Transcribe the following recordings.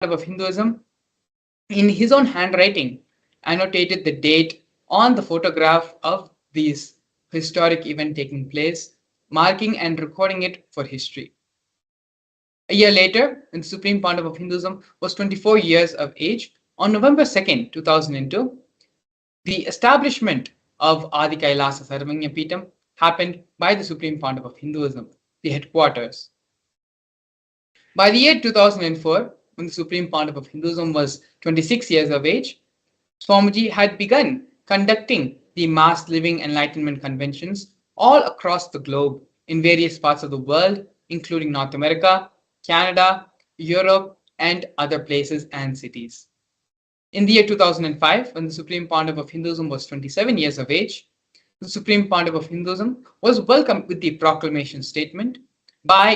of Hinduism, in his own handwriting, annotated the date on the photograph of this historic event taking place, marking and recording it for history. A year later, when the Supreme Pontiff of Hinduism was 24 years of age, on November 2nd, 2002, the establishment of Adi Kailasa Sarvanya Peetham happened by the Supreme Pontiff of Hinduism, the headquarters. By the year 2004, when the Supreme Pontiff of Hinduism was 26 years of age, Swamiji had begun conducting the mass living enlightenment conventions all across the globe in various parts of the world, including North America, Canada, Europe, and other places and cities. In the year 2005, when the Supreme Pontiff of Hinduism was 27 years of age, the Supreme Pontiff of Hinduism was welcomed with the proclamation statement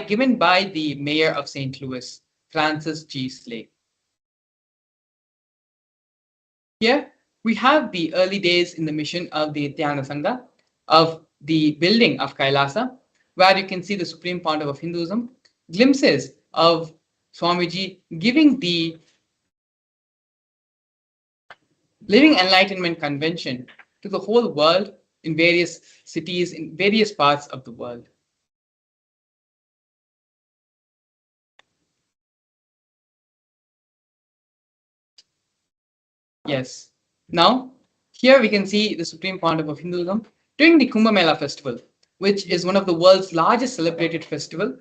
given by the Mayor of St. Louis, Francis G. Slay. Here we have the early days in the mission of the Nithyananda Sangha, of the building of Kailasa, where you can see the Supreme Pontiff of Hinduism, glimpses of Swamiji giving the Living Enlightenment Convention to the whole world in various cities, in various parts of the world. Yes. Now, here we can see the Supreme Pontiff of Hinduism during the Kumbh Mela festival, which is one of the world's largest celebrated festival.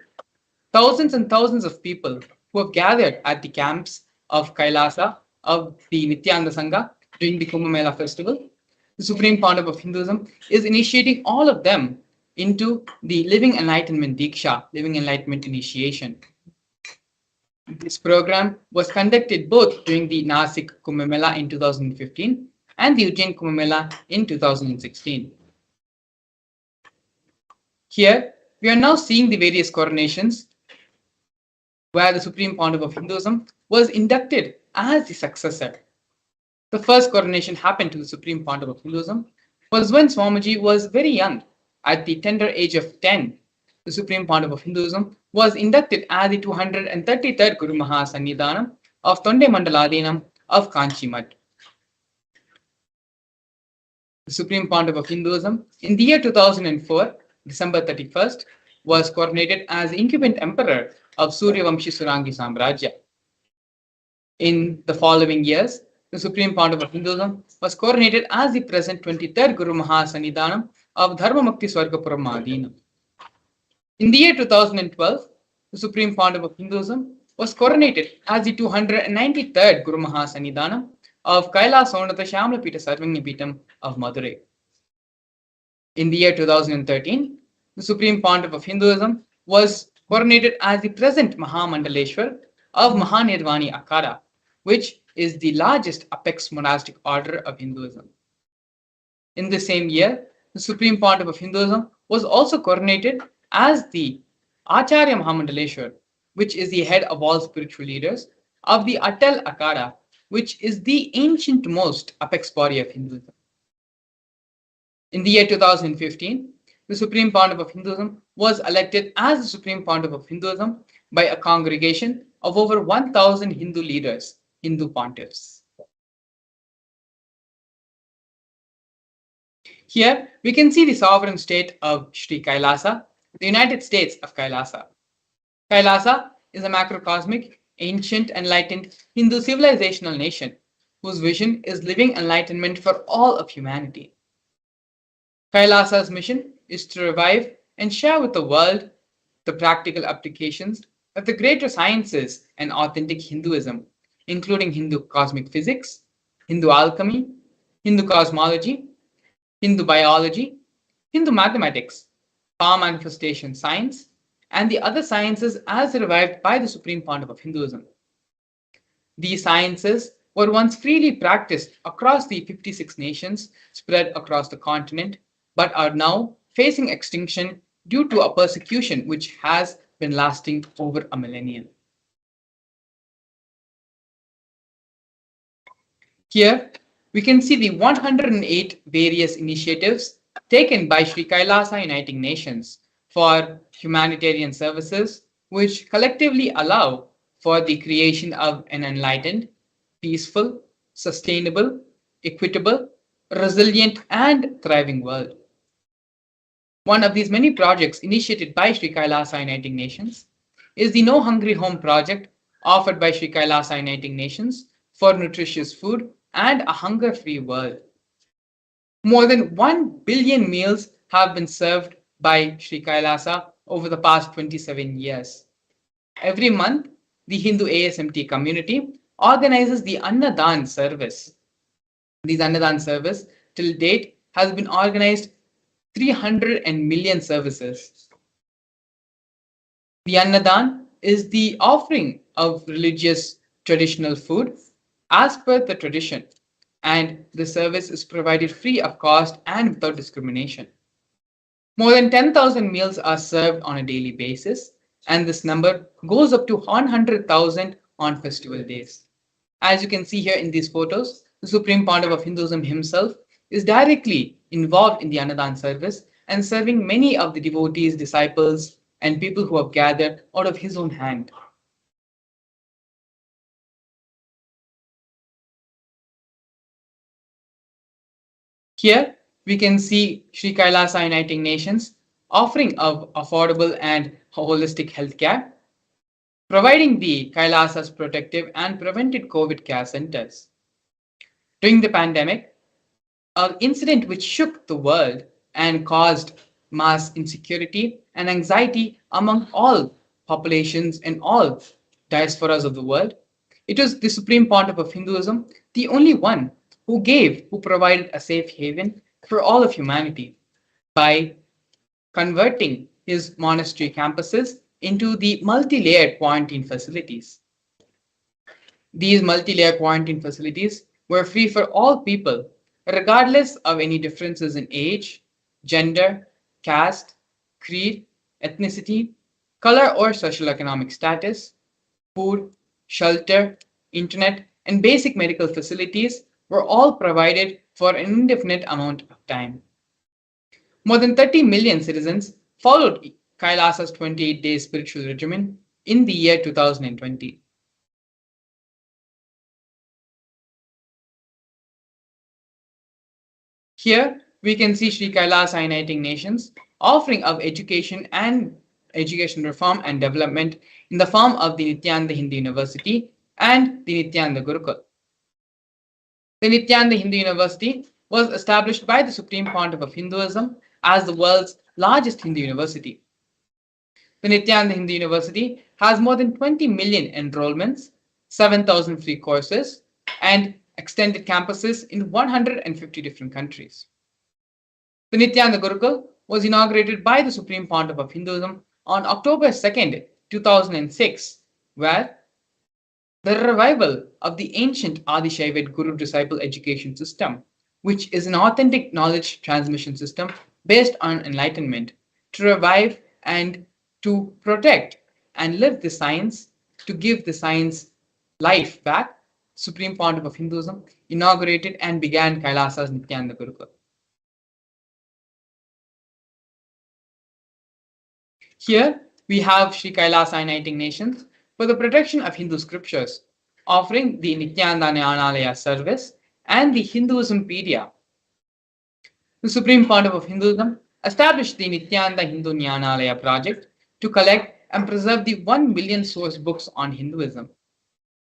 Thousands and thousands of people who have gathered at the camps of Kailasa of the Nithyananda Sangha during the Kumbh Mela festival. The Supreme Pontiff of Hinduism is initiating all of them into the Living Enlightenment Diksha, Living Enlightenment Initiation. This program was conducted both during the Nasik Kumbh Mela in 2015 and the Ujjain Kumbh Mela in 2016. Here, we are now seeing the various coronations where the Supreme Pontiff of Hinduism was inducted as the successor. The first coronation happened to the Supreme Pontiff of Hinduism was when Swamiji was very young. At the tender age of 10, the Supreme Pontiff of Hinduism was inducted as the 233rd Guru Maha Sannidhanam of Tonde Mandaladinam of Kanchi Mutt. The Supreme Pontiff of Hinduism in the year 2004, December 31st, was coronated as the incumbent emperor of Suryavamshi Surangi Samrajya. In the following years, the Supreme Pontiff of Hinduism was coronated as the present 23rd Guru Maha Sannidhanam of Dharmamukti Swargapuram Madinam. In the year 2012, the Supreme Pontiff of Hinduism was coronated as the 293rd Guru Maha Sannidhanam of Kailasonatha Shyamlapita Sarvanya Peetham of Madurai. In the year 2013, the Supreme Pontiff of Hinduism was coronated as the present Mahamandaleshwar of Mahanirvani Akhada, which is the largest apex monastic order of Hinduism. In the same year, the Supreme Pontiff of Hinduism was also coronated as the Acharya Mahamandaleshwar, which is the head of all spiritual leaders of the Atal Akhada, which is the ancient most apex body of Hinduism. In the year 2015, the Supreme Pontiff of Hinduism was elected as the Supreme Pontiff of Hinduism by a congregation of over 1,000 Hindu leaders, Hindu pontiffs. Here we can see the sovereign state of Sri Kailasa, the United States of Kailasa. Kailasa is a macrocosmic, ancient, enlightened Hindu civilizational nation whose vision is living enlightenment for all of humanity. Kailasa's mission is to revive and share with the world the practical applications of the greater sciences and authentic Hinduism, including Hindu cosmic physics, Hindu alchemy, Hindu cosmology, Hindu biology, Hindu mathematics, power manifestation science, and the other sciences as revived by the Supreme Pontiff of Hinduism. These sciences were once freely practiced across the 56 nations spread across the continent, but are now facing extinction due to a persecution which has been lasting over a millennium. Here, we can see the 108 various initiatives taken by Sri Kailasa Uniting Nations for humanitarian services, which collectively allow for the creation of an enlightened, peaceful, sustainable, equitable, resilient, and thriving world. One of these many projects initiated by Sri Kailasa Uniting Nations is the No Hungry Home project offered by Sri Kailasa Uniting Nations for nutritious food and a hunger-free world. More than 1 billion meals have been served by Sri Kailasa over the past 27 years. Every month, the Hindu ASMT community organizes the Annadan service. These Annadan service till date has been organized 300 million services. The Annadan is the offering of religious traditional food as per the tradition, and the service is provided free of cost and without discrimination. More than 10,000 meals are served on a daily basis, and this number goes up to 100,000 on festival days. As you can see here in these photos, the Supreme Pontiff of Hinduism himself is directly involved in the Annadan service and serving many of the devotees, disciples, and people who have gathered out of his own hand. Here we can see Sri Kailasa Uniting Nations offering of affordable and holistic healthcare, providing the Kailasa's protective and preventive COVID care centers. During the pandemic, an incident which shook the world and caused mass insecurity and anxiety among all populations and all diasporas of the world. It was the Supreme Pontiff of Hinduism, the only one who provided a safe haven for all of humanity by converting his monastery campuses into the multi-layered quarantine facilities. These multi-layer quarantine facilities were free for all people, regardless of any differences in age, gender, caste, creed, ethnicity, color, or socioeconomic status. Food, shelter, internet, and basic medical facilities were all provided for an indefinite amount of time. More than 30 million citizens followed Kailasa's 28-day spiritual regimen in the year 2020. Here we can see Sri Kailasa Uniting Nations offering of education reform and development in the form of the Nithyananda Hindu University and the Nithyananda Gurukul. The Nithyananda Hindu University was established by the Supreme Pontiff of Hinduism as the world's largest Hindu university. The Nithyananda Hindu University has more than 20 million enrollments, 7,000 free courses, and extended campuses in 150 different countries. The Nithyananda Gurukul was inaugurated by the Supreme Pontiff of Hinduism on October 2nd, 2006, where the revival of the ancient Adishaivat Guru disciple education system, which is an authentic knowledge transmission system based on enlightenment, to revive and to protect and live the science, to give the science life back. Supreme Pontiff of Hinduism inaugurated and began Kailasa's Nithyananda Gurukul. Here we have Sri Kailasa Uniting Nations for the protection of Hindu scriptures, offering the Nithyananda Jnanalaya service and the Hinduismpedia. The Supreme Pontiff of Hinduism established the Nithyananda Hindu Jnanalaya project to collect and preserve the 1 million source books on Hinduism,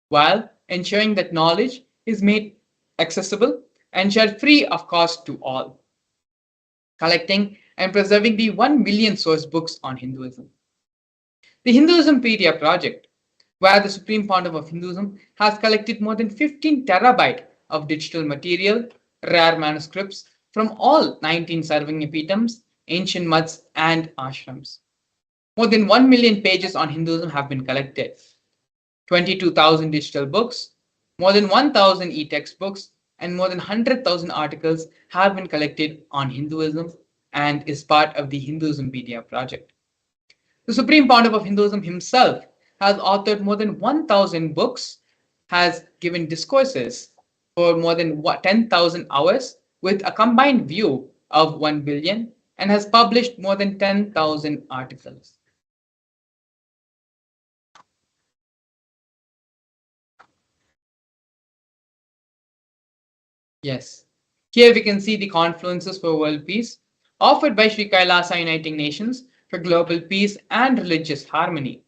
while ensuring that knowledge is made accessible and shared free of cost to all. Collecting and preserving the 1 million source books on Hinduism. The Hinduismpedia project, where the Supreme Pontiff of Hinduism has collected more than 15 terabyte of digital material, rare manuscripts from all 19 Sarvanyapitams, ancient muds, and ashrams. More than 1 million pages on Hinduism have been collected. 22,000 digital books, more than 1,000 e-textbooks, and more than 100,000 articles have been collected on Hinduism and is part of the Hinduismpedia project. The Supreme Pontiff of Hinduism himself has authored more than 1,000 books, has given discourses for more than 10,000 hours with a combined view of 1 billion, and has published more than 10,000 articles. Yes. Here we can see the confluences for world peace offered by Sri Kailasa Uniting Nations for global peace and religious harmony.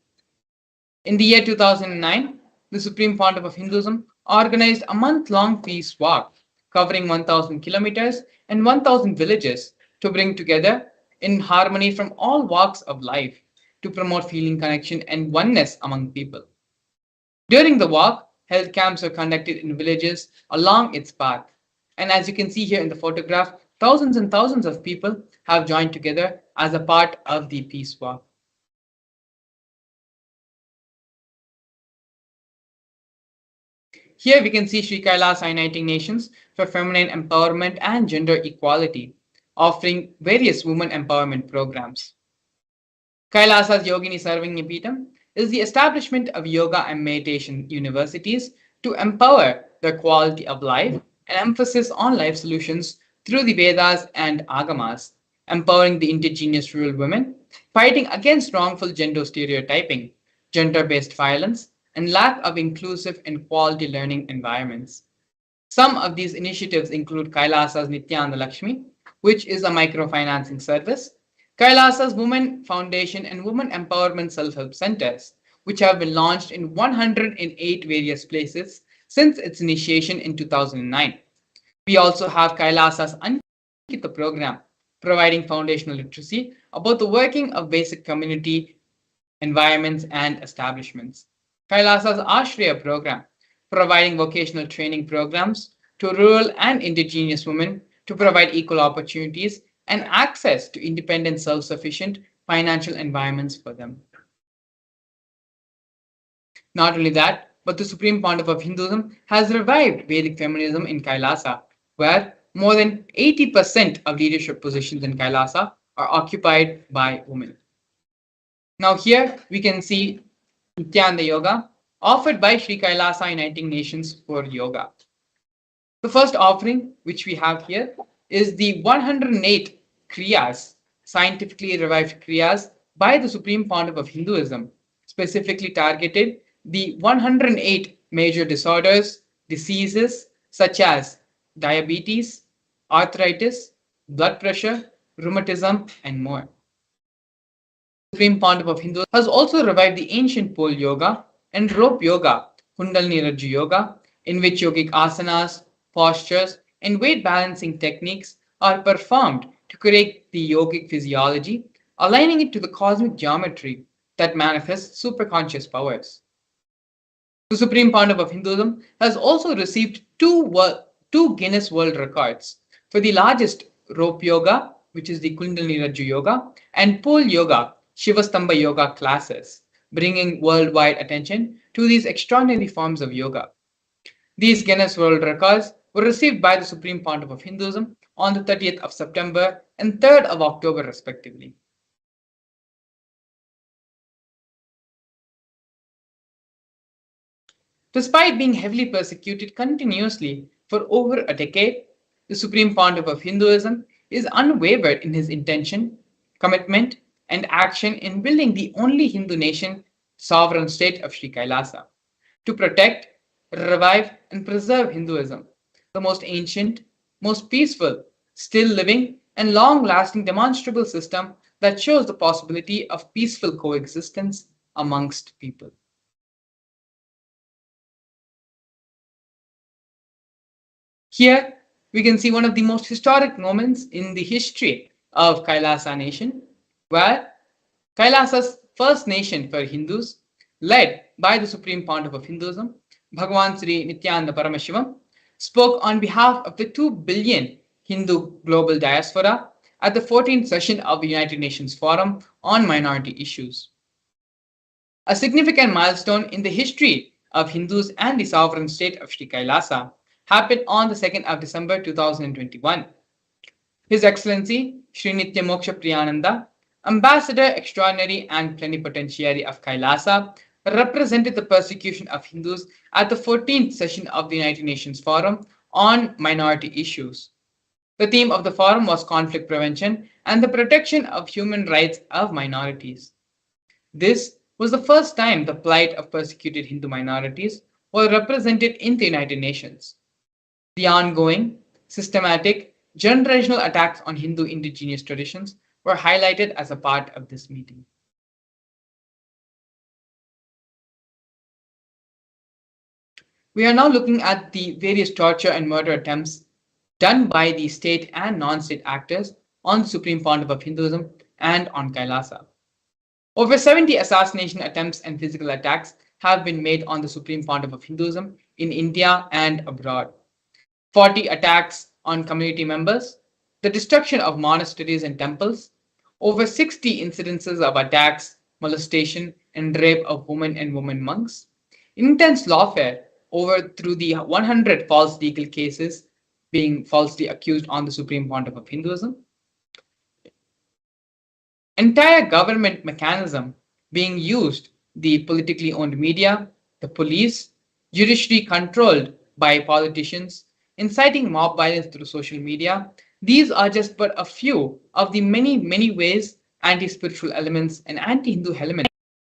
In the year 2009, the Supreme Pontiff of Hinduism organized a month-long peace walk covering 1,000 kilometers and 1,000 villages to bring together in harmony from all walks of life to promote feeling connection and oneness among people. During the walk, health camps were conducted in villages along its path. And as you can see here in the photograph, thousands and thousands of people have joined together as a part of the peace walk. Here we can see Sri Kailas Uniting Nations for Feminine Empowerment and Gender Equality, offering various women empowerment programs. Kailasa's Yogini Sarvagyapeetham is the establishment of yoga and meditation universities to empower the quality of life and emphasis on life solutions through the Vedas and Agamas, empowering the indigenous rural women, fighting against wrongful gender stereotyping, gender-based violence, and lack of inclusive and quality learning environments. Some of these initiatives include Kailasa's Nithyananda Lakshmi, which is a microfinancing service, Kailasa's Women Foundation and Women Empowerment Self-Help Centers, which have been launched in 108 various places since its initiation in 2009. We also have Kailasa's Ankita program, providing foundational literacy about the working of basic community environments and establishments. Kailasa's Ashraya program, providing vocational training programs to rural and indigenous women to provide equal opportunities and access to independent, self-sufficient financial environments for them. Not only that, but the Supreme Pontiff of Hinduism has revived Vedic feminism in Kailasa, where more than 80% of leadership positions in Kailasa are occupied by women. Now here we can see Nityananda Yoga offered by Sri Kailasa Uniting Nations for Yoga. The first offering which we have here is the 108 Kriyas, scientifically revived Kriyas by the Supreme Pontiff of Hinduism, specifically targeted the 108 major disorders, diseases such as diabetes, arthritis, blood pressure, rheumatism, and more. Supreme Pontiff of Hinduism has also revived the ancient pole yoga and rope yoga, Kundalini Rajju yoga, in which yogic asanas, postures, and weight balancing techniques are performed to correct the yogic physiology, aligning it to the cosmic geometry that manifests superconscious powers. The Supreme Pontiff of Hinduism has also received two Guinness World Records for the largest rope yoga, which is the Kundalini Rajju yoga, and pole yoga, Shivastamba yoga classes, bringing worldwide attention to these extraordinary forms of yoga. These Guinness World Records were received by the Supreme Pontiff of Hinduism on the 30th of September and 3rd of October, respectively. Despite being heavily persecuted continuously for over a decade, the Supreme Pontiff of Hinduism is unwavered in his intention, commitment, and action in building the only Hindu nation, sovereign state of Sri Kailasa, to protect, revive, and preserve Hinduism, the most ancient, most peaceful, still living, and long-lasting demonstrable system that shows the possibility of peaceful coexistence amongst people. Here, we can see one of the most historic moments in the history of Kailasa nation, where Kailasa's first nation for Hindus, led by the Supreme Pontiff of Hinduism, Bhagavan Sri Nithyananda Paramashivam, spoke on behalf of the 2 billion Hindu global diaspora at the 14th session of the United Nations Forum on Minority Issues. A significant milestone in the history of Hindus and the sovereign state of Sri Kailasa happened on the 2nd of December 2021. His Excellency Sri Nitya Moksha Priyananda, Ambassador Extraordinary and Plenipotentiary of Kailasa, represented the persecution of Hindus at the 14th session of the United Nations Forum on Minority Issues. The theme of the forum was conflict prevention and the protection of human rights of minorities. This was the first time the plight of persecuted Hindu minorities was represented in the United Nations. The ongoing systematic, generational attacks on Hindu indigenous traditions were highlighted as a part of this meeting. We are now looking at the various torture and murder attempts done by the state and non-state actors on the Supreme Pontiff of Hinduism and on Kailasa. Over 70 assassination attempts and physical attacks have been made on the Supreme Pontiff of Hinduism in India and abroad. 40 attacks on community members, the destruction of monasteries and temples, over 60 incidences of attacks, molestation, and rape of women and women monks, intense lawfare over through the 100 false legal cases being falsely accused on the Supreme Pontiff of Hinduism, entire government mechanism being used, the politically owned media, the police, judiciary controlled by politicians, inciting mob violence through social media. These are just but a few of the many ways anti-spiritual elements and anti-Hindu elements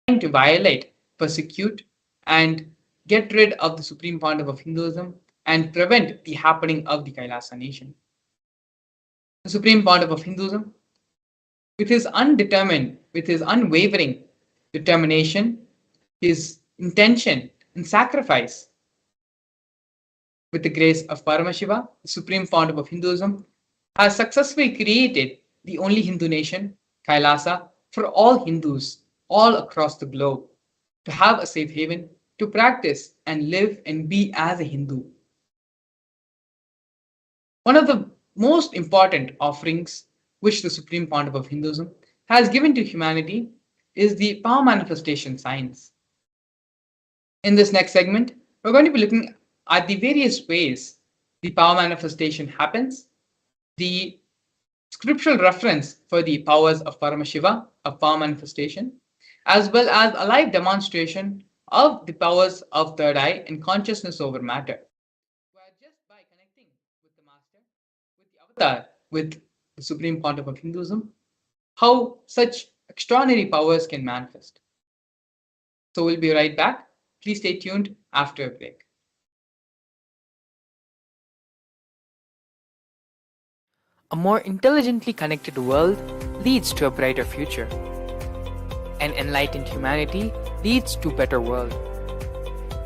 trying to violate, persecute, and get rid of the Supreme Pontiff of Hinduism and prevent the happening of the Kailasa nation. The Supreme Pontiff of Hinduism, with his unwavering determination, his intention and sacrifice, with the grace of Paramashiva, the Supreme Pontiff of Hinduism, has successfully created the only Hindu nation, Kailasa, for all Hindus all across the globe to have a safe haven, to practice and live and be as a Hindu. One of the most important offerings which the Supreme Pontiff of Hinduism has given to humanity is the power manifestation science. In this next segment, we're going to be looking at the various ways the power manifestation happens, the scriptural reference for the powers of Paramashiva, of power manifestation, as well as a live demonstration of the powers of third eye and consciousness over matter, where just by connecting with the master, with the avatar, with the Supreme Pontiff of Hinduism, how such extraordinary powers can manifest. So we'll be right back. Please stay tuned after a break. A more intelligently connected world leads to a brighter future. An enlightened humanity leads to a better world.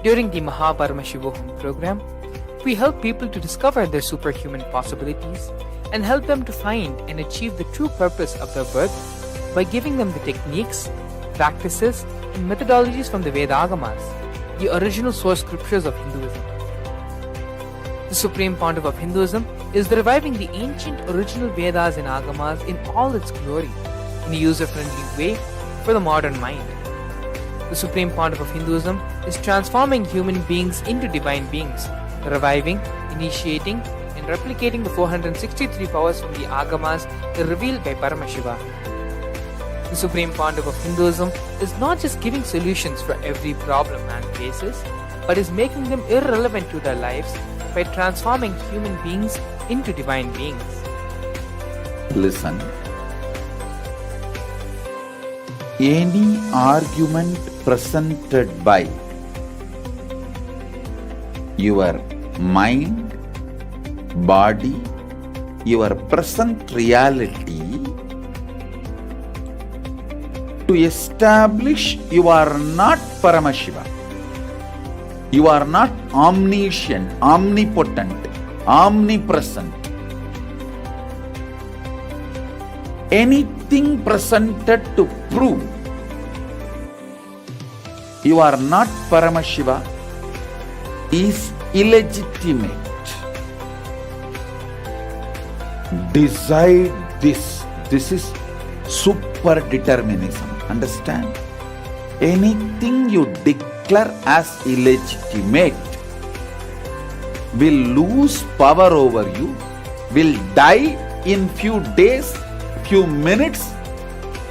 During the Paramashivam program, we help people to discover their superhuman possibilities and help them to find and achieve the true purpose of their birth by giving them the techniques, practices, and methodologies from the Vedagamas, the original source scriptures of Hinduism. The Supreme Pontiff of Hinduism is reviving the ancient original Vedas and Agamas in all its glory, in a user-friendly way for the modern mind. The Supreme Pontiff of Hinduism is transforming human beings into divine beings, reviving, initiating, and replicating the 463 powers from the Agamas revealed by Paramashiva. The Supreme Pontiff of Hinduism is not just giving solutions for every problem man faces, but is making them irrelevant to their lives by transforming human beings into divine beings. Listen. Any argument presented by your mind, body, your present reality to establish you are not Paramashiva. You are not omniscient, omnipotent, omnipresent. Anything presented to prove you are not Paramashiva is illegitimate. Decide this. This is super determinism. Understand? Anything you declare as illegitimate will lose power over you, will die in few days, few minutes,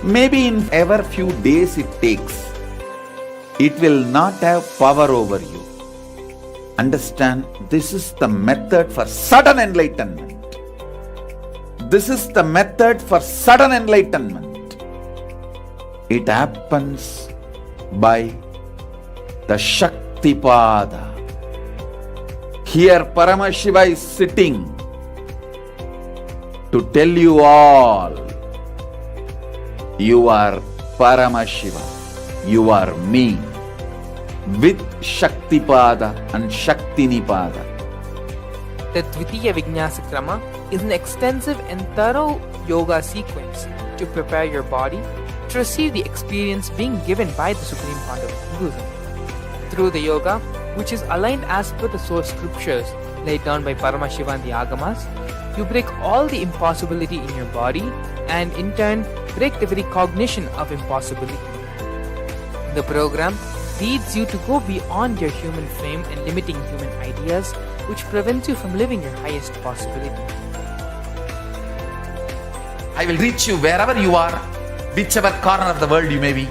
maybe in ever few days it takes. It will not have power over you. Understand? This is the method for sudden enlightenment. This is the method for sudden enlightenment. It happens by the Shaktipada. Here Paramashiva is sitting to tell you all, you are Paramashiva, you are me, with Shaktipada and Shaktinipada. The Dvitiya Vinyasa Krama is an extensive and thorough yoga sequence to prepare your body to receive the experience being given by the Supreme Founder of Hinduism. Through the yoga, which is aligned as per the source scriptures laid down by Paramashivam and the Agamas, you break all the impossibility in your body and in turn break the very cognition of impossibility. The program leads you to go beyond your human frame and limiting human ideas, which prevents you from living your highest possibility. I will reach you wherever you are, whichever corner of the world you may be.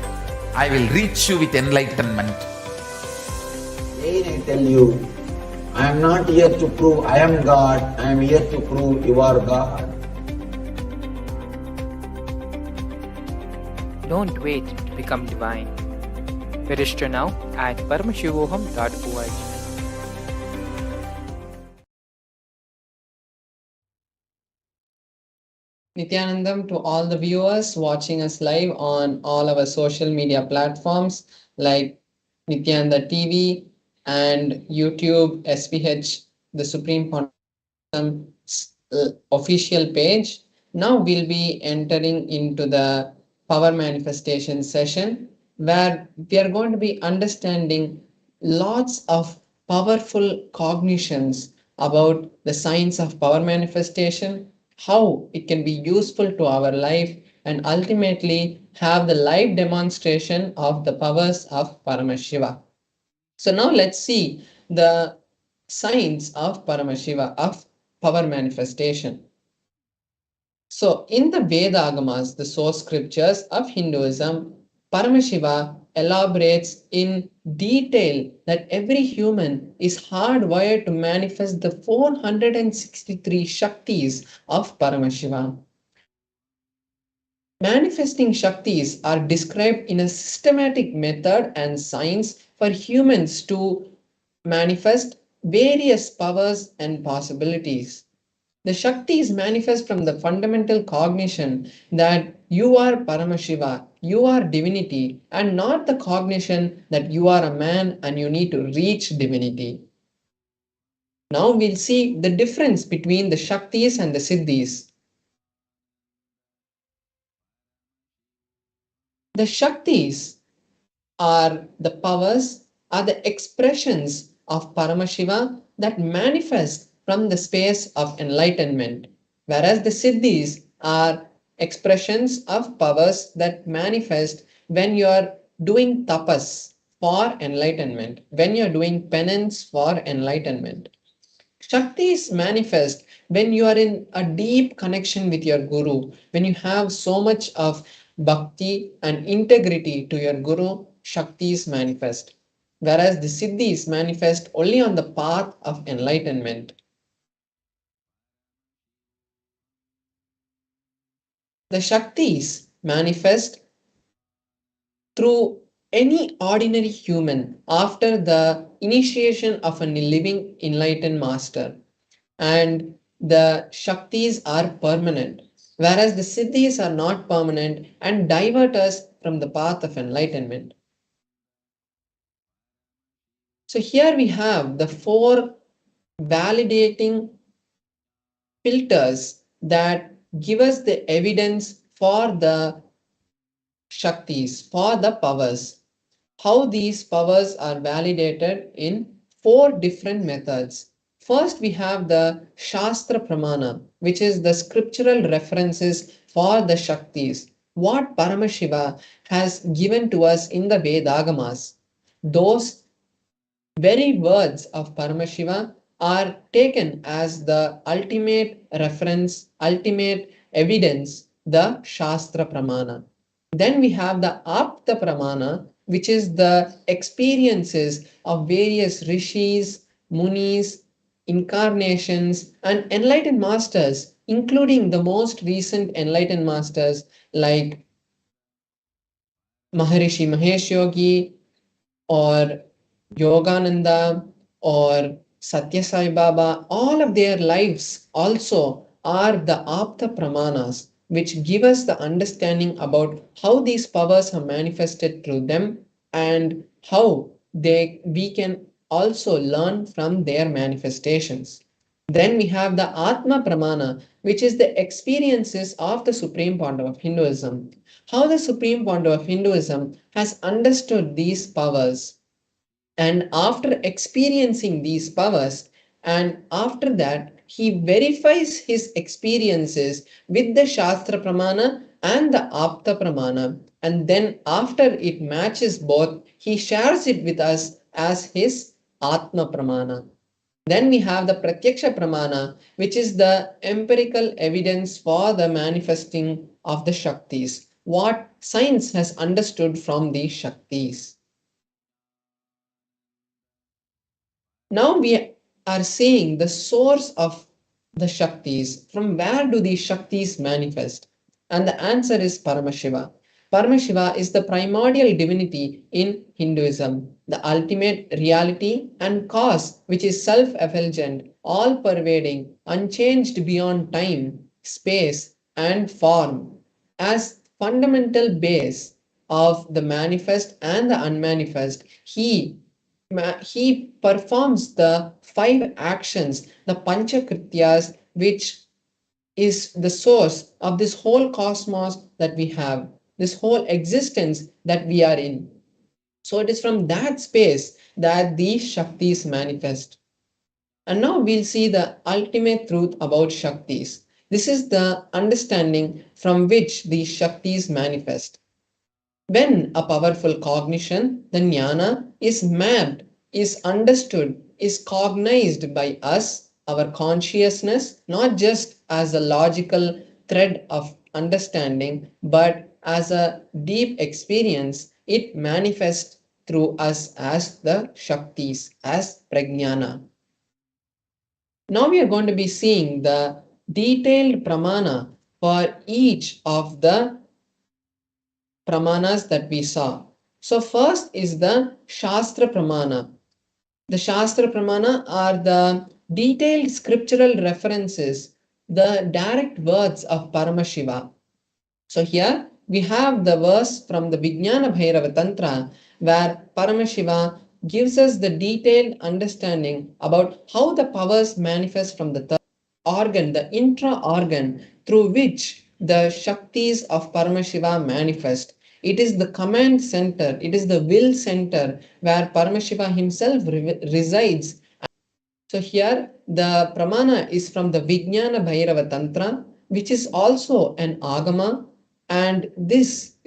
I will reach you with enlightenment. Again I tell you, I am not here to prove I am God, I am here to prove you are God. Don't wait to become divine. Register now at paramashivoham.org. Nithyanandam to all the viewers watching us live on all our social media platforms like Nithyananda TV and YouTube, SPH, the Supreme official page. Now we'll be entering into the power manifestation session where we are going to be understanding lots of powerful cognitions about the science of power manifestation, how it can be useful to our life, and ultimately have the live demonstration of the powers of Paramashiva. So now let's see the science of Paramashiva, of power manifestation. So in the Veda Agamas, the source scriptures of Hinduism, Paramashiva elaborates in detail that every human is hardwired to manifest the 463 Shaktis of Paramashiva. Manifesting Shaktis are described in a systematic method and science for humans to manifest various powers and possibilities. The Shaktis manifest from the fundamental cognition that you are Paramashiva, you are divinity, and not the cognition that you are a man and you need to reach divinity. Now we'll see the difference between the Shaktis and the Siddhis. The Shaktis are the powers, are the expressions of Paramashiva that manifest from the space of enlightenment, whereas the Siddhis are expressions of powers that manifest when you are doing tapas for enlightenment, when you are doing penance for enlightenment. Shaktis manifest when you are in a deep connection with your Guru, when you have so much of bhakti and integrity to your Guru, Shaktis manifest. Whereas the Siddhis manifest only on the path of enlightenment. The Shaktis manifest through any ordinary human after the initiation of a living enlightened master. And the Shaktis are permanent, whereas the Siddhis are not permanent and divert us from the path of enlightenment. So here we have the four validating filters that give us the evidence for the Shaktis, for the powers. How these powers are validated in four different methods. First, we have the Shastra Pramana, which is the scriptural references for the Shaktis, what Paramashiva has given to us in the Vedagamas. Those very words of Paramashiva are taken as the ultimate reference, ultimate evidence, the Shastra Pramana. Then we have the Apta Pramana, which is the experiences of various rishis, munis, incarnations, and enlightened masters, including the most recent enlightened masters like Maharishi Mahesh Yogi or Yogananda or Satya Sai Baba. All of their lives also are the Apta Pramanas, which give us the understanding about how these powers are manifested through them and how we can also learn from their manifestations. Then we have the Atma Pramana, which is the experiences of the Supreme Pandava of Hinduism. How the Supreme Pandava of Hinduism has understood these powers, and after experiencing these powers, and after that he verifies his experiences with the Shastra Pramana and the Apta Pramana, and then after it matches both, he shares it with us as his Atma Pramana. Then we have the Pratyaksha Pramana, which is the empirical evidence for the manifesting of the Shaktis, what science has understood from these Shaktis. Now we are seeing the source of the Shaktis. From where do these Shaktis manifest? And the answer is Paramashiva. Paramashiva is the primordial divinity in Hinduism, the ultimate reality and cause, which is self effulgent, all pervading, unchanged beyond time, space, and form. As fundamental base of the manifest and the unmanifest, he performs the 5 actions, the Panchakrityas, which is the source of this whole cosmos that we have, this whole existence that we are in. So it is from that space that these Shaktis manifest. And now we'll see the ultimate truth about Shaktis. This is the understanding from which these Shaktis manifest. When a powerful cognition, the jnana, is mapped, is understood, is cognized by us, our consciousness, not just as a logical thread of understanding, but as a deep experience, it manifests through us as the Shaktis, as Prajnana. Now we are going to be seeing the detailed pramana for each of the pramanas that we saw. So first is the Shastra Pramana. The Shastra Pramana are the detailed scriptural references, the direct words of Paramashiva. So here we have the verse from the Vijnana Bhairava Tantra where Paramashiva gives us the detailed understanding about how the powers manifest from the third organ, the intra organ through which the Shaktis of Paramashiva manifest. It is the command center, it is the will center where Paramashiva himself resides. So here the pramana is from the Vijnana Bhairava Tantra, which is also an agama, and this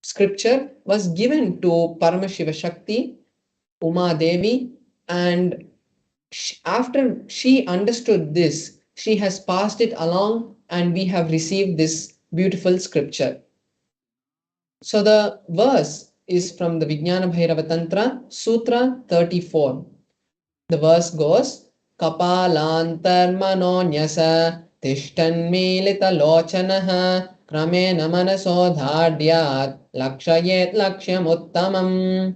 scripture was given to Paramashiva Shakti, Uma Devi, and after she understood this, she has passed it along and we have received this beautiful scripture. So the verse is from the Vijnana Bhairava Tantra, Sutra 34. The verse goes, Kapalantar manonyasa tishtanmilita lochanaha kramena manaso dhadyat lakshayet lakshyam uttamam.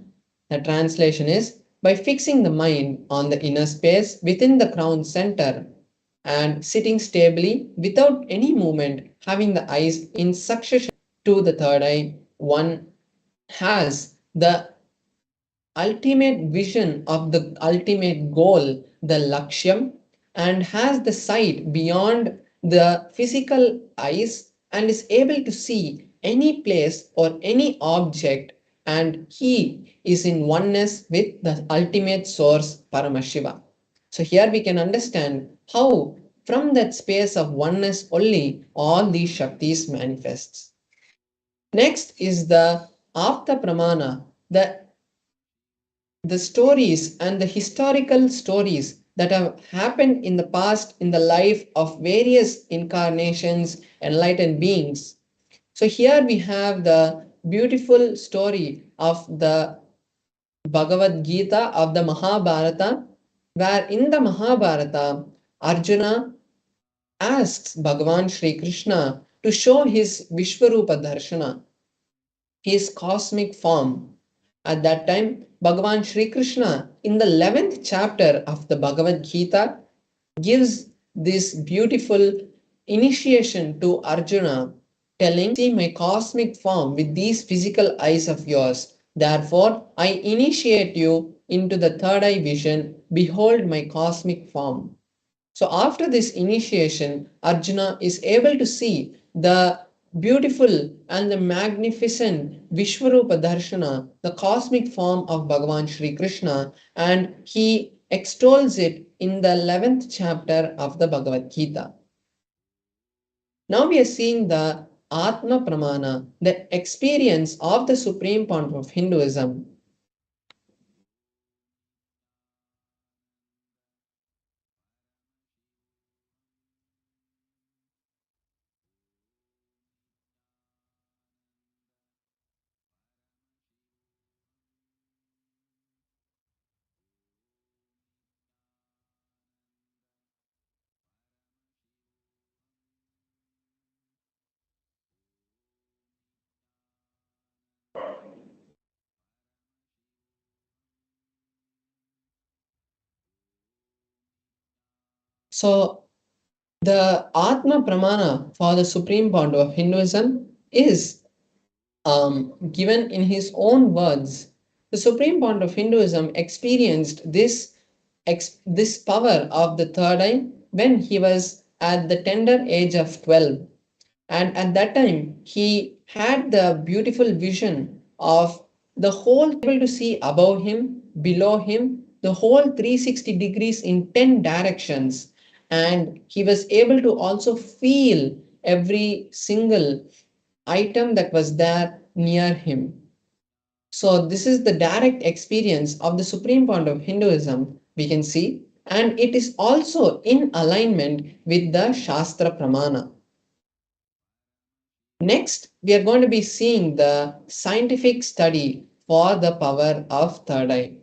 The translation is, by fixing the mind on the inner space within the crown center and sitting stably without any movement, having the eyes in succession to the third eye, one has the ultimate vision of the ultimate goal, the Lakshyam, and has the sight beyond the physical eyes and is able to see any place or any object, and he is in oneness with the ultimate source, Paramashiva. So here we can understand how from that space of oneness only all these Shaktis manifests. Next is the Apta Pramana, the stories and the historical stories that have happened in the past in the life of various incarnations, enlightened beings. So here we have the beautiful story of the Bhagavad Gita, of the Mahabharata, where in the Mahabharata, Arjuna asks Bhagavan Sri Krishna to show his Vishwarupa Darshana, his cosmic form. At that time, Bhagavan Sri Krishna, in the 11th chapter of the Bhagavad Gita, gives this beautiful initiation to Arjuna, telling, see my cosmic form with these physical eyes of yours. Therefore, I initiate you into the third eye vision. Behold my cosmic form. So, after this initiation, Arjuna is able to see the beautiful and the magnificent Vishwarupa Darshana, the cosmic form of Bhagavan Sri Krishna, and he extols it in the 11th chapter of the Bhagavad Gita. Now we are seeing the Atma Pramana, the experience of the supreme point of Hinduism. So, the Atma Pramana for the supreme point of Hinduism is given in his own words. The supreme point of Hinduism experienced this power of the third eye when he was at the tender age of 12. And at that time, he had the beautiful vision of the whole, able to see above him, below him, the whole 360 degrees in 10 directions. And he was able to also feel every single item that was there near him. So, this is the direct experience of the supreme point of Hinduism, we can see, and it is also in alignment with the Shastra Pramana. Next, we are going to be seeing the scientific study for the power of third eye.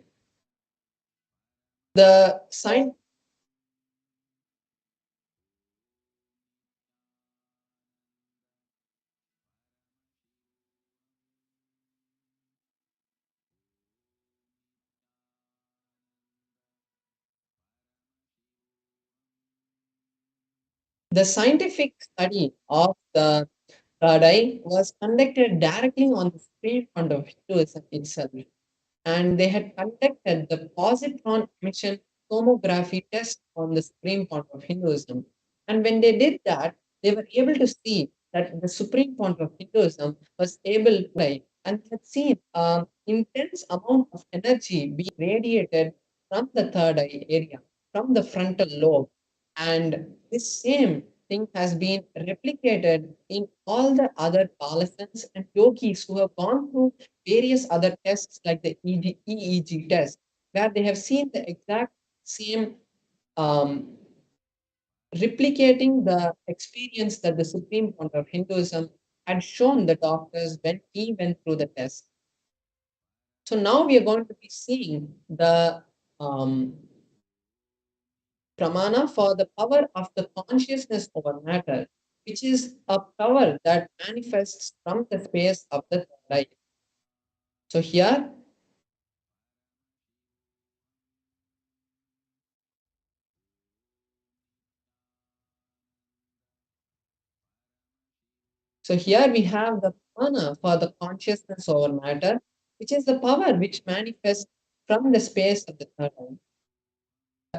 The science The scientific study of the third eye was conducted directly on the supreme point of Hinduism itself, and they had conducted the positron emission tomography test on the supreme point of Hinduism. And when they did that, they were able to see that the supreme point of Hinduism was able to lie and had seen an intense amount of energy being radiated from the third eye area, from the frontal lobe. And this same thing has been replicated in all the other Palasans and yogis who have gone through various other tests like the EEG test, where they have seen the exact same um, replicating the experience that the Supreme Court of Hinduism had shown the doctors when he went through the test. So now we are going to be seeing the pramana for the power of the consciousness over matter, which is a power that manifests from the space of the third eye. So here So here we have the prana for the consciousness over matter, which is the power which manifests from the space of the third eye.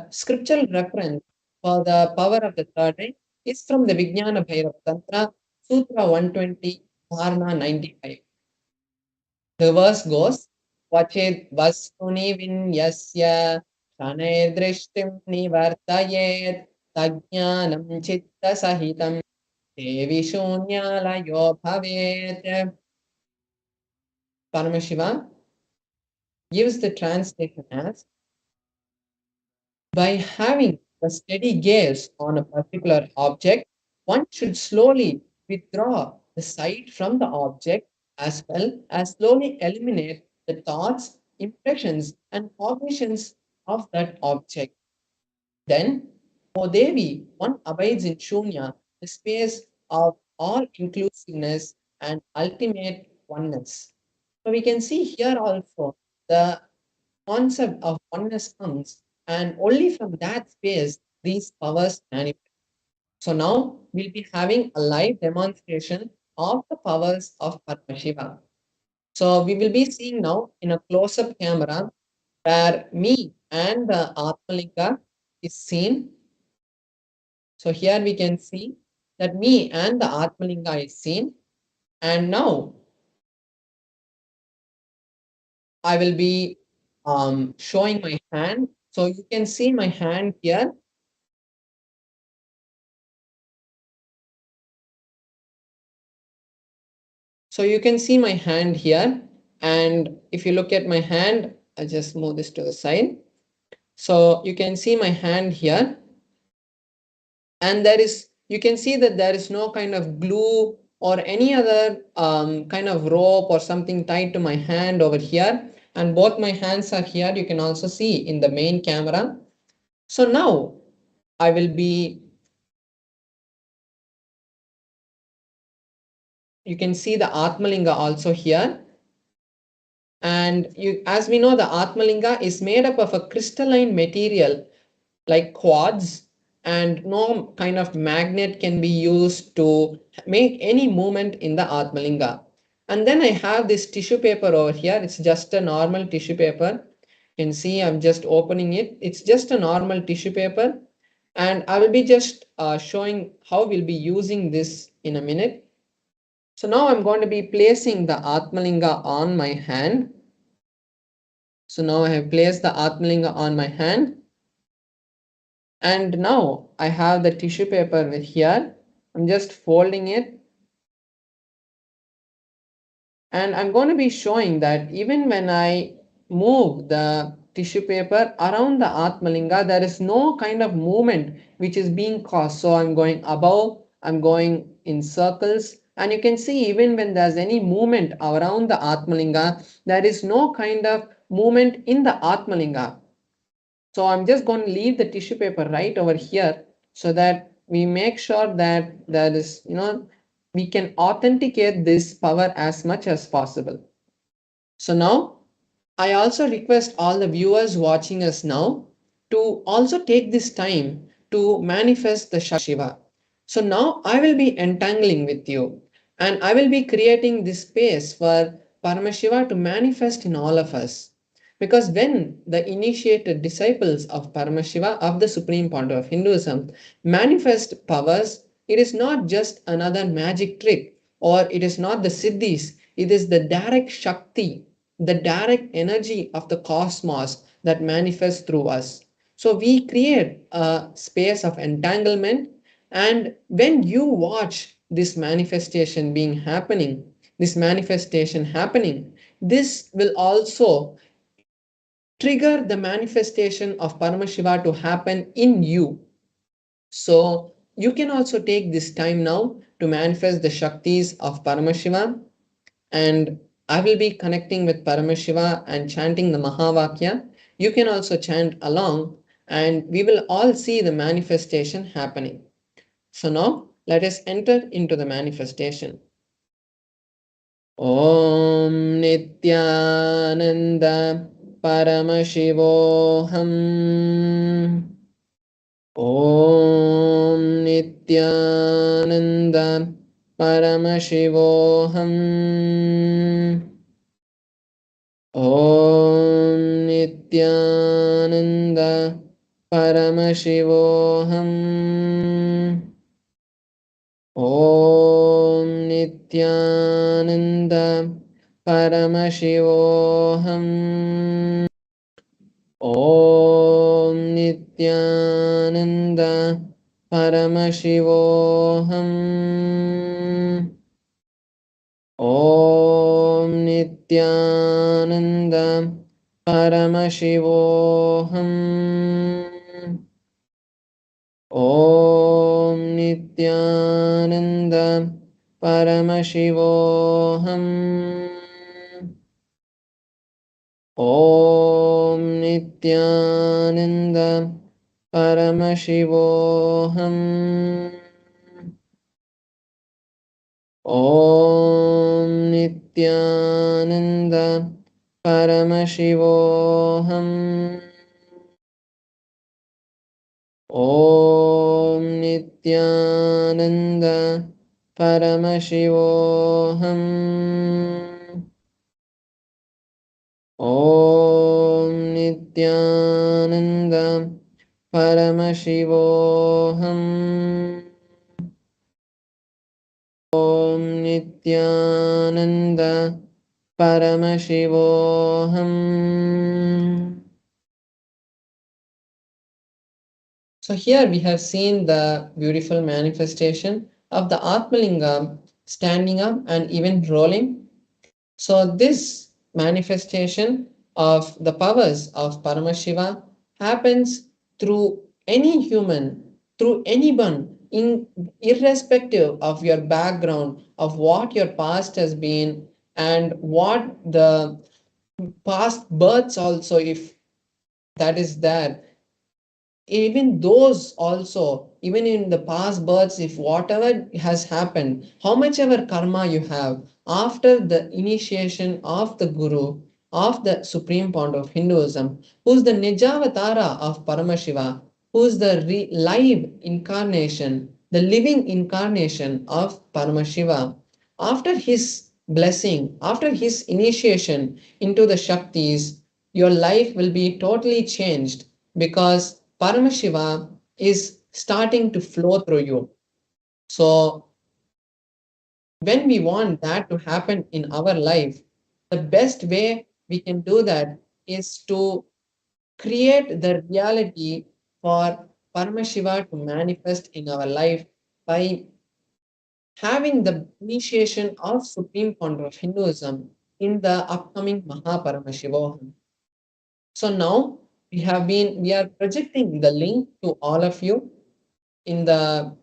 Scriptural reference for the power of the third eye is from the Vijnana Bhairava Tantra, Sutra 120, Dharma 95. The verse goes, Vachid Vastuni Vinyasya Shanay Drishtim Nivartayet Tajnanam Chitta Sahitam Devi Shunyalayo Bhavet. Paramashivam gives the translation as by having a steady gaze on a particular object, one should slowly withdraw the sight from the object as well as slowly eliminate the thoughts, impressions, and cognitions of that object. Then, O Devi, one abides in Shunya, the space of all inclusiveness and ultimate oneness. So we can see here also the concept of oneness comes, and only from that space these powers manifest. So now we'll be having a live demonstration of the powers of Paramashiva. So we will be seeing now in a close-up camera where me and the Atmalinga is seen. So here we can see that me and the Atmalinga is seen. And now I will be showing my hand. So you can see my hand here. So you can see my hand here. And if you look at my hand, I'll just move this to the side. So you can see my hand here. And you can see that there is no kind of glue or any other kind of rope or something tied to my hand over here. And both my hands are here. You can also see in the main camera. So now I will be, you can see the Atmalinga also here. And as we know, the Atmalinga is made up of a crystalline material like quartz, and no kind of magnet can be used to make any movement in the Atmalinga. And then I have this tissue paper over here. It's just a normal tissue paper. You can see I'm just opening it. It's just a normal tissue paper. And I will be just showing how we'll be using this in a minute. So now I'm going to be placing the Atmalinga on my hand. So now I have placed the Atmalinga on my hand. And now I have the tissue paper with here. I'm just folding it. And I'm going to be showing that even when I move the tissue paper around the Atmalinga, there is no kind of movement which is being caused. So I'm going above, I'm going in circles. And you can see even when there's any movement around the Atmalinga, there is no kind of movement in the Atmalinga. So I'm just going to leave the tissue paper right over here so that we make sure that there is, we can authenticate this power as much as possible. So now I also request all the viewers watching us now to also take this time to manifest the Shiva. So now I will be entangling with you and I will be creating this space for Paramashiva to manifest in all of us. Because when the initiated disciples of Paramashiva, of the Supreme Pontiff of Hinduism, manifest powers, it is not just another magic trick or it is not the siddhis, it is the direct Shakti, the direct energy of the cosmos that manifests through us. So we create a space of entanglement, and when you watch this manifestation happening, this will also trigger the manifestation of Paramashiva to happen in you. So you can also take this time now to manifest the Shaktis of Paramashiva, and I will be connecting with Paramashiva and chanting the Mahavakya. You can also chant along and we will all see the manifestation happening. So now let us enter into the manifestation. Om Nithyananda Paramashivoham. Om Nithyananda Paramashivoham. Om Nithyananda Paramashivoham. Om Nithyananda Paramashivoham. Om Nithyananda Paramashivoham. Om Nithyananda Paramashivoham. Om Nithyananda Paramashivoham. Om Nithyananda Paramashivoham. Om Nithyananda Paramashivoham. ॐ नित्यानन्द परमशिवोऽहम् ॐ नित्यानन्द परमशिवोऽहम् ॐ नित्यानन्द परमशिवोऽहम्. So here we have seen the beautiful manifestation of the Atmalingam standing up and even rolling. So this manifestation of the powers of Paramashiva happens through any human, through anyone, irrespective of your background, of what your past has been, and what the past births also, if that is there, even those also, even in the past births, if whatever has happened, how much ever karma you have after the initiation of the guru of the supreme point of Hinduism, who's the Nijavatara of Paramashiva, who's the live incarnation, the living incarnation of Paramashiva, after his blessing, after his initiation into the Shaktis, your life will be totally changed because Paramashiva is starting to flow through you. So, when we want that to happen in our life, the best way we can do that is to create the reality for Paramashiva to manifest in our life by having the initiation of Supreme Founder of Hinduism in the upcoming Mahaparamashivoham. So now we are projecting the link to all of you in the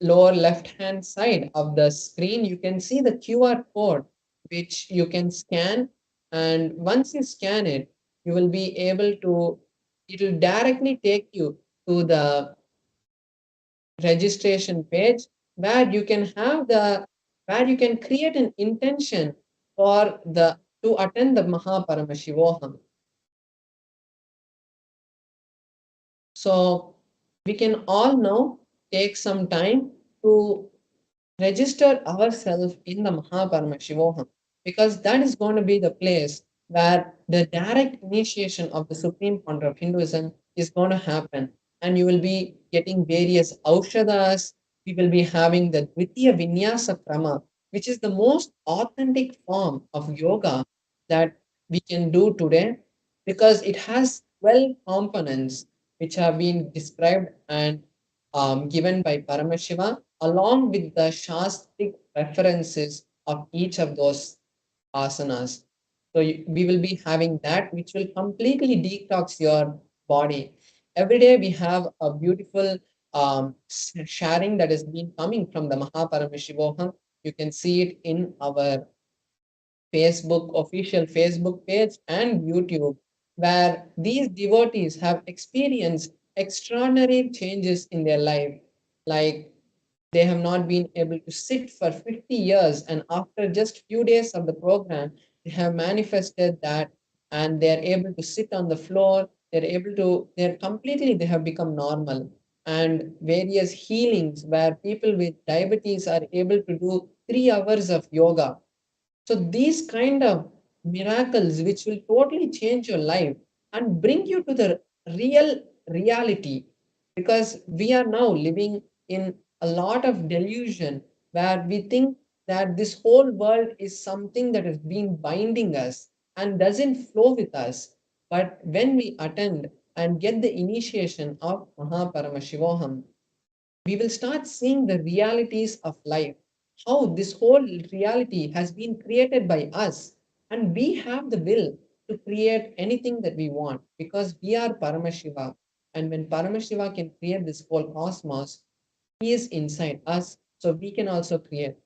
lower left hand side of the screen. You can see the QR code which you can scan, and once you scan it, you will be able to, it will directly take you to the registration page where you can have the, where you can create an intention for the to attend the Mahaparamashivoham. So we can all now take some time to register ourselves in the Mahaparama because that is going to be the place where the direct initiation of the supreme founder of Hinduism is going to happen. And you will be getting various aushadas. We will be having the Dvitiya Vinyasa Krama, which is the most authentic form of yoga that we can do today because it has 12 components which have been described and given by Paramashiva, along with the Shastric references of each of those asanas. So we will be having that, which will completely detox your body. Every day we have a beautiful sharing that has been coming from the Mahaparamishivoham. You can see it in our Facebook, official Facebook page and YouTube, where these devotees have experienced extraordinary changes in their life. Like they have not been able to sit for 50 years, and after just few days of the program, they have manifested that and they're able to sit on the floor. They're completely, they have become normal. And various healings where people with diabetes are able to do 3 hours of yoga. So these kind of miracles which will totally change your life and bring you to the real reality, because we are now living in a lot of delusion where we think that this whole world is something that has been binding us and doesn't flow with us. But when we attend and get the initiation of Mahaparamashivoham, we will start seeing the realities of life, how this whole reality has been created by us, and we have the will to create anything that we want because we are Paramashiva. And when Paramashiva can create this whole cosmos, he is inside us, so we can also create.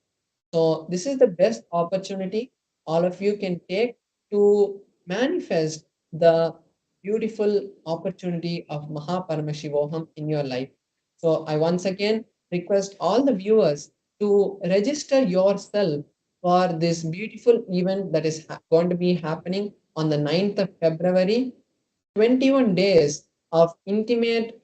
So this is the best opportunity all of you can take to manifest the beautiful opportunity of Mahaparamashivoham in your life. So I once again request all the viewers to register yourself for this beautiful event that is going to be happening on the 9th of February. 21 days of intimate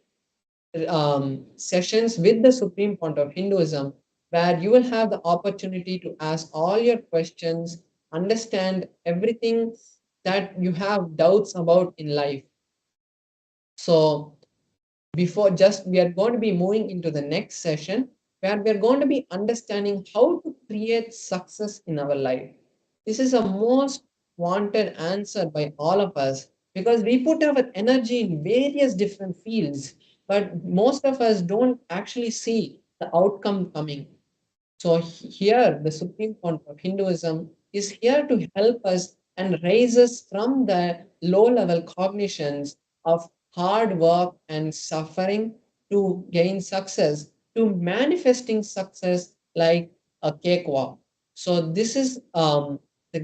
sessions with the Supreme Point of Hinduism, where you will have the opportunity to ask all your questions, understand everything that you have doubts about in life. So, before just we are going to be moving into the next session where we are going to be understanding how to create success in our life. This is a most wanted answer by all of us because we put our energy in various different fields, but most of us don't actually see the outcome coming. So here, the Supreme Court of Hinduism is here to help us and raise us from the low-level cognitions of hard work and suffering to gain success, to manifesting success like a cakewalk. So this is the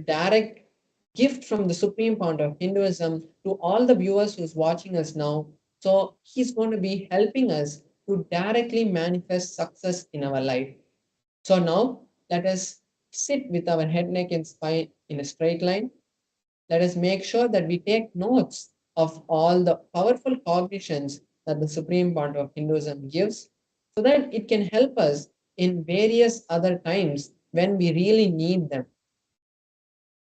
direct gift from the Supreme Point of Hinduism to all the viewers who's watching us now. So he's going to be helping us to directly manifest success in our life. So now let us sit with our head, neck, and spine in a straight line. Let us make sure that we take notes of all the powerful cognitions that the Supreme Point of Hinduism gives so that it can help us in various other times when we really need them.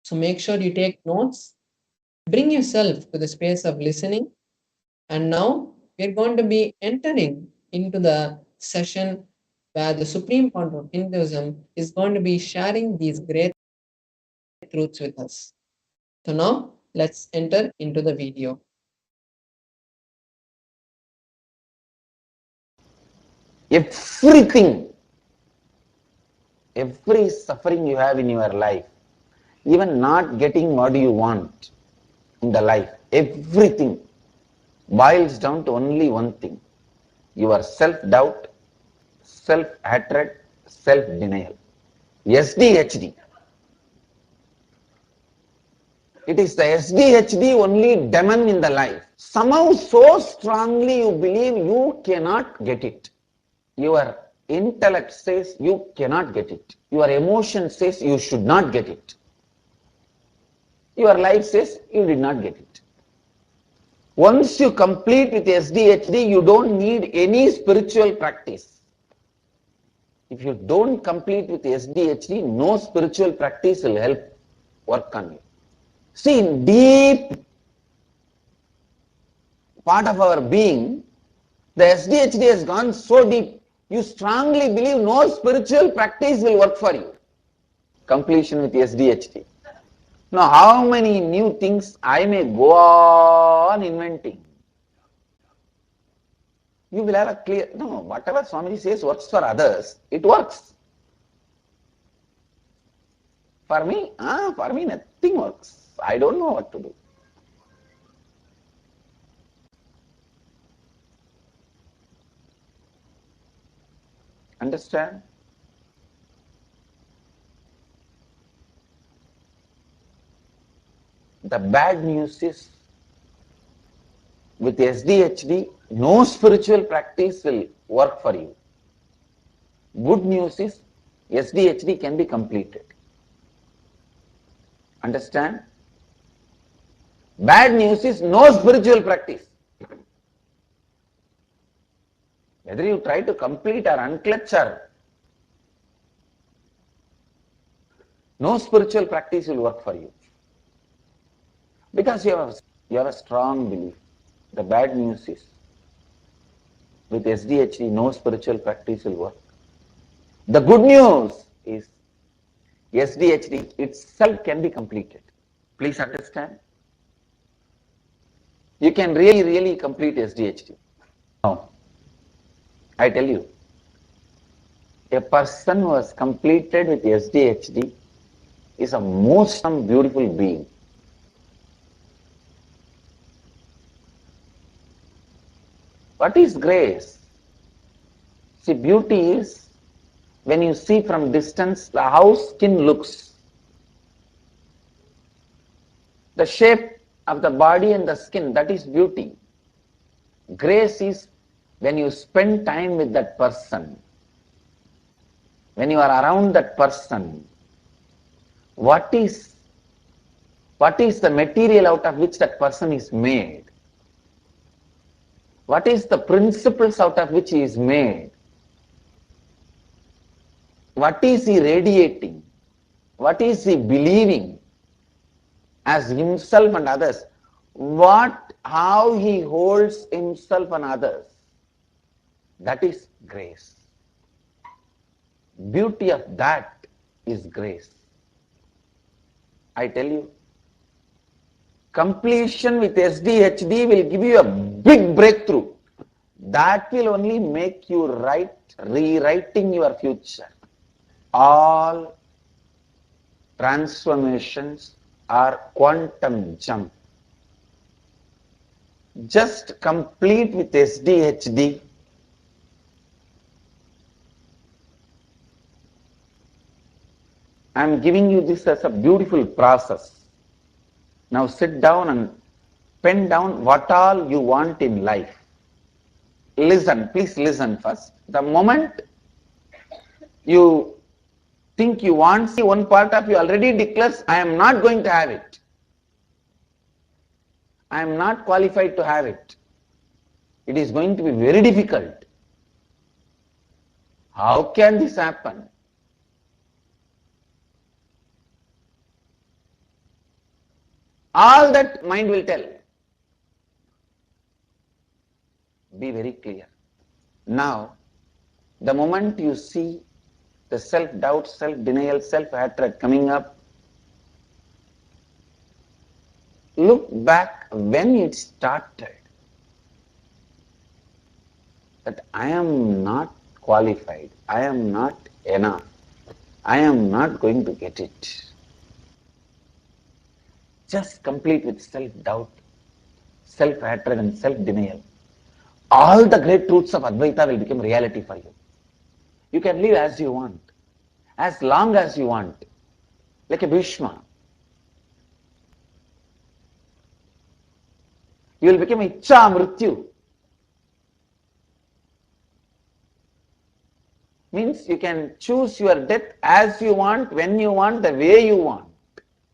So make sure you take notes, bring yourself to the space of listening, and now we're going to be entering into the session where the Supreme Point of Hinduism is going to be sharing these great truths with us. So now let's enter into the video. Everything, every suffering you have in your life, even not getting what you want in the life, everything boils down to only one thing: your self-doubt, self-hatred, self-denial. SDHD. It is the SDHD only demon in the life. Somehow so strongly you believe you cannot get it. Your intellect says you cannot get it. Your emotion says you should not get it. Your life says you did not get it. Once you complete with SDHD, you don't need any spiritual practice. If you don't complete with SDHD, no spiritual practice will help work on you. See, in deep part of our being, the SDHD has gone so deep, you strongly believe no spiritual practice will work for you. Completion with SDHD. Now, how many new things I may go on inventing? You will have a clear, no, whatever Swamiji says works for others, it works. For me nothing works. I don't know what to do. Understand? The bad news is, with SDHD, no spiritual practice will work for you. Good news is, SDHD can be completed. Understand? Bad news is, no spiritual practice. Whether you try to complete or unclutch or no spiritual practice will work for you. Because you have a strong belief. The bad news is, with SDHD, no spiritual practice will work. The good news is, SDHD itself can be completed. Please understand. You can really complete SDHD. Now, I tell you, a person who has completed with SDHD is a most beautiful being. What is grace? See, beauty is when you see from distance how skin looks. The shape of the body and the skin, that is beauty. Grace is when you spend time with that person, when you are around that person. What is the material out of which that person is made? What is the principles out of which he is made? What is he radiating? What is he believing as himself and others? How he holds himself and others? That is grace. Beauty of that is grace. I tell you, completion with SDHD will give you a big breakthrough. That will only make you rewriting your future. All transformations are quantum jump. Just complete with SDHD. I am giving you this as a beautiful process. Now sit down and pen down what all you want in life. Listen, please listen first. The moment you think you want, see, one part of you already declares, I am not going to have it. I am not qualified to have it. It is going to be very difficult. How can this happen? All that mind will tell. Be very clear. Now, the moment you see the self-doubt, self-denial, self-hatred coming up, look back when it started. That I am not qualified, I am not enough, I am not going to get it. Just complete with self-doubt, self-hatred and self-denial. All the great truths of Advaita will become reality for you. You can live as you want, as long as you want, like a Bhishma. You will become Ichcha Mrityu. Means you can choose your death as you want, when you want, the way you want.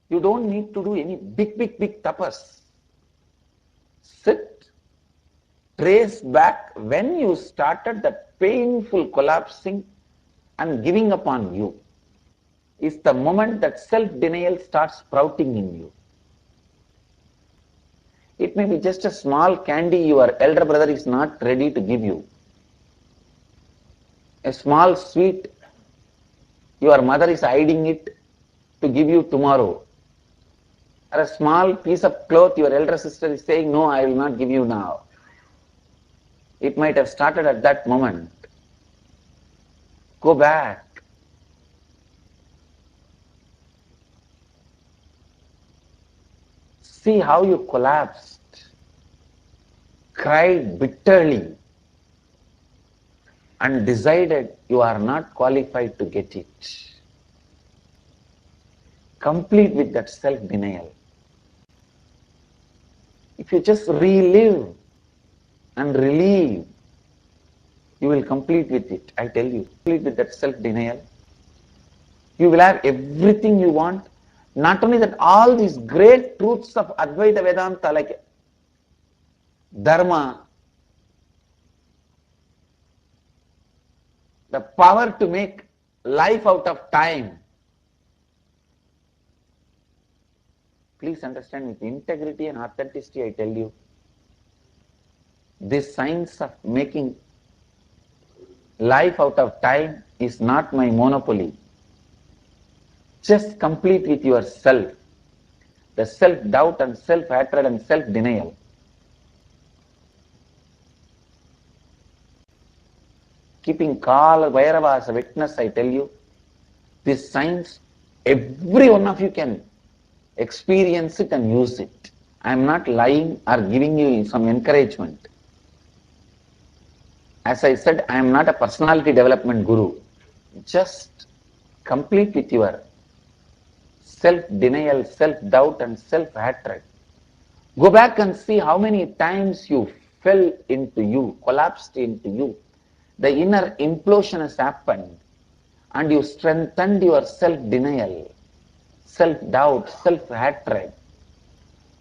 You don't need to do any big tapas. Sit, trace back when you started that painful collapsing and giving up on you. Is the moment that self-denial starts sprouting in you. It may be just a small candy your elder brother is not ready to give you. A small sweet, your mother is hiding it to give you tomorrow. Or a small piece of cloth, your elder sister is saying, no, I will not give you now. It might have started at that moment. Go back. See how you collapsed, cried bitterly, and decided you are not qualified to get it. Complete with that self-denial. If you just relive and relieve, you will complete with it, I tell you. Complete with that self-denial. You will have everything you want. Not only that, all these great truths of Advaita Vedanta like Dharma, the power to make life out of time. Please understand, with integrity and authenticity, I tell you, this science of making life out of time is not my monopoly. Just complete with yourself, the self-doubt and self-hatred and self-denial. Keeping Kala Bhairava as a witness, I tell you, this science, every one of you can experience it and use it. I am not lying or giving you some encouragement. As I said, I am not a personality development guru. Just complete with your self-denial, self-doubt and self-hatred. Go back and see how many times you fell into you, collapsed into you. The inner implosion has happened and you strengthened your self-denial, self-doubt, self-hatred.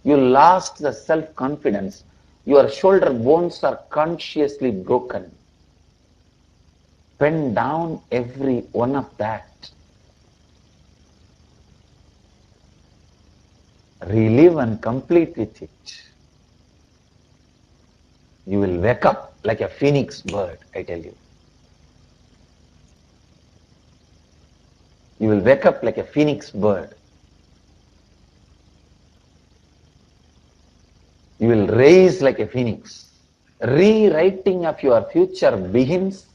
You lost the self-confidence. Your shoulder bones are consciously broken. Bend down every one of that. Relive and complete with it. You will wake up like a phoenix bird, I tell you. You will wake up like a phoenix bird. You will rise like a phoenix. Rewriting of your future begins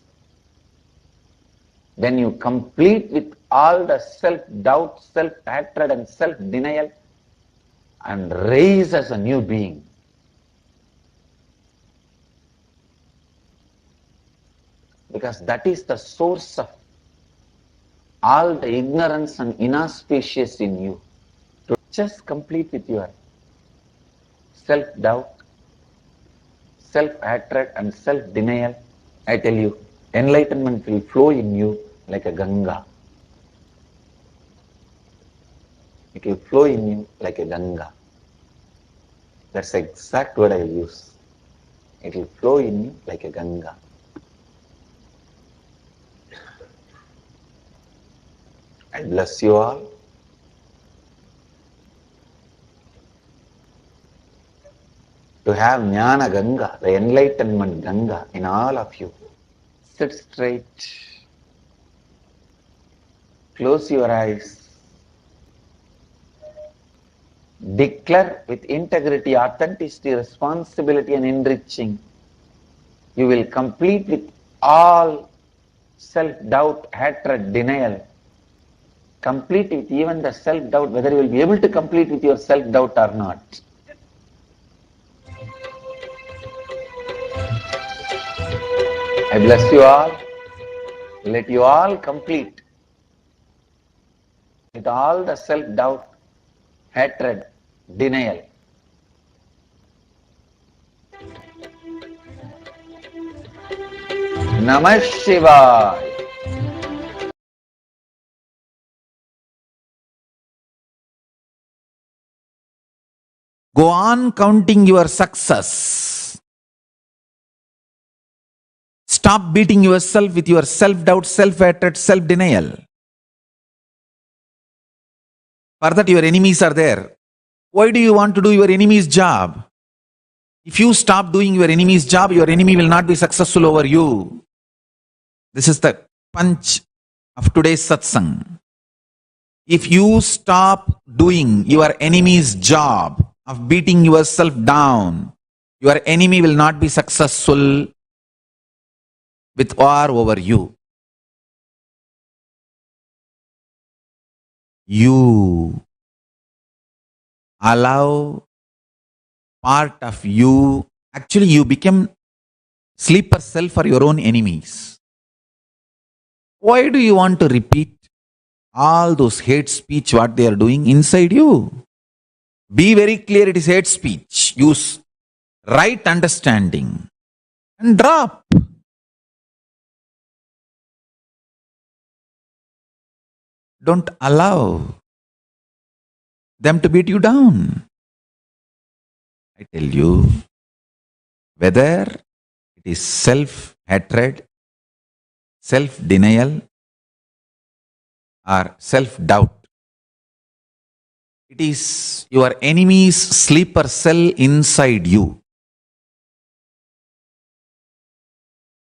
when you complete with all the self-doubt, self-hatred and self-denial and rise as a new being. Because that is the source of all the ignorance and inauspicious in you. To just complete with your self-doubt, self-hatred and self-denial, I tell you, enlightenment will flow in you like a Ganga. It will flow in you like a Ganga. That's the exact word I will use. It will flow in you like a Ganga. I bless you all. To have Jnana Ganga, the enlightenment Ganga in all of you. Sit straight. Close your eyes. Declare with integrity, authenticity, responsibility and enriching. You will complete with all self-doubt, hatred, denial. Complete with even the self-doubt, whether you will be able to complete with your self-doubt or not. I bless you all. Let you all complete with all the self-doubt, hatred, denial. Namah Shivaya. Go on counting your success. Stop beating yourself with your self-doubt, self-hatred, self-denial. For that your enemies are there. Why do you want to do your enemy's job? If you stop doing your enemy's job, your enemy will not be successful over you. This is the punch of today's satsang. If you stop doing your enemy's job of beating yourself down, your enemy will not be successful with war over you. You allow part of you, actually you become sleeper cell for your own enemies. Why do you want to repeat all those hate speech what they are doing inside you? Be very clear, it is hate speech. Use right understanding and drop. Don't allow them to beat you down. I tell you, whether it is self-hatred, self-denial, or self-doubt, it is your enemy's sleeper cell inside you.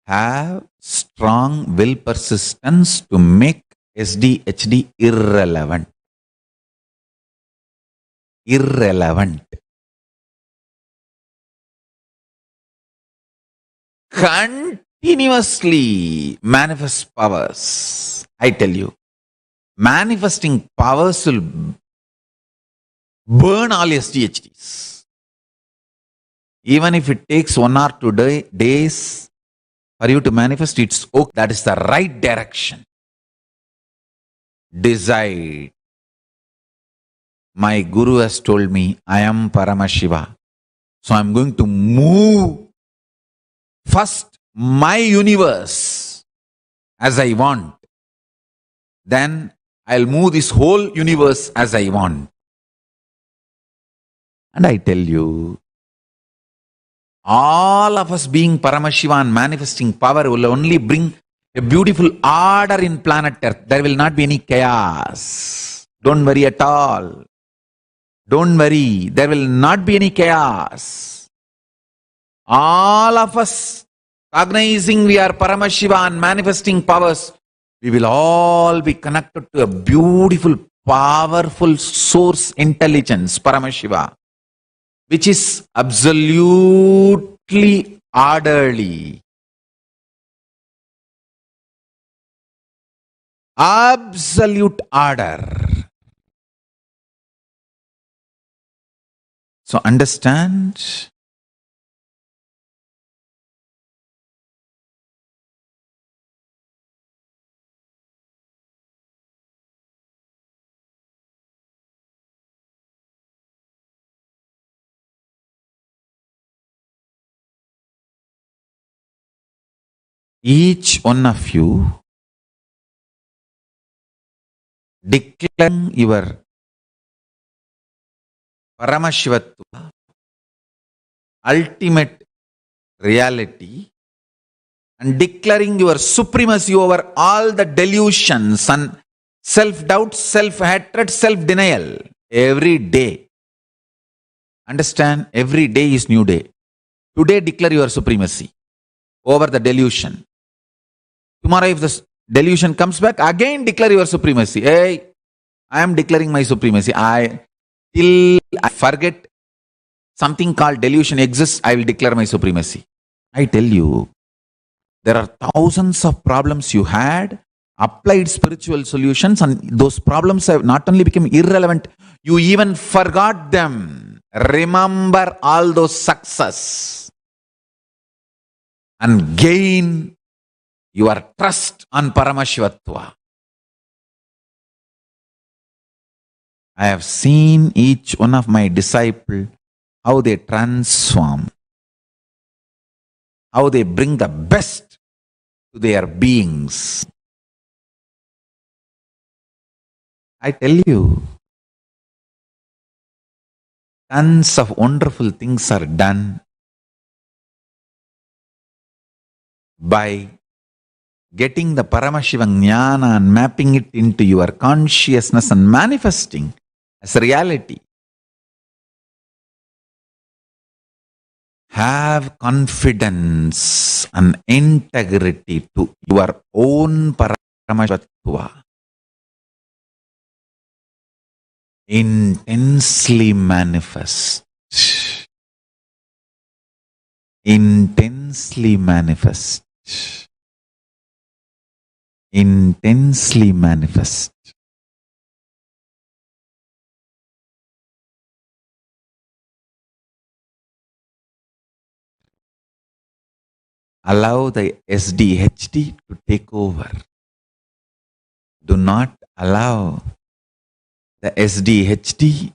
Have strong will persistence to make SDHD irrelevant. Irrelevant. Continuously manifest powers. I tell you, manifesting powers will burn all SDHDs. Even if it takes 1 or 2 days for you to manifest, it's okay. That is the right direction. Decide. My Guru has told me, I am Paramashiva. So I'm going to move first my universe as I want. Then I'll move this whole universe as I want. And I tell you, All of us being Paramashiva and manifesting power will only bring a beautiful order in planet Earth. There will not be any chaos. Don't worry at all. Don't worry. There will not be any chaos. All of us cognizing we are Paramashiva and manifesting powers, we will all be connected to a beautiful, powerful source intelligence, Paramashiva, which is absolutely orderly. Absolute order. So understand, each one of you declaring your Paramashivatva, ultimate reality, and declaring your supremacy over all the delusions and self-doubt, self-hatred, self-denial every day. Understand, every day is new day. Today declare your supremacy over the delusion. Tomorrow if the delusion comes back, again declare your supremacy. Hey, I am declaring my supremacy. Till I forget something called delusion exists, I will declare my supremacy. I tell you, there are thousands of problems you had, applied spiritual solutions, and those problems have not only become irrelevant, you even forgot them. Remember all those success and gain your trust on Paramashivatva. I have seen each one of my disciples, how they transform, how they bring the best to their beings. I tell you, tons of wonderful things are done by getting the Paramashiva Jnana and mapping it into your consciousness and manifesting as a reality. Have confidence and integrity to your own Paramashivatva. Intensely manifest. Intensely manifest. Intensely manifest. Allow the SDHD to take over. Do not allow the SDHD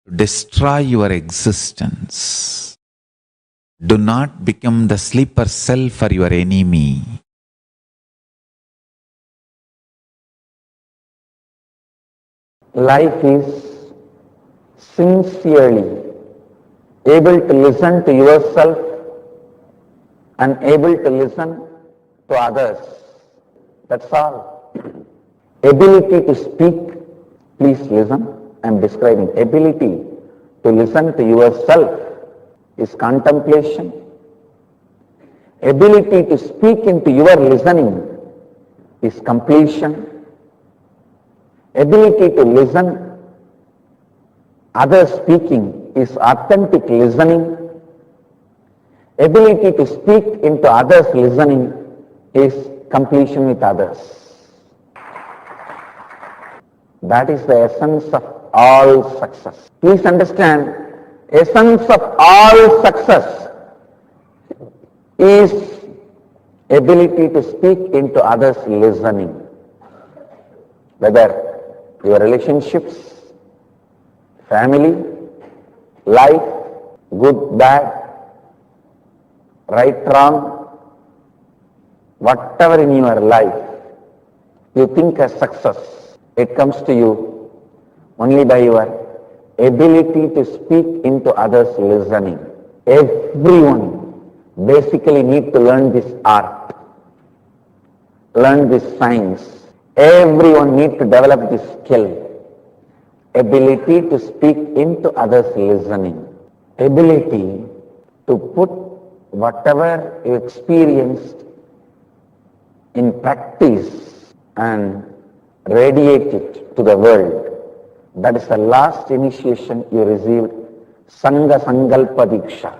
to destroy your existence. Do not become the sleeper cell for your enemy. Life is sincerely able to listen to yourself and able to listen to others. That's all. Ability to speak, please listen, I am describing. Ability to listen to yourself is contemplation. Ability to speak into your listening is completion. Ability to listen others speaking is authentic listening. Ability to speak into others listening is completion with others. That is the essence of all success. Please understand, essence of all success is ability to speak into others listening. Whether your relationships, family, life, good, bad, right, wrong, whatever in your life you think as success, it comes to you only by your ability to speak into others listening. Everyone basically need to learn this art, learn this science. Everyone need to develop this skill, ability to speak into others' listening, ability to put whatever you experienced in practice and radiate it to the world. That is the last initiation you received, Sangha Sankalpa Diksha.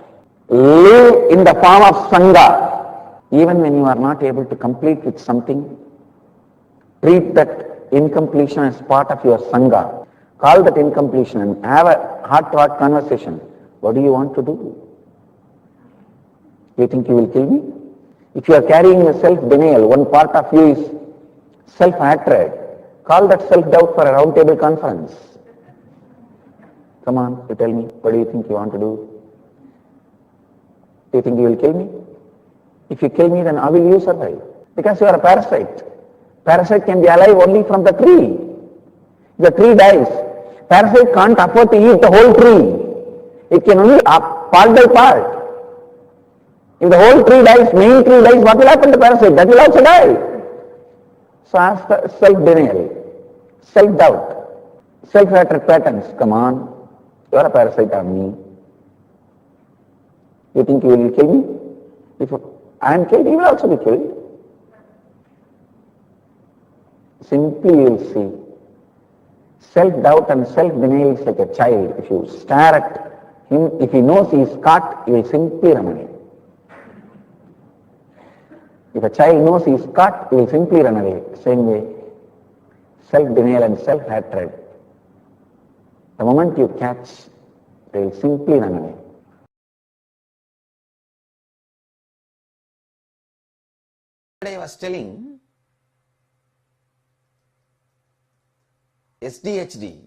Live in the form of Sangha. Even when you are not able to complete with something, treat that incompletion as part of your Sangha. Call that incompletion and have a heart-to-heart conversation. What do you want to do? You think you will kill me? If you are carrying a self-denial, one part of you is self-hatred. Call that self-doubt for a round-table conference. Come on, you tell me, what do you think you want to do? Do you think you will kill me? If you kill me, then how will you survive? Because you are a parasite. Parasite can be alive only from the tree. If the tree dies, parasite can't afford to eat the whole tree. It can only eat part by part. If the whole tree dies, main tree dies, what will happen to parasite? That will also die. So ask the self-denial, self-doubt, self-hatred patterns. Come on, you are a parasite of me. You think you will kill me? If I am killed, you will also be killed. Simply you will see. Self-doubt and self-denial is like a child. If you stare at him, if he knows he is caught, he will simply run away. If a child knows he is caught, he will simply run away. Same way, self-denial and self-hatred. The moment you catch, they will simply run away. I was telling SDHD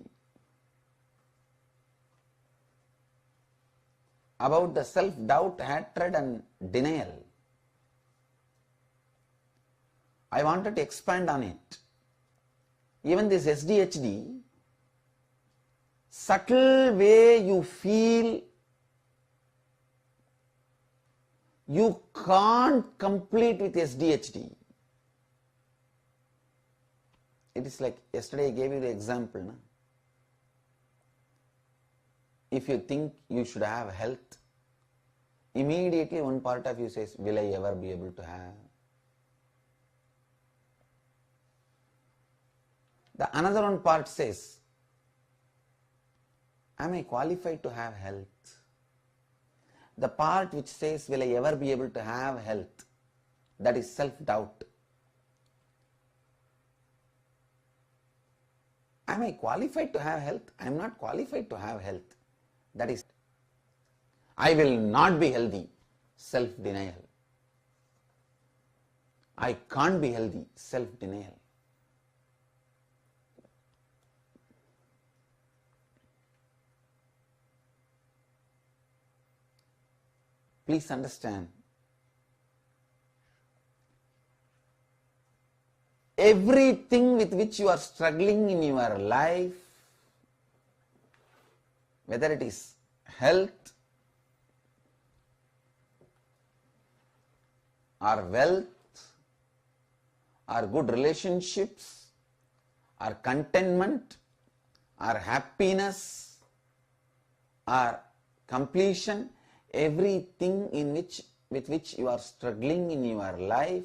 about the self-doubt, hatred and denial. I wanted to expand on it. Even this SDHD, subtle way you feel you can't complete with SDHD. It is like yesterday I gave you the example. No? If you think you should have health, immediately one part of you says, will I ever be able to have? The another one part says, am I qualified to have health? The part which says, will I ever be able to have health? That is self-doubt. Am I qualified to have health? I am not qualified to have health. That is, I will not be healthy. Self-denial. I can't be healthy. Self-denial. Please understand, everything with which you are struggling in your life, whether it is health or wealth or good relationships or contentment or happiness or completion, everything with which you are struggling in your life,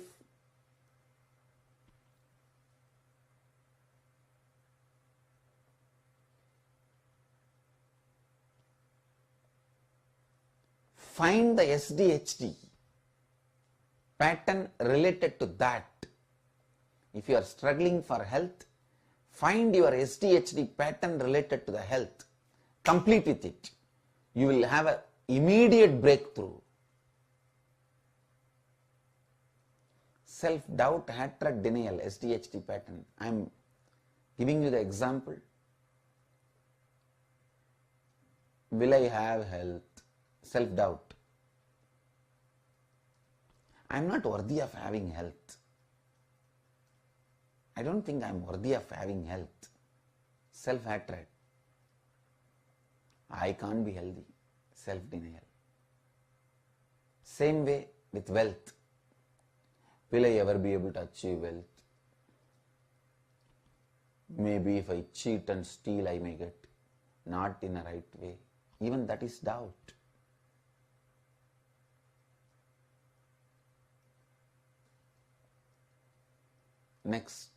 find the SDHD pattern related to that. If you are struggling for health, find your SDHD pattern related to the health. Complete with it. You will have an immediate breakthrough. Self-doubt, hatred, denial, SDHD pattern. I am giving you the example. Will I have health? Self-doubt. I am not worthy of having health. I don't think I am worthy of having health. Self-hatred. I can't be healthy. Self-denial. Same way with wealth. Will I ever be able to achieve wealth? Maybe if I cheat and steal, I may get, not in a right way. Even that is doubt. Next.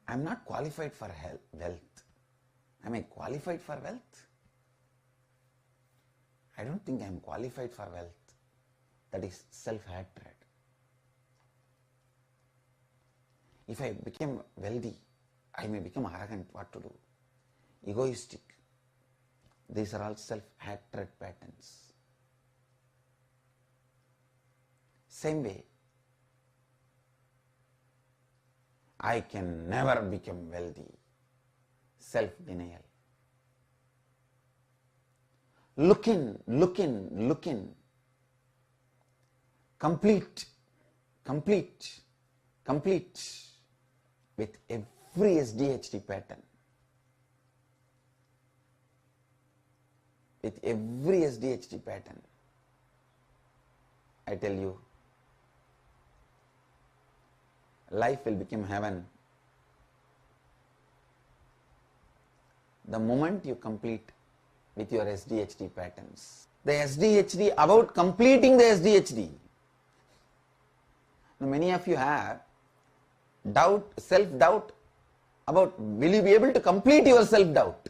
I am not qualified for wealth. Am I qualified for wealth? I don't think I am qualified for wealth. That is self-hatred. If I become wealthy, I may become arrogant. What to do? Egoistic. These are all self-hatred patterns. Same way, I can never become wealthy. Self-denial. Look in. Complete with every SDHD pattern. With every SDHD pattern. I tell you, life will become heaven the moment you complete with your SDHD patterns. The SDHD, about completing the SDHD. Now, many of you have doubt, self-doubt about will you be able to complete your self-doubt.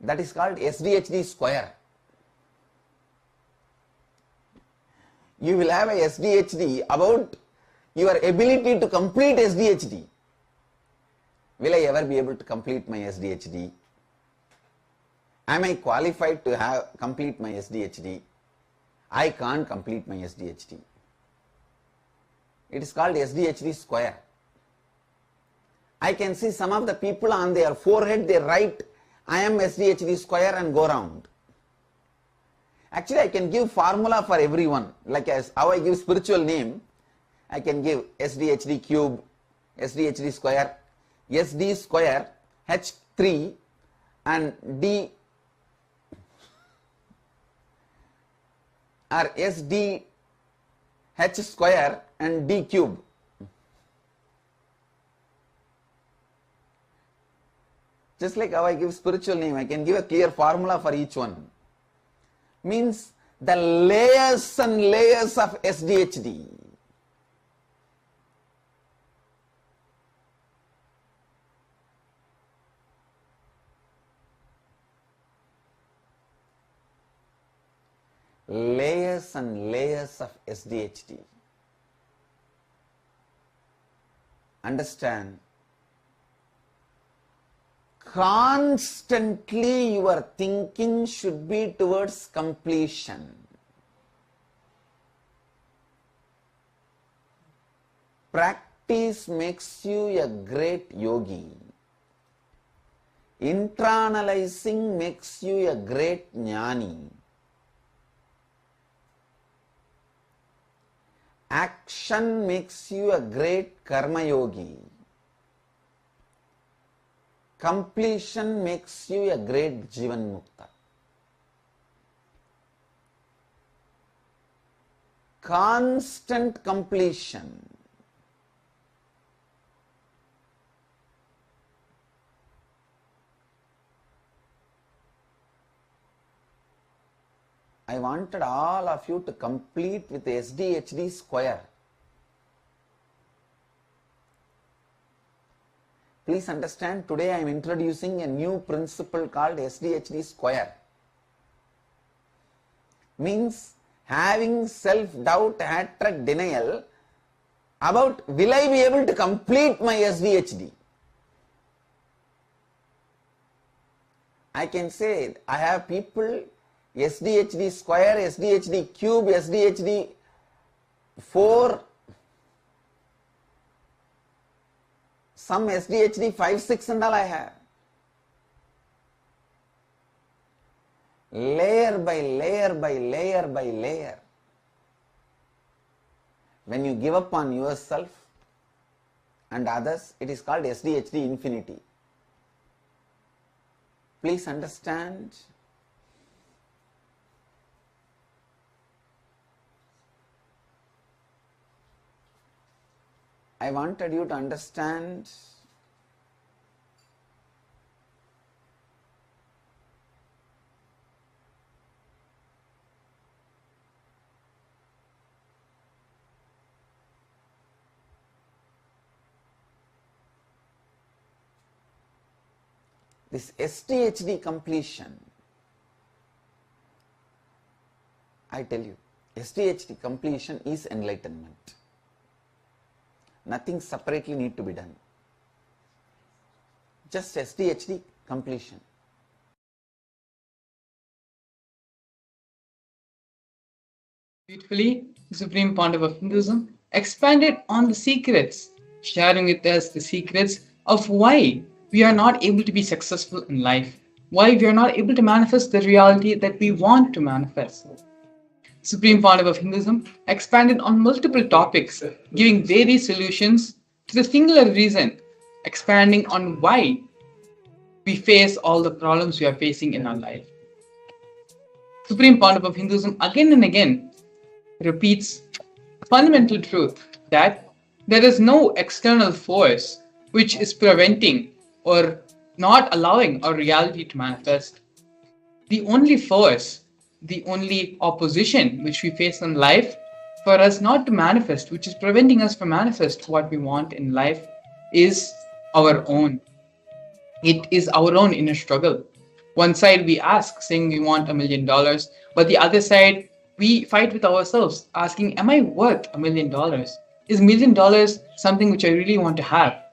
That is called SDHD square. You will have a SDHD about your ability to complete SDHD. Will I ever be able to complete my SDHD? Am I qualified to complete my SDHD? I can't complete my SDHD. It is called SDHD square. I can see some of the people on their forehead, they write, I am SDHD square and go round. Actually, I can give formula for everyone. Like as how I give spiritual name, I can give SDHD cube, SDHD square, SD square, H3 and D or SD H square and D cube. Just like how I give spiritual name, I can give a clear formula for each one. Means the layers and layers of SDHD. Layers and layers of SDHD. Understand? Constantly your thinking should be towards completion. Practice makes you a great yogi. Internalizing makes you a great jnani. Action makes you a great karma yogi. Completion makes you a great Jivan Mukta. Constant completion. I wanted all of you to complete with SDHD square. Please understand, today I am introducing a new principle called SDHD square. Means having self-doubt, hatred, denial about will I be able to complete my SDHD. I can say I have people SDHD square, SDHD cube, SDHD 4, some SDHD 5, 6 and all I have. Layer by layer by layer by layer. When you give up on yourself, and others it is called SDHD infinity. Please understand. I wanted you to understand this SDHD completion. I tell you, SDHD completion is enlightenment. Nothing separately need to be done. Just SDHD completion. Beautifully, the Supreme Pontiff of Hinduism expanded on the secrets, sharing with us the secrets of why we are not able to be successful in life, why we are not able to manifest the reality that we want to manifest. Supreme Pontiff of Hinduism expanded on multiple topics, giving various solutions to the singular reason, expanding on why we face all the problems we are facing in our life. Supreme Pontiff of Hinduism again and again repeats a fundamental truth that there is no external force which is preventing or not allowing our reality to manifest. The only force, the only opposition which we face in life for us not to manifest, which is preventing us from manifest what we want in life, is our own. It is our own inner struggle. One side we ask, saying we want $1 million, but the other side we fight with ourselves, asking, am I worth $1 million? Is $1 million something which I really want to have?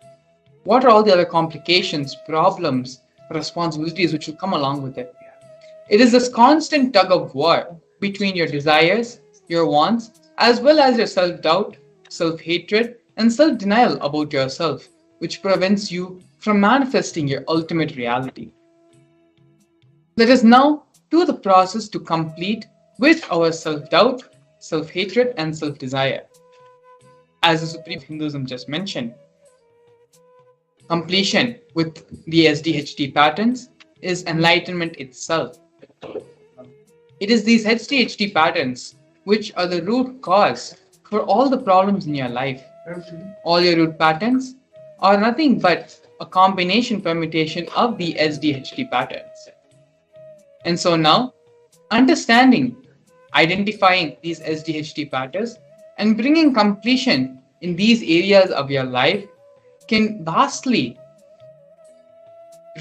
What are all the other complications, problems, responsibilities which will come along with it? It is this constant tug of war between your desires, your wants, as well as your self-doubt, self-hatred, and self-denial about yourself, which prevents you from manifesting your ultimate reality. Let us now do the process to complete with our self-doubt, self-hatred, and self-desire. As the Supreme Hinduism just mentioned, completion with the SDHD patterns is enlightenment itself. It is these SDHD patterns which are the root cause for all the problems in your life. All your root patterns are nothing but a combination permutation of the SDHD patterns. And so now, understanding, identifying these SDHD patterns and bringing completion in these areas of your life can vastly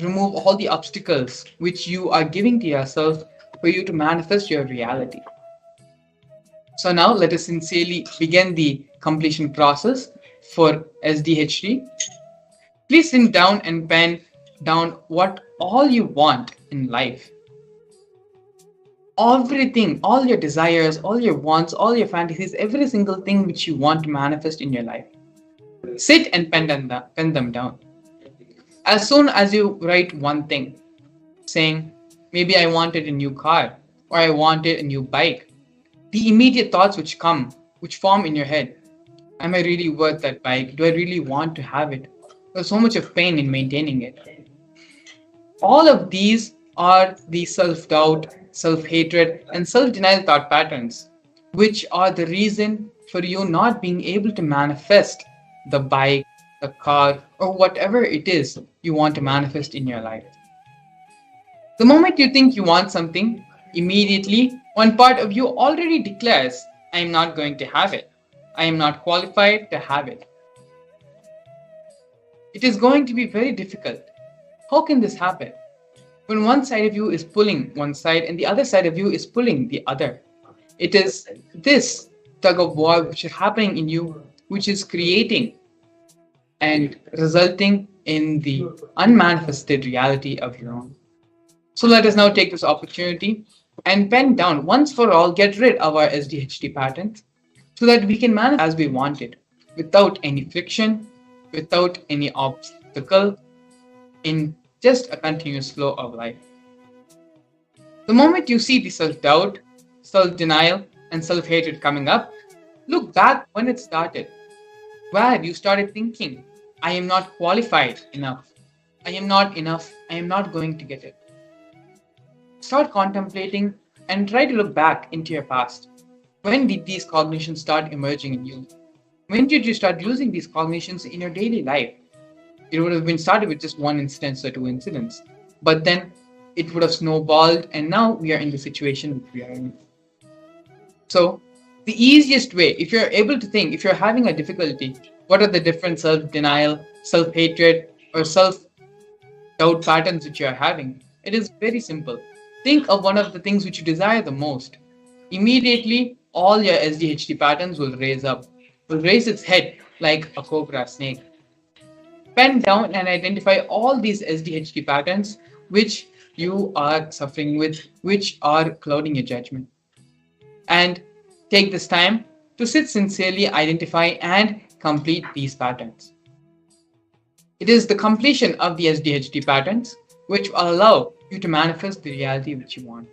remove all the obstacles which you are giving to yourself for you to manifest your reality. So now let us sincerely begin the completion process for SDHD. Please sit down and pen down what all you want in life. Everything, all your desires, all your wants, all your fantasies, every single thing which you want to manifest in your life. Sit and pen them down. As soon as you write one thing, saying, maybe I wanted a new car, or I wanted a new bike, the immediate thoughts which come, which form in your head, am I really worth that bike? Do I really want to have it? There's so much of pain in maintaining it. All of these are the self-doubt, self-hatred, and self-denial thought patterns, which are the reason for you not being able to manifest the bike, the car, or whatever it is you want to manifest in your life. The moment you think you want something, immediately one part of you already declares, I am not going to have it. I am not qualified to have it. It is going to be very difficult. How can this happen? When one side of you is pulling one side and the other side of you is pulling the other. It is this tug of war which is happening in you, which is creating and resulting in the unmanifested reality of your own. So let us now take this opportunity and pen down once for all, get rid of our SDHD patterns so that we can manifest as we want it, without any friction, without any obstacle, in just a continuous flow of life. The moment you see the self-doubt, self-denial, and self-hatred coming up, look back when it started, where you started thinking, I am not qualified enough. I am not enough. I am not going to get it. Start contemplating and try to look back into your past. When did these cognitions start emerging in you? When did you start using these cognitions in your daily life? It would have been started with just one instance or two incidents, but then it would have snowballed, and now we are in the situation we are in. So, the easiest way, if you're able to think, if you're having a difficulty, what are the different self denial, self hatred, or self doubt patterns which you are having? It is very simple. Think of one of the things which you desire the most. Immediately, all your SDHD patterns will raise up, will raise its head like a cobra snake. Pen down and identify all these SDHD patterns which you are suffering with, which are clouding your judgment. And take this time to sit sincerely, identify, and complete these patterns. It is the completion of the SDHD patterns which will allow you to manifest the reality which you want.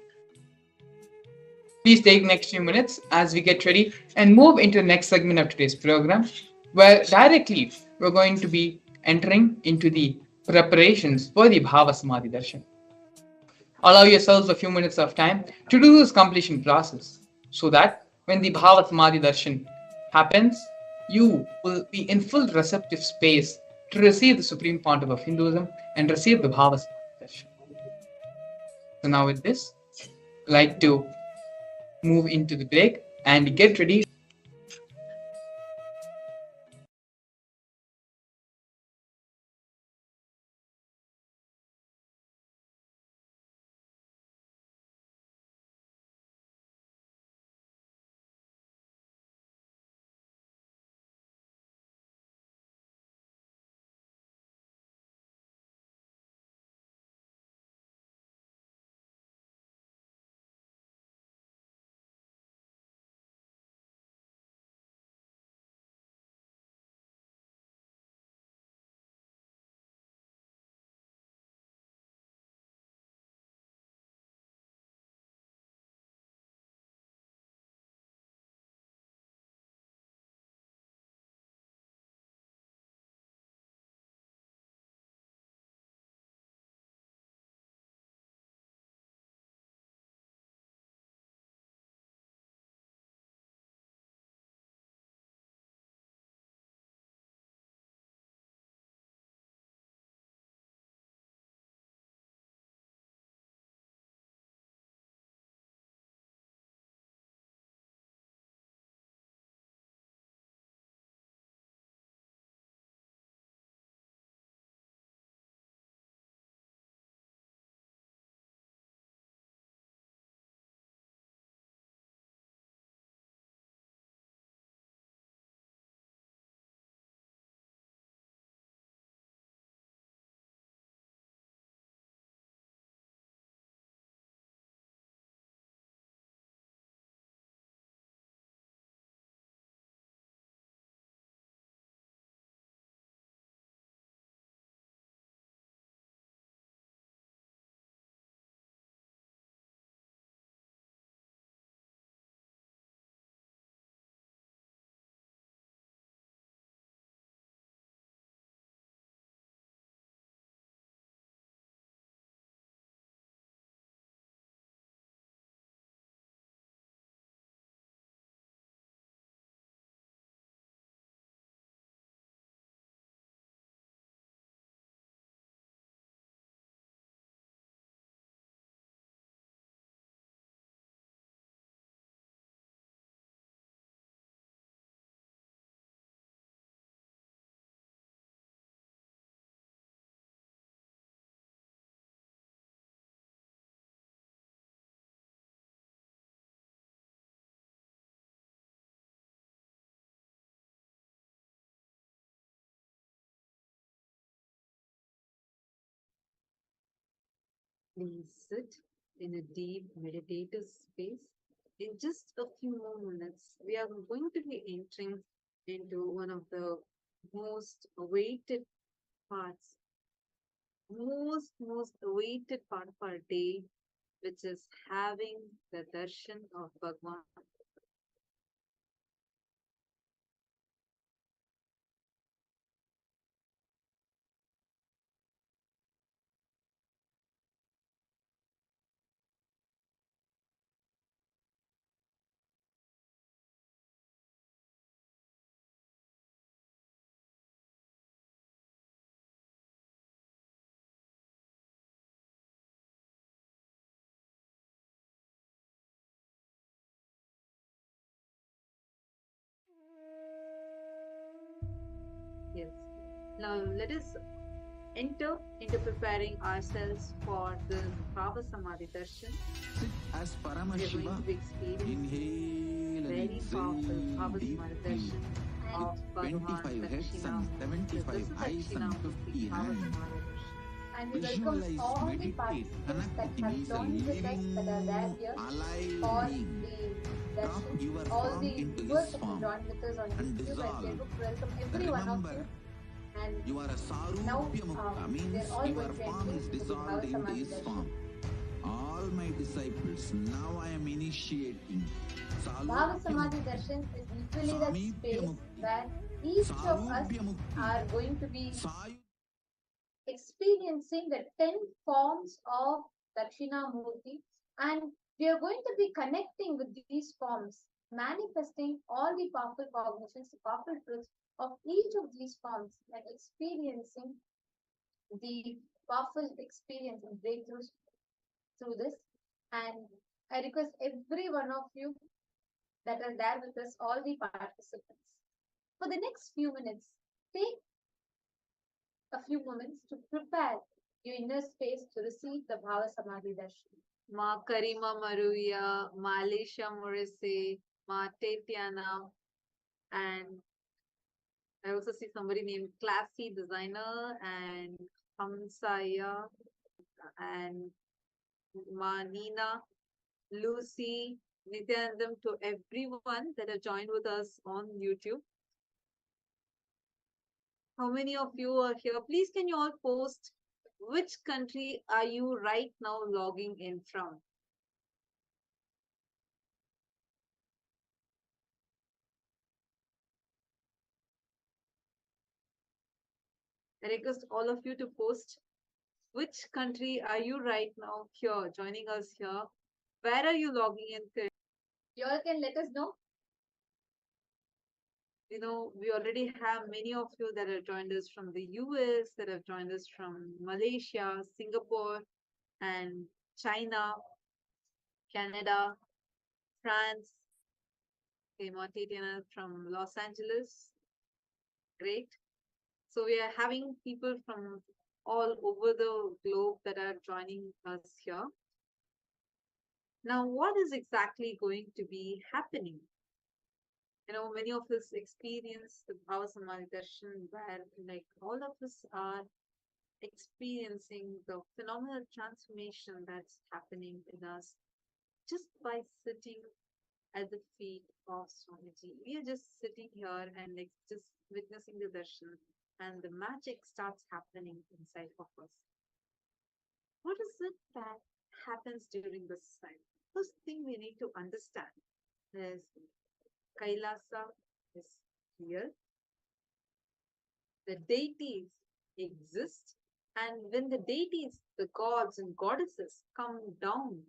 Please take next few minutes as we get ready and move into the next segment of today's program, where directly we're going to be entering into the preparations for the Bhava Samadhi Darshan. Allow yourselves a few minutes of time to do this completion process so that when the Bhava Samadhi Darshan happens, you will be in full receptive space to receive the supreme pontiff of Hinduism and receive the Bhava Samadhi Darshan. So now with this, I'd like to move into the break and get ready. Please sit in a deep meditative space. In just a few more minutes, we are going to be entering into one of the most awaited parts, most awaited part of our day, which is having the darshan of Bhagwan. Yes. Now let us enter into preparing ourselves for this Bhava Samadhi Darshan. Sit as We are going Paramashiva. to be experiencing Inhale and very powerful exhale Bhava Samadhi deeply Darshan with of Bhagavan 25 heads and Dakshinamurti. So 75 this is eyes and Dakshinamurti 50 Bhava hands. Samadhi Darshan. And we welcome Visualize, all the meditate, participants connect that with him. have He is a joined with us, that are there living, here alive for being. the Drop darshan. your All form the into viewers his that have form joined with us on and YouTube and dissolve. Facebook, welcome every one of Remember, you. And you are a now Sarupya Mukta, we means are all your going to form enter is into the dissolved Bhava into Samadhi his darshan. form. All my disciples, now I am initiating Bhava Samadhi darshan is literally that space where each of us are going to be experiencing the 10 forms of Dakshinamurti, and we are going to be connecting with these forms, manifesting all the powerful cognitions, the powerful truths of each of these forms, and experiencing the powerful experience and breakthroughs through this. And I request every one of you that are there with us, all the participants, for the next few minutes, take a few moments to prepare your inner space to receive the Bhava Samadhi Darshan. Ma Karima Maruya, Malisha Morrissey, Ma Tetiana, and I also see somebody named Classy Designer and Hamsaya and Ma Nina, Lucy, Nithyanandam, to everyone that have joined with us on YouTube. How many of you are here? Please can you all post which country are you right now logging in from? I request all of you to post which country are you right now here, joining us here? Where are you logging in? You all can let us know. You know, we already have many of you that have joined us from the US, that have joined us from Malaysia, Singapore, and China, Canada, France. Okay, Tatiana from Los Angeles. Great. So we are having people from all over the globe that are joining us here. Now, what is exactly going to be happening? You know, many of us experience the Bhava Samadhi Darshan where like all of us are experiencing the phenomenal transformation that's happening in us just by sitting at the feet of Swamiji. We are just sitting here and like just witnessing the darshan, and the magic starts happening inside of us. What is it that happens during this time? First thing we need to understand is Kailasa is real. The deities exist, and when the deities, the gods and goddesses come down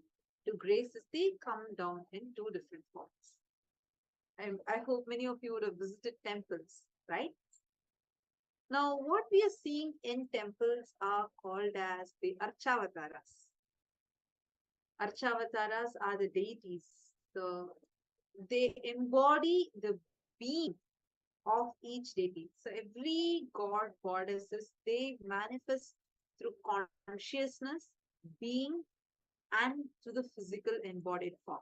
to graces, they come down in two different forms. I hope many of you would have visited temples, right? Now, what we are seeing in temples are called as the Archavataras. Archavataras are the deities. They embody the being of each deity. So every god, goddesses, they manifest through consciousness, being, and through the physical embodied form.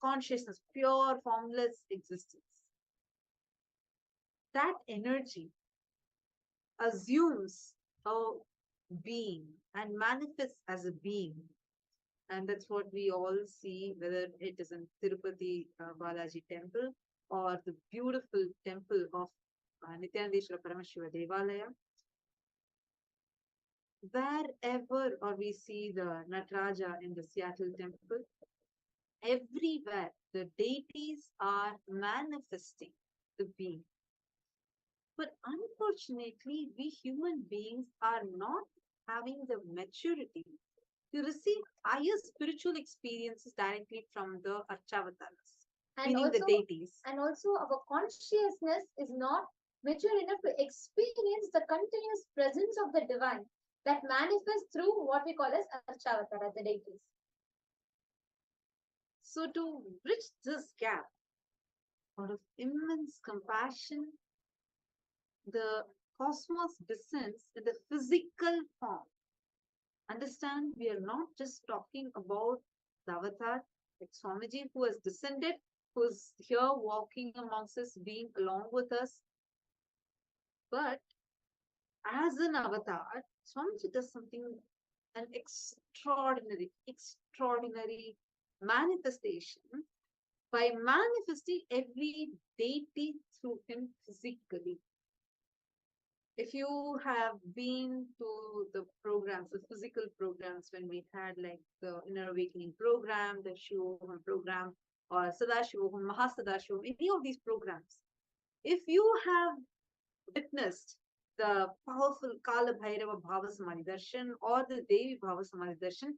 Consciousness, pure, formless existence. That energy assumes a being and manifests as a being. And that's what we all see, whether it is in Tirupati Balaji temple or the beautiful temple of Nithyanandeshwara Paramashiva Devalaya. Wherever or we see the Nataraja in the Seattle temple, everywhere the deities are manifesting the being. But unfortunately, we human beings are not having the maturity to receive higher spiritual experiences directly from the Archavataras, meaning the deities. And also our consciousness is not mature enough to experience the continuous presence of the divine that manifests through what we call as Archavatara, the deities. So to bridge this gap, out of immense compassion the cosmos descends in the physical form. Understand, we are not just talking about the avatar, like Swamiji, who has descended, who's here walking amongst us, being along with us. But as an avatar, Swamiji does something, an extraordinary manifestation by manifesting every deity through him physically. If you have been to the programs, the physical programs, when we had like the Inner Awakening program, the Shivoham program, or Sadashivoham, Mahasadashivoham, any of these programs, if you have witnessed the powerful Kala Bhairava Bhava Samadhi Darshan or the Devi Bhava Samadhi Darshan,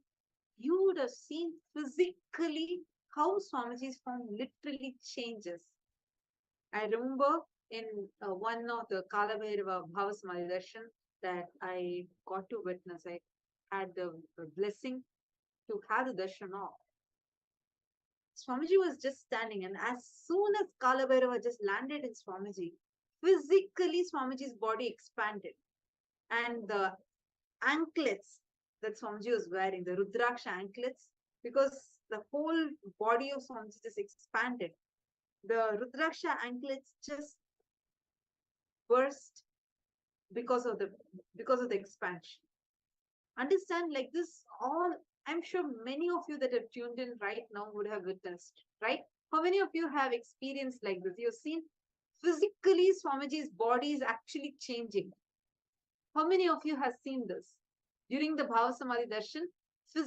you would have seen physically how Swamiji's form literally changes. I remember in one of the Kala Bhairava Bhava Samadhi Darshan that I got to witness. I had the blessing to have the darshan of. Swamiji was just standing, and as soon as Kala Bhairava just landed in Swamiji, physically Swamiji's body expanded, and the anklets that Swamiji was wearing, the Rudraksha anklets, because the whole body of Swamiji just expanded. The Rudraksha anklets just burst because of the expansion. Understand, like this, all I'm sure many of you that have tuned in right now would have witnessed, right? How many of you have experienced like this? You've seen physically Swamiji's body is actually changing. How many of you have seen this? During the Bhava Samadhi Darshan,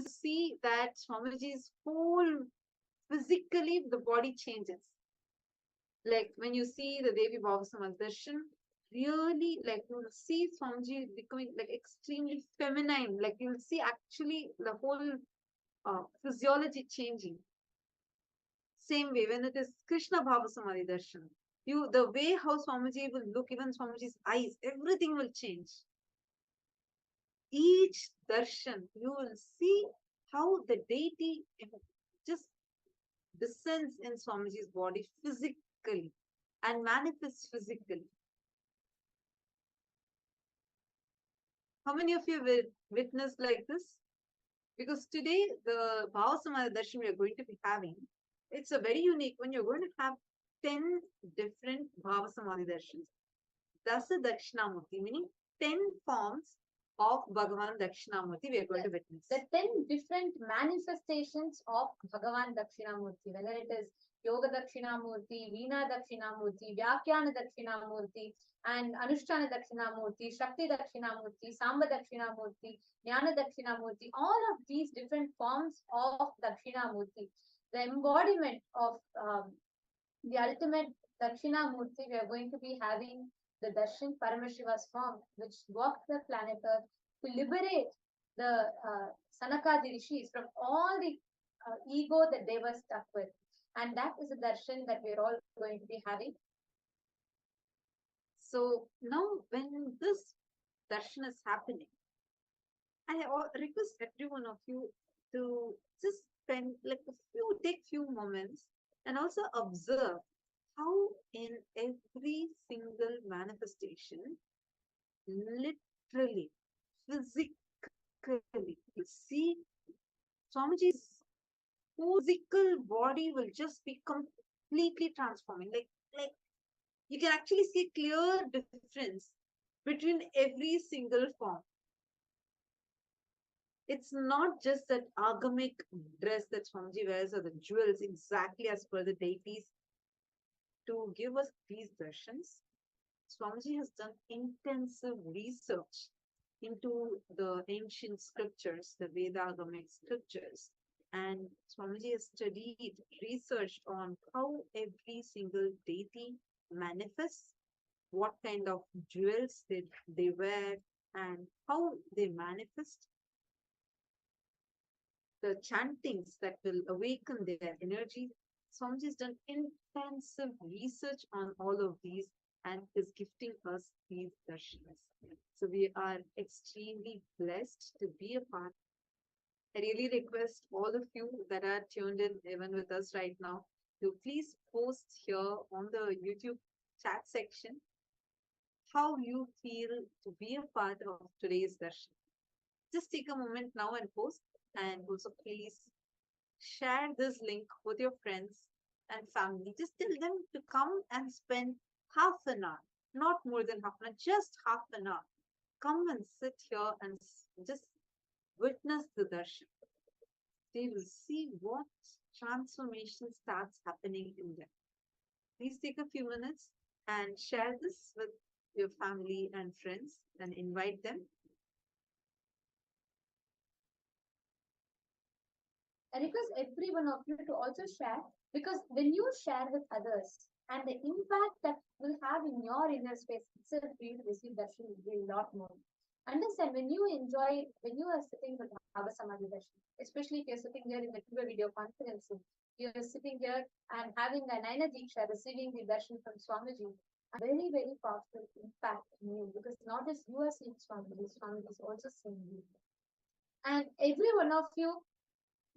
see that Swamiji's whole physically the body changes. Like when you see the Devi Bhava Samadhi Darshan, really like you'll see Swamiji becoming like extremely feminine. Like you'll see actually the whole physiology changing. Same way when it is Krishna Bhava Samadhi Darshan, the way how Swamiji will look, even Swamiji's eyes, everything will change. Each darshan, you will see how the deity just descends in Swamiji's body physically and manifests physically. How many of you will witness like this? Because today, the Bhava Samadhi Darshan we are going to be having, it's a very unique one. You're going to have 10 different Bhava Samadhi Darshans. Dasa Dakshinamoorthy, meaning 10 forms of Bhagavan Dakshinamoorthy we are going to witness. The 10 different manifestations of Bhagavan Dakshinamoorthy, whether it is Yoga Dakshinamoorthy, Veena Dakshinamoorthy, Vyakhyana Dakshinamoorthy, and Anushtana Dakshinamoorthy, Shakti Dakshinamoorthy, Samba Dakshinamoorthy, Jnana Dakshinamoorthy, all of these different forms of Dakshinamoorthy, the embodiment of the ultimate Dakshinamurti, we are going to be having the Darshan Paramashiva's form, which walked the planet Earth to liberate the Sanakadi Rishis from all the ego that they were stuck with. And that is a darshan that we're all going to be having. So now when this darshan is happening, I request every one of you to just spend like take few moments and also observe how in every single manifestation, literally, physically, you see Swamiji's physical body will just be completely transforming. Like you can actually see a clear difference between every single form. It's not just that agamic dress that Swamiji wears or the jewels exactly as per the deities to give us these darshans. Swamiji has done intensive research into the ancient scriptures, the Vedagamic scriptures, and Swamiji has studied, researched on how every single deity manifests, what kind of jewels they wear, and how they manifest, the chantings that will awaken their energy. Swamiji has done intensive research on all of these and is gifting us these darshans. So we are extremely blessed to be a part. I really request all of you that are tuned in even with us right now to please post here on the YouTube chat section how you feel to be a part of today's darshan. Just take a moment now and post, and also please share this link with your friends and family. Just tell them to come and spend half an hour, not more than half an hour, just half an hour. Come and sit here and just witness the darshan. They will see what transformation starts happening in them. Please take a few minutes and share this with your family and friends and invite them. I request every one of you to also share, because when you share with others and the impact that will have in your inner space itself for you to receive darshan will be a lot more. Understand, when you enjoy, when you are sitting with Bhava Samadhi darshan, especially if you're sitting here in the video conferencing, you're sitting here and having the Naina Diksha, receiving the darshan from Swamiji, very, very powerful impact in you, because not just you are seeing Swamiji, Swamiji is also seeing you. And every one of you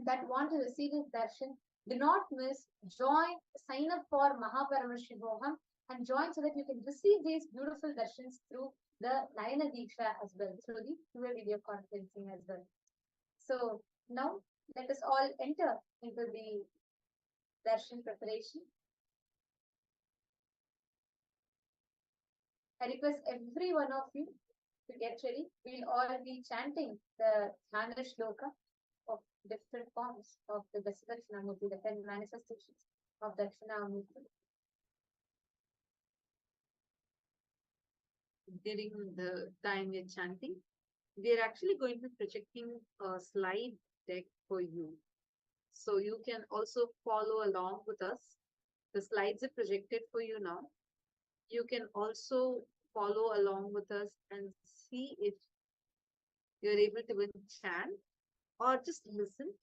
that want to receive his darshan, do not miss, join, sign up for Paramashivam and join so that you can receive these beautiful darshans through the Nayana Diksha as well, through the video conferencing as well. So now let us all enter into the darshan preparation. I request every one of you to get ready. We'll all be chanting the Dhyana Shloka of different forms of the Dakshinamoorthy, the 10 manifestations of Dakshinamoorthy. During the time we're chanting, we're actually going to be projecting a slide deck for you. So you can also follow along with us. The slides are projected for you now. You can also follow along with us and see if you're able to even chant or just listen,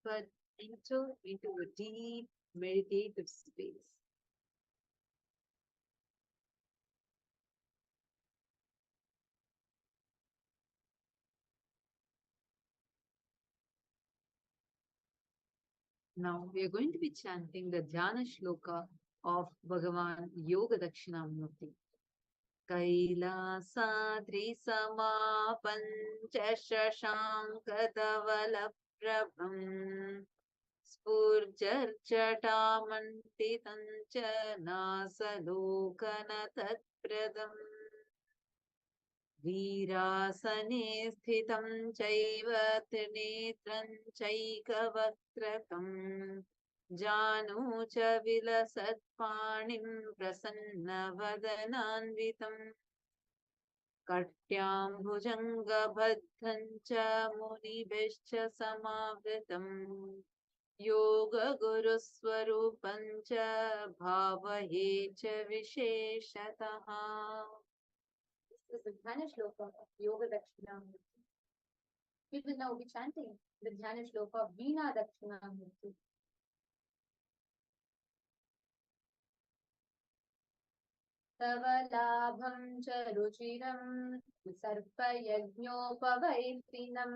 but enter into a deep meditative space. Now we are going to be chanting the Dhyana Shloka of Bhagavan Yoga Dakshinamurti. Kailasadri Samapanchashashankadavalaprabham Spurjarchatamantitam cha nasalokana tatpradam Virasane sthitam chaiva trinetram chaikavakrakam Janu cha vilasatpanim prasannavadananvitam Katyam bhujangabhaddham cha munibhishcha samavritam Yoga Guru Swarupam cha bhavaye cha visheshataha. This is the Dhyana Shloka of Yoga Dakshinamurti. We will now be chanting the Dhyana Shloka of Veena Dakshinamurti. Tavalabham cha ruchiram sarpayajñopavaitinam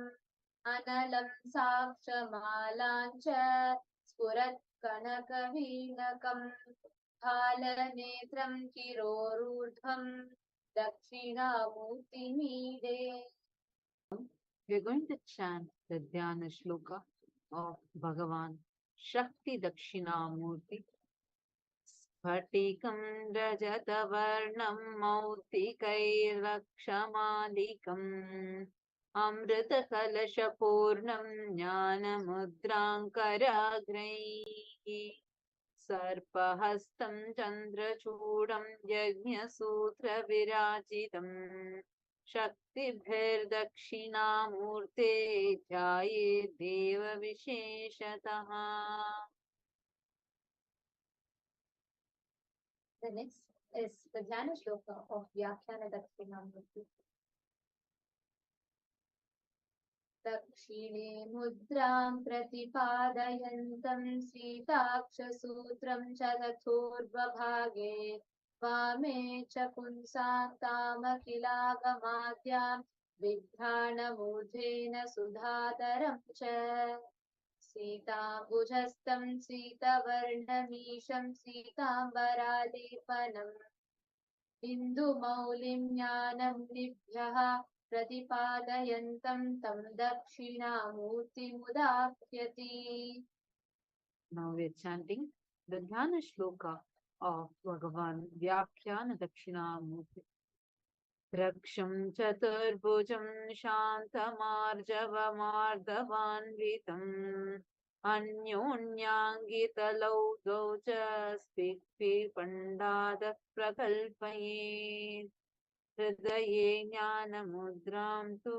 analam sakshamalan cha spurat kanakavinakam halanetram kirorurdhvam Dakshinamurti Mide. We are going to chant the Dhyana Shloka of Bhagavan Shakti Dakshinamurti. Spatikam rajatavarnam mautikairakshamādikam Amrita kalasha purnam jnanamudrankaragraihi Sarpahastam chandrachudam yajnasutra virajitam Shaktibhir dakshinamurte jhaye deva visheshataha. The next is the Dhyana Shloka of Vyakhyana Dakshinamurti. Dakshine mudram pratipadayantam sritakshasutram chadathurvabhage vame cha punsantamakilagamadhyam vibhranamudhena sudhadaram cha Sītāmbujastam Sītavarnamīṣam Sītāmbaralepanam इन्दुमौलिं ज्ञानमुनिभ्यः प्रतिपादयन्तं तं दक्षिणामूर्तिमुदाह्यति. Now we are chanting the Dhyana Shloka of Bhagavan Vyakhyana Dakshinamurti. Raksham Chaturbhujam Shantamarjavamardhavanvitam Anyonyangitalौ Daucha Spikpi Pandada Prakalpaye Hridaye Jnanamudram Tu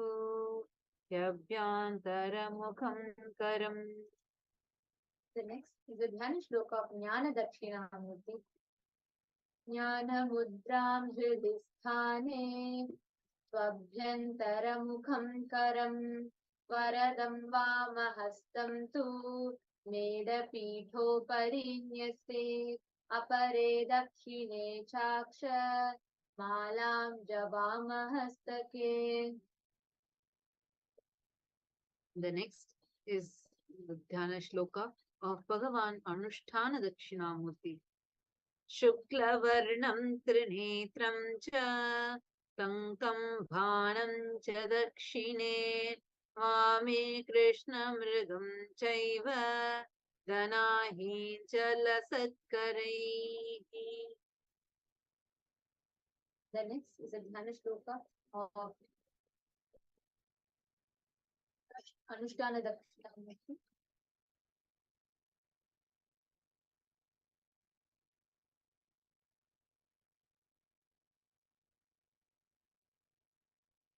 Yabhyantaramukham Karam. The next is the Dhyana Shloka of Jnana Dakshinamurti. Jnanamudram hridhi sthane Svabhyantaramukham karam Varadam vamahastam tu Medapithoparinyase Apare dakshine chaksha Malam javamahastake. The next is the Dhyana Shloka of Bhagavan Anushtana Dakshinamurti. Shuklavarnam Trinetram cha Sankam Bhanam cha Dakshine Vame Krishna Mrigam Chaiva Danahin Chalasatkaraihi. The next is a Dhyana Shloka of Anushtana Dakshinamurti.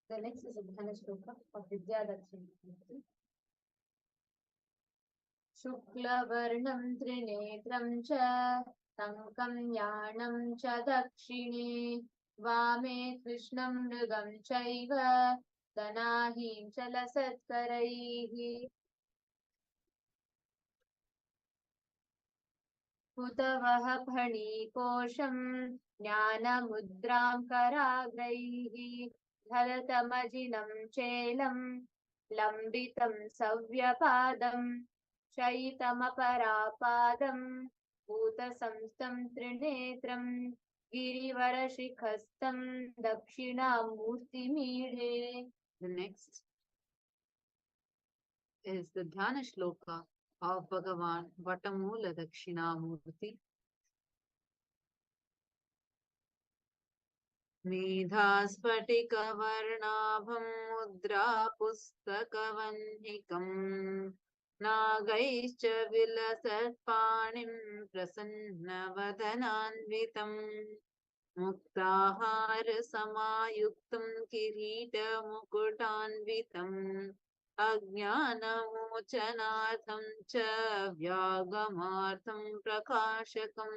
The next is a Dhyana Shloka of Vidya Dakshinamurti. Shuklavarnam Trinetram cha Sankam Yanam cha Dakshine Vame Krishnam Mrigam Chaiva Danahim Chalasatkaraihi. Hutavah Phanikosham Jnanamudram Karagraihi Dharatamajinam Chelam Lambitam Savyapadam Shaitamaparāpadam Bhutasamstam Trinetram Girivarashikhastam Dakshinamurti Meedhe. The next is the Dhyana Shloka of Bhagavan Vatamula Dakshinamurti. Medhaspatikavarnabham mudra pustakavahnikam Nagaischa vilasatpanim prasannavadananvitam Muktahara samayuktam kirita mukutanvitam Ajnanamochanatham cha vyagamartham prakashakam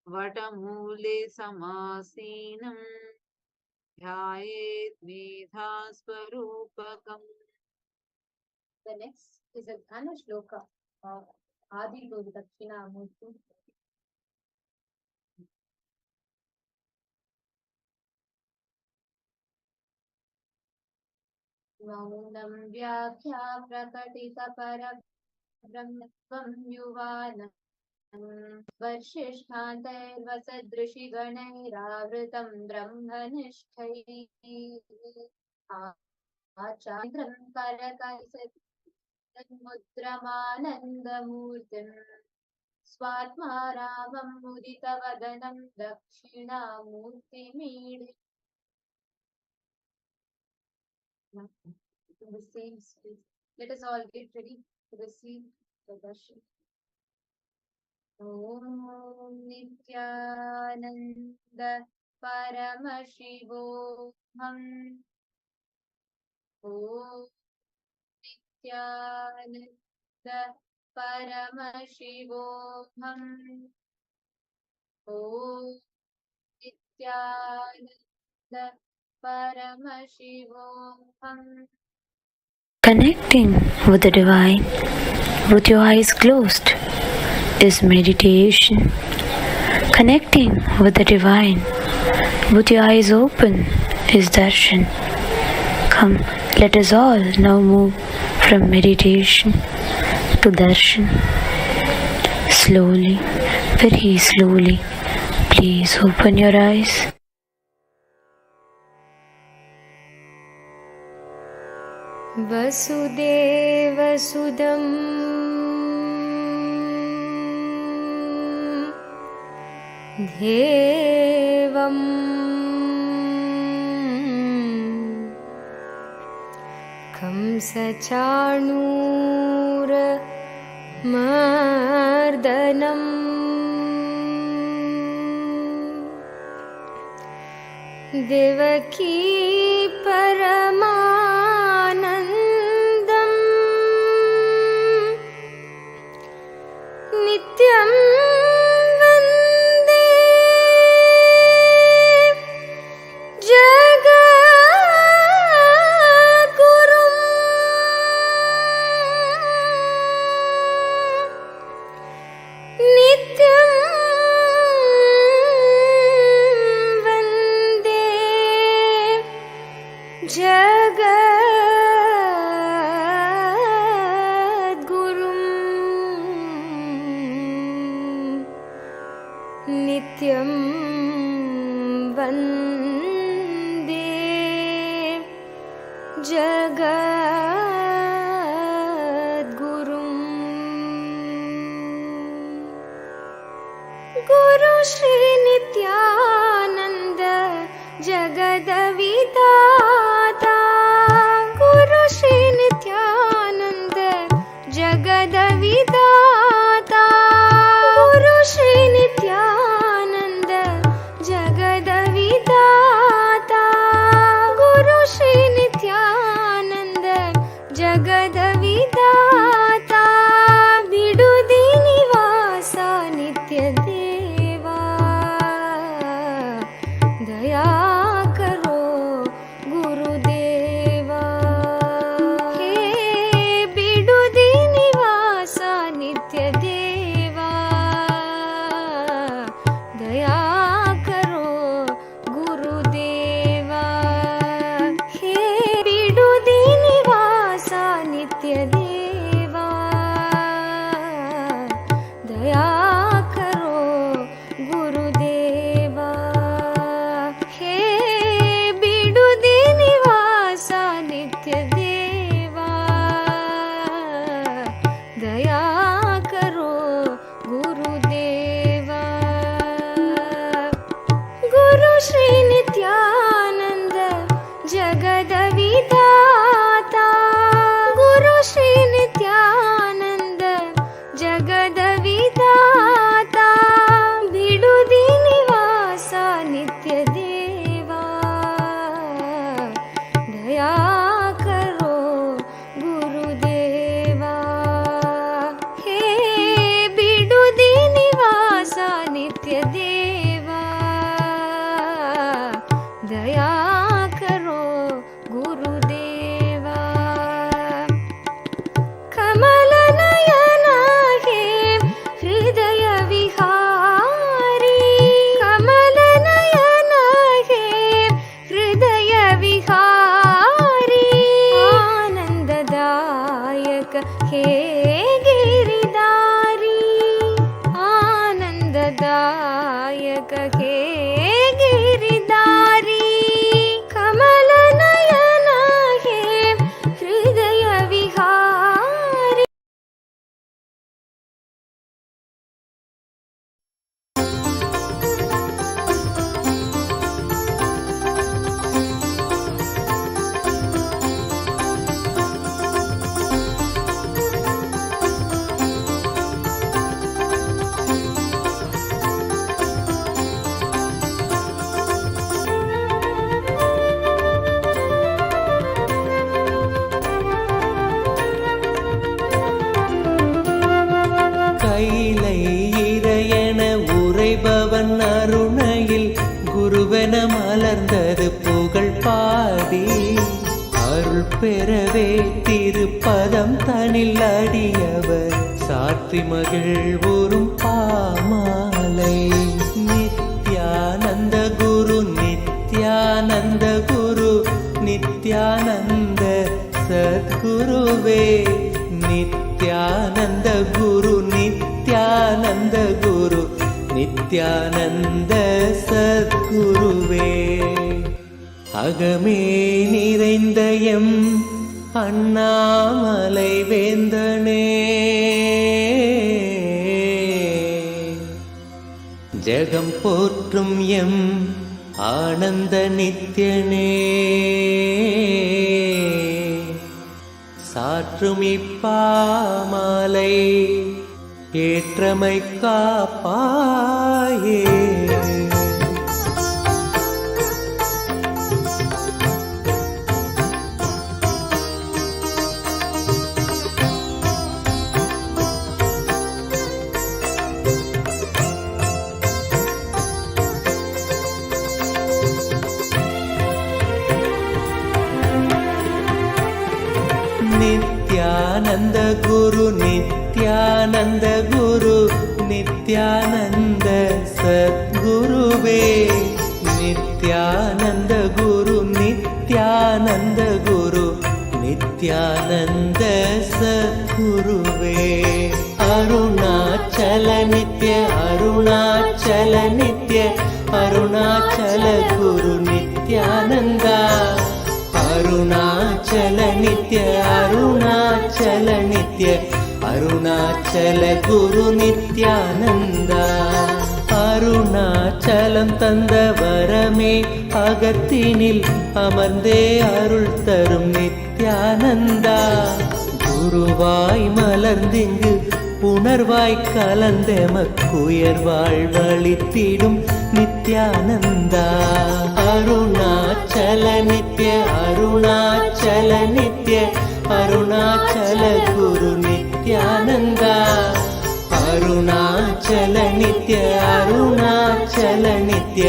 Vatamule samasinam Dhyayet medhasvarupakam. The next is a Dhyana Shloka of Adi Guru Dakshinamurti. Maunam Vyakhya Prakatita Parabrahmatvam Yuvanam Varshishthantaivasadrishi Ganairavrtam Brahmanishthaihi Achandram Karakaisat Mudramanandamurtim Swatmaramam Muditavadanam Dakshinamurti Meedhe. In the same space. Let us all get ready to receive the Darshan. Om Nithyananda Paramashivam. Om Nithyananda Paramashivam. Om Nithyananda Paramashivam. Connecting with the divine with your eyes closed is meditation. Connecting with the divine with your eyes open is darshan. Come, let us all now move from meditation to darshan. Slowly, very slowly, Please open your eyes. Vasudevasudam Devam Kamsachanura Mardanam Devaki Paramanandam Nityam Vande Jagadgurum Nityam Jagadgurum Nityam Vande Jagadgurum Guru Shri Nithyananda Jagadavitata Guru Shri Nithyananda Jagadavitata Guru Shri Nithyananda Jagadavitata Guru Shri Nithyananda Jagadavitata Bidudi Nivasa Nitya Deva Daya Karo Gurudeva He Bidudi Nivasa Nitya Deva Daya Karo Gurudeva He Bidudi Nivasa Nitya Deva Daya Karo Gurudeva He Bidudi Nivasa Nitya Deva Daya Karo Gurudeva Guru Shri Nithyananda Jagadavitata Guru Shri Nithyananda Jagadavitata Bidudi Nivasa Nitya Deva Daya Karo Gurudeva He Bidudi Nivasa Nitya Deva Daya Karo Gurudeva Kamalanayana He Hridaya Vihari Kamalanayana He Hridaya Vihari Anandadayaka He Giridari Anandadayaka He Giridari Kamalanayana He Hridaya Vihari கைலை இறையென உரைபவன் அருணையில் குருவென மலர்ந்தது புகழ் பாடி அருள் பெறவே திருப்பதம் தனில் அடியவர் சாற்றி மகிழ்வுறும் பாமாலை நித்யானந்த குரு நித்யானந்த குரு நித்யானந்த சத்குருவே நித்யானந்த குரு நித்யானந்த குரு நித்யானந்த சத்குருவே. அகமே நிறைந்த M Annamalai வேந்தனே, Jegam போற்றும் M ஆனந்த நித்யனே, சாற்றும் இப்பாமாலை ஏற்றமை காப்பாயே. நித்யானந்த குரு நித்யானந்த குரு நித்யானந்த சத்குருவே. நித்யானந்த குரு நித்யானந்த குரு நித்யானந்த சத்குருவே. அருணாச்சல நித்ய அருணாச்சல நித்ய அருணாச்சல குரு நித்யானந்தா. அருணாச்சல நித்ய அருணாச்சல நித்ய அருணாச்சல குரு நித்யானந்தா. அருணாச்சலம் தந்த வரமே அகத்தினில் அமர்ந்தே அருள் தரும் நித்யானந்தா. குருவாய் மலர்ந்திங்கு உணர்வாய் கலந்தெமக்குயர்வாழ் வழித்திடும் நித்யானந்தா. அருணாச்சல நித்ய அருணாச்சல நித்ய அருணாச்சல குரு நித்யானந்தா. அருணாச்சல நித்ய அருணாச்சல நித்ய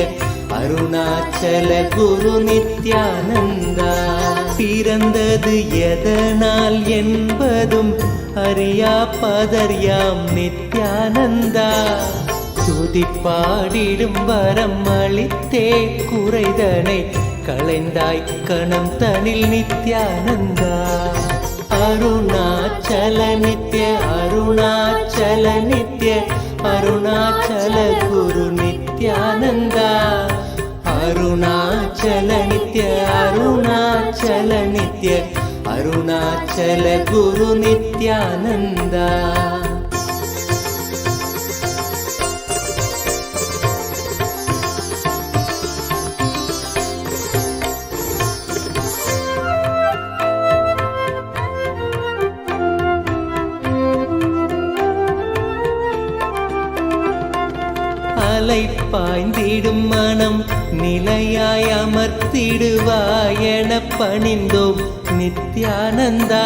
அருணாச்சல குரு நித்யானந்தா. பிறந்தது எதனால் என்பதும் அறியா பதர்யாம் நித்யானந்தா. துதிப்பாடிடும் வரம் அளித்தே குறைதனை களைந்தாய் கணம் தனில் நித்யானந்தா. அருணாச்சல நித்ய அருணாச்சல நித்ய அருணாச்சல குரு நித்யானந்தா. அருணாச்சல நித்ய அருணாச்சல நித்ய அருணாச்சல குரு நித்யானந்தா. அலை பாய்ந்திடும் மனம் நிலையாய் அமர்த்திடுவாய் என பணிந்தோம் நித்யானந்தா.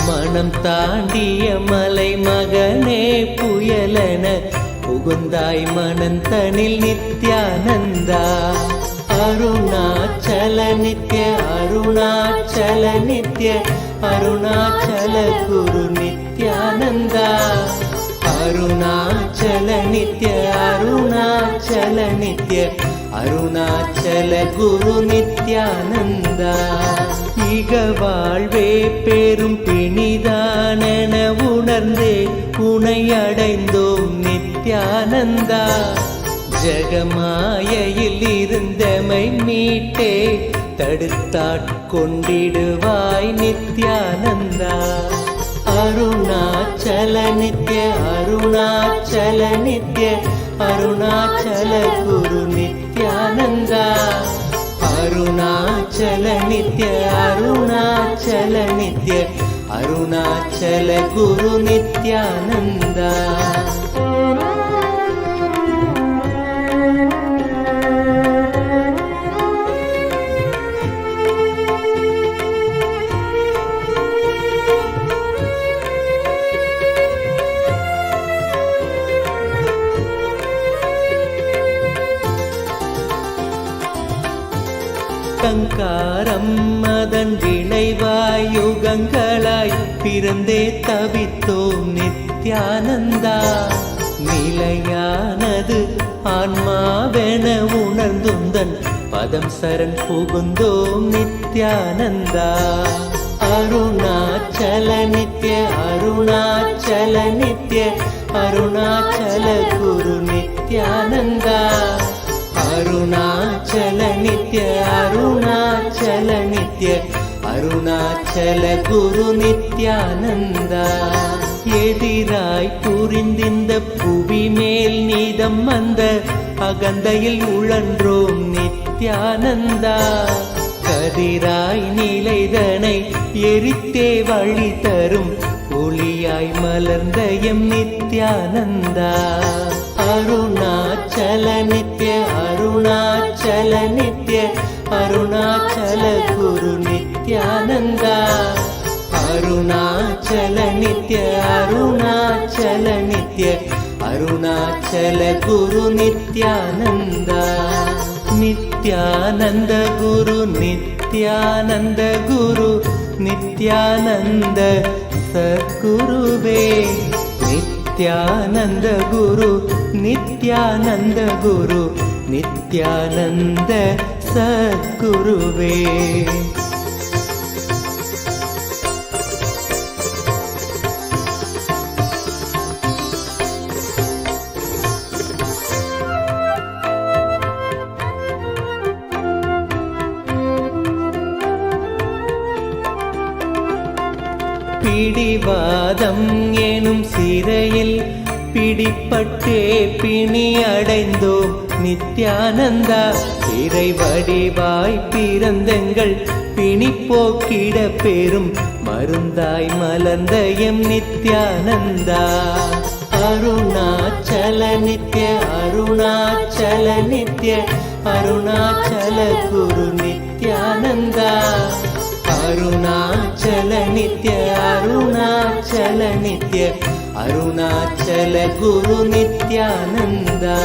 மனம் தாண்டிய மலை மகனே புயலென புகுந்தாய் மனந்தனில் நித்யானந்தா. அருணாச்சல நித்ய அருணாச்சல நித்ய அருணாச்சல குரு நித்யானந்தா. அருணாச்சல நித்ய அருணாச்சல நித்ய அருணாச்சல குரு நித்யானந்தா. இக வாழ்வே பெரும் பிணிதானென உணர்ந்தே உனை அடைந்தோம் நித்யானந்தா. ஜகமாயையில் இருந்தமை மீட்டே தடுத்தாட்கொண்டிடுவாய் நித்யானந்தா. அருணாச்சல நித்ய அருணாச்சல நித்ய அருணாச்சல குரு நித்யானந்தா. அருணாச்சல நித்ய அருணாச்சல நித்ய அருணாச்சல குரு நித்யானந்தா. அகங்காரம் அதன் விளைவாய் யுகங்களாய் பிறந்தே தவித்தோம் நித்யானந்தா. நிலையானது ஆன்மாவென உணர்ந்துந்தன் பதம் சரண் புகுந்தோம் நித்யானந்தா. அருணாச்சல நித்ய அருணாச்சல நித்ய அருணாச்சல குரு நித்ய நித்யானந்தா. அருணாச்சல நித்ய அருணாச்சல நித்ய அருணாச்சல குரு நித்யானந்தா. எதிராய் புரிந்திந்த புவி மேல் நீதம் வந்த அகந்தையில் உழன்றோம் நித்யானந்தா. கதிராய் நிலைதனை எரித்தே வழி தரும் ஒளியாய் மலர்ந்த எம் நித்யானந்தா. அருணாச்சல நித்ய அருணாச்சல நித்ய அருணாச்சல குரு நித்யானந்தா. அருணாச்சல நித்ய அருணாச்சல நித்ய அருணாச்சல குரு நித்யானந்தா. நித்யானந்த குரு நித்யானந்த குரு நித்யானந்த சத்குருவே. நித்யானந்த குரு நித்யானந்த குரு நித்யானந்த சத்குருவே. பிடிவாதம் எனும் சிறையில் பிடிப்பட்டே பிணி அடைந்தோம் நித்யானந்தா. இறை வடிவாய் பிறந்தங்கள் பிணி போக்கிட பெரும் மருந்தாய் மலர்ந்த எம் நித்யானந்தா. அருணாச்சல நித்ய அருணாச்சல நித்ய அருணாச்சல குரு நித்யானந்தா. அருணாச்சல நித்ய அருணாச்சல நித்ய அருணாச்சல குரு நித்யானந்தா.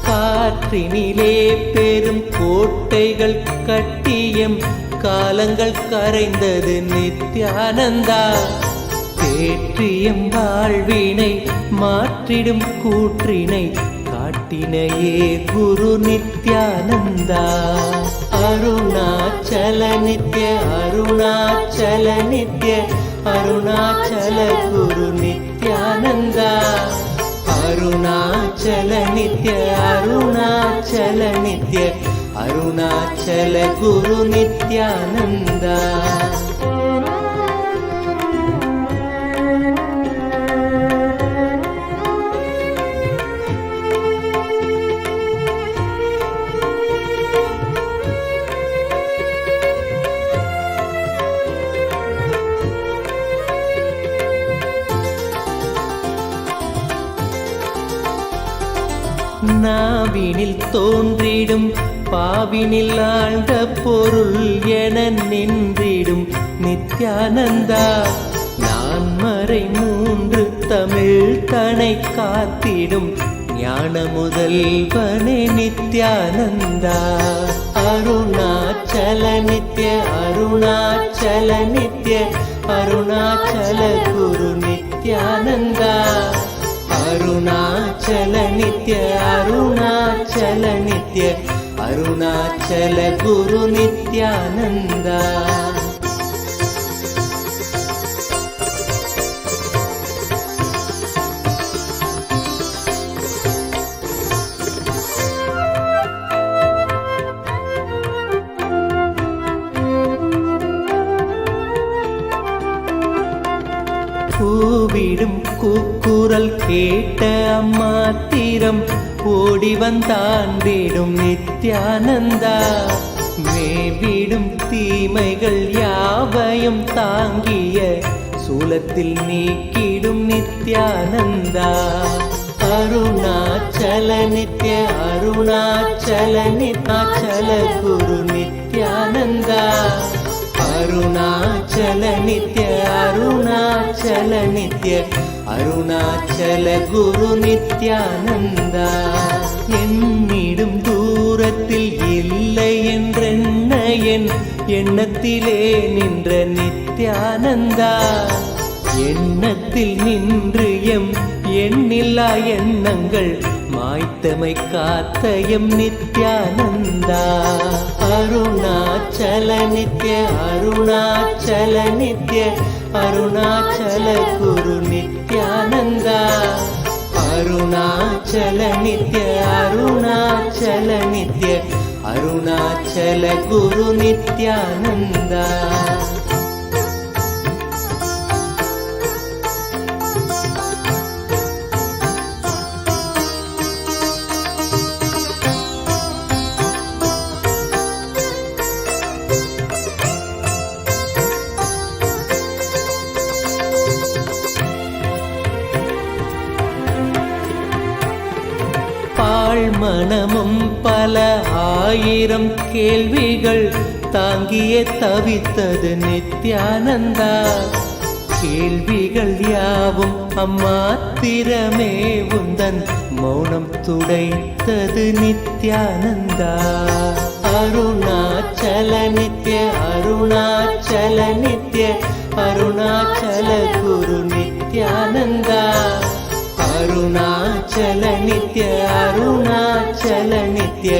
காற்றினிலே பெரும் கோட்டைகள் கட்டியம் காலங்கள் கரைந்தது நித்யானந்தா. தேற்றியம் வாழ்வினை மாற்றிடும் கூற்றினை காட்டினையே குரு நித்யானந்தா. அருணாச்சல நித்ய அருணாச்சல நித்ய அருணாச்சல குரு நித்யானந்தா. அருணாச்சல நித்ய அருணாச்சல நித்ய அருணாச்சல குரு நித்யானந்தா. நாவினில் தோன்றிடும் பாவினில் ஆழ்ந்த பொருள் என நின்றிடும் நித்யானந்தா. நான் மறை மூன்று தமிழ் தனை காத்திடும் ஞான முதல்வனே நித்யானந்தா. அருணாச்சல நித்ய அருணாச்சல நித்ய அருணாச்சல குரு நித்யானந்தா. அருணாச்சல நித்ய அருணாச்சல நித்ய அருணாச்சல குரு நித்யானந்தா. கூவிடும் கூக்குரல் கேட்ட அம்மாத்திரம் ஓடி வந்தாண்டிடும் நித்யானந்தா. மேவிடும் தீமைகள் யாவையும் தாங்கிய சூலத்தில் நீக்கிடும் நித்யானந்தா. அருணாச்சல நித்ய அருணாச்சல நித்யாச்சல குரு நித்யானந்தா. அருணாச்சல நித்ய அருணாச்சல நித்ய அருணாச்சல குரு நித்யானந்தா. என்னிடும் தூரத்தில் இல்லை என்றென்ன என் எண்ணத்திலே நின்ற நித்யானந்தா. எண்ணத்தில் நின்று எம் எண்ணில்லா எண்ணங்கள் மாய்த்தமை காத்த எம் நித்யானந்தா. அருணாச்சல நித்ய அருணாச்சல நித்ய அருணாச்சல குரு நித்யானந்தா. அருணாச்சல நித்ய அருணாச்சல நித்ய அருணாச்சல குரு நித்யானந்தா. மனமும் பல ஆயிரம் கேள்விகள் தாங்கிய தவித்தது நித்யானந்தா. கேள்விகள் யாவும் அம்மாத்திரமே உந்தன் மௌனம் துடைத்தது நித்யானந்தா. அருணாச்சல நித்ய அருணாச்சல நித்ய அருணாச்சல குரு நித்யானந்தா. அருணாச்சல நித்ய அருணாச்சல நித்ய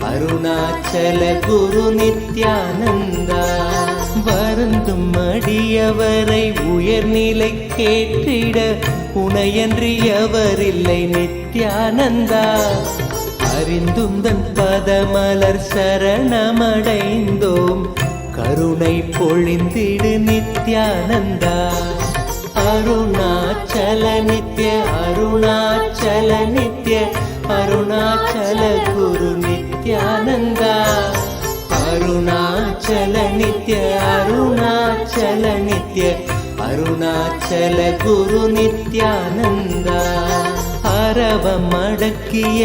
அருணாச்சல குரு நித்யானந்தா. வருந்தும் அடியவரை உயர்நிலை கேட்டிட உனையன்றி எவரில்லை நித்யானந்தா. அறிந்தும் தன் பதமலர் சரணமடைந்தோம் கருணை பொழிந்திடு நித்யானந்தா. அருணாச்சல நித்ய அருணாச்சல நித்ய அருணாச்சல குரு நித்யானந்தா. அருணாச்சல நித்ய அருணாச்சல நித்ய அருணாச்சல குரு நித்யானந்தா. அரவம் அடக்கிய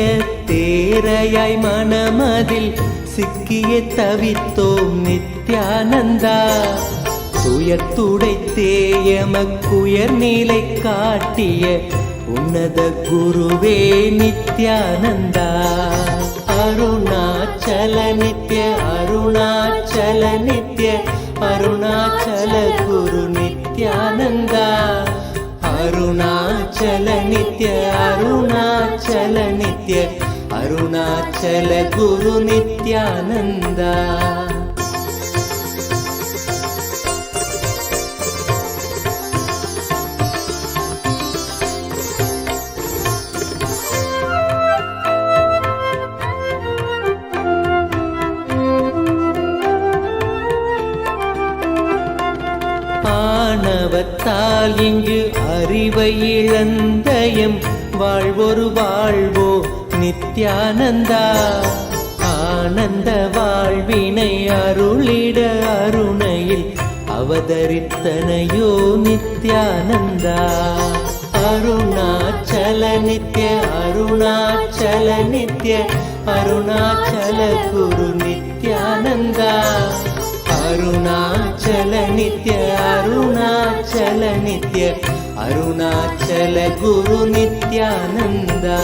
தேரையாய் மனமதில் சிக்கிய தவித்தோம் நித்யானந்தா. துயத்துடைத்தேயமக்குயர் நிலை காட்டிய உன்னத குருவே நித்யானந்தா. அருணாச்சல நித்ய அருணாச்சல நித்ய அருணாச்சல குரு நித்யானந்தா. அருணாச்சல நித்ய அருணாச்சல நித்ய அருணாச்சல குரு நித்யானந்தா. ஆணவத்தால் இங்கு அறிவை இழந்தயம் வாழ்வொரு வாழ்வோ நித்யானந்தா. ஆனந்த வாழ்வினை அருளிட அருணையில் அவதரித்தனையோ நித்யானந்தா. அருணாச்சல நித்ய அருணாச்சல நித்ய அருணாச்சல குரு நித்யானந்தா. அருணாச்சல நித்ய அருணாச்சல நித்ய அருணாச்சல குரு நித்யானந்தா.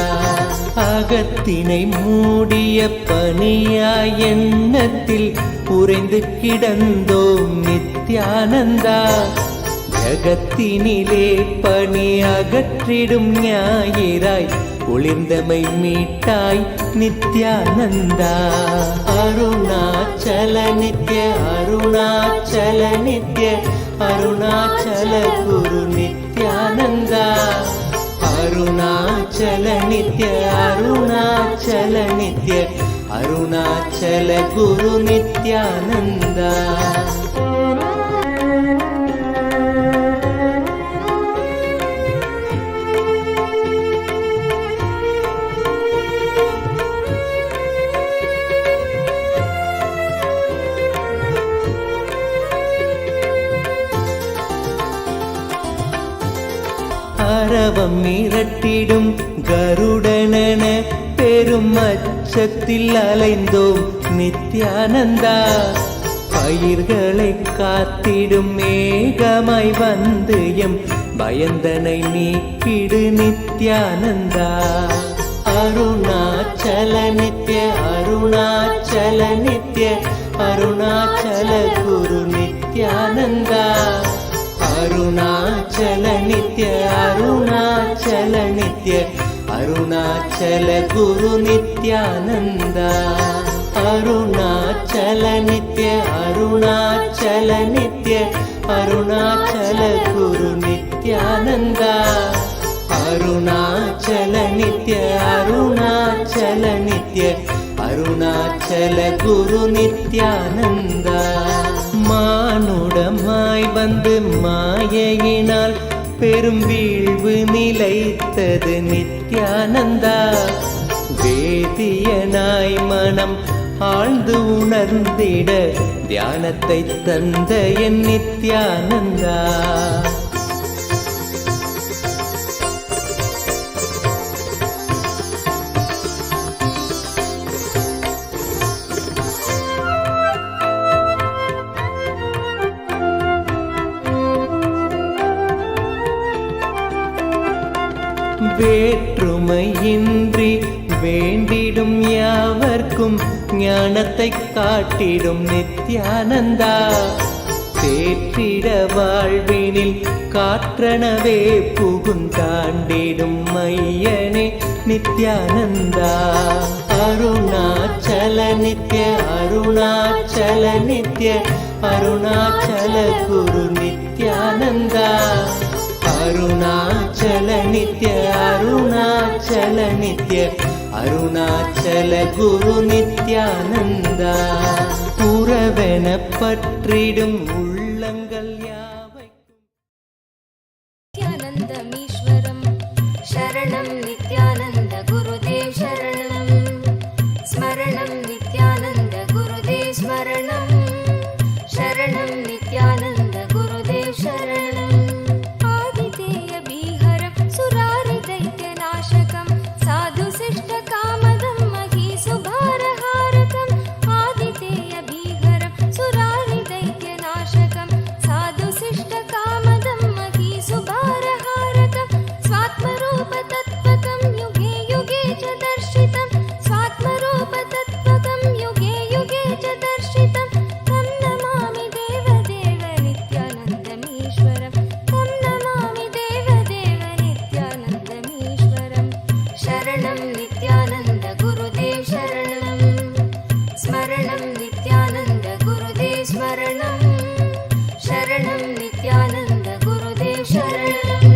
அகத்தினை மூடிய பனியாய் எண்ணத்தில் உறைந்து கிடந்தோம் நித்யானந்தா. ஜகத்தினிலே பனி அகற்றிடும் ஞாயிறாய் ஒளிர்ந்தமை மீட்டாய் நித்யானந்தா. அருணாச்சல நித்ய அருணாச்சல நித்ய அருணாச்சல குரு நித்யானந்தா. அருணாச்சல நித்ய அருணாச்சல நித்ய அருணாச்சல குரு நித்யானந்தா. அரவம் மிரட்டிடும் கருடனென பெரும் அச்சத்தில் அலைந்தோம் நித்யானந்தா. பயிர்களை காத்திடும் மேகமாய் வந்து எம் பயந்தனை நீக்கிடு நித்யானந்தா. அருணாச்சல நித்ய அருணாச்சல நித்ய அருணாச்சல குரு நித்யானந்தா. அருணாச்சல நித்ய அருணாச்சல நித்ய அருணாச்சல குரு நித்யானந்தா. அருணாச்சல நித்ய அருணாச்சல நித்ய அருணாச்சல குரு நித்யானந்தா. அருணாச்சல நித்ய அருணாச்சல நித்ய அருணாச்சல குரு நித்யானந்தா. மானுடமாய் வந்து மாயையினால் பெரும் வீழ்வு நிலைத்தது நித்யானந்தா. வேதியனாய் மனம் ஆழ்ந்து உணர்ந்திட தியானத்தை தந்த என் நித்யானந்தா. வேற்றுமையின்றி வேண்டிடும் யாவர்க்கும் ஞானத்தை காட்டிடும் நித்யானந்தா. தேற்றிட வாழ்வினில் காற்றனவே புகுந்தாண்டிடும் மையனே நித்யானந்தா. அருணாச்சல நித்ய அருணாச்சல நித்ய அருணாச்சல குரு நித்யானந்தா. அருணாச்சல நித்ய அருணாச்சல நித்ய அருணாச்சல குரு நித்யானந்தா. உறவென பற்றிடும் உள்ளங்கள் யாவைக்கும் நித்யானந்தமீஸ்வரம் சரணம் நித்யானந்த குருதேவ் சரணம் ஸ்மரணம் நித்யானந்த குருதேவ் ஸ்மரணம் சரணம் நித்யானந்த குருதேவ் சரணம் ஆதிதேய பீஹரம் சுராரி தைத்ய நாசகம் சாது சிஷ்ட காமதம் மகி சுபாரஹாரகம் ஆதிதேய பீஹரம் சுராரி தைத்ய நாசகம் சாது சிஷ்ட காமதம் மகி சுபாரஹாரகம் ஸ்வாத்மரூப தத்வகம் யுகே யுகே ச தர்ஷிதம் ஸ்வாத்மரூப தத்வகம் யுகே யுகே ச தர்ஷிதம் தம் நமாமி தேவ தேவ நித்யானந்தமீஸ்வரம் தம் நமாமி தேவ தேவ நித்யானந்தமீஸ்வரம் சரணம் நித்யானந்த குருதேவ் சரணம் ஸ்மரணம் நித்யானந்த குருதேவ் ஸ்மரணம் சரணம் நித்யானந்த குருதேவ் சரணம்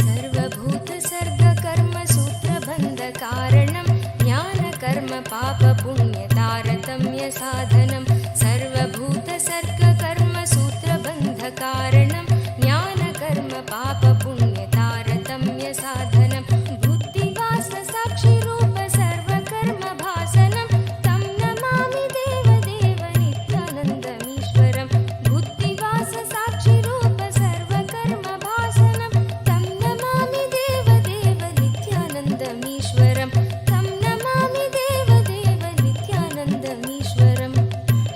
சர்வபூத சர்க கர்ம சூத்திர பந்த காரணம் ஞான கர்ம பாப புண்ணிய தாரதம்ய சாதனம் சர்வபூத சர்க கர்ம சூத்திர பந்த காரணம் ஞான கர்ம பாப புண்ணிய தாரதம்ய சாதனம் புத்திவாச சாட்சி ரூப சர்வ கர்ம பாசனம் தம் நமாமி தேவ தேவ நித்யானந்தமீஸ்வரம் புத்திவாச சாட்சி ரூப சர்வ கர்ம பாசனம் தம் நமாமி தேவ தேவ நித்யானந்தமீஸ்வரம் தம் நமாமி தேவ தேவ நித்யானந்தமீஸ்வரம்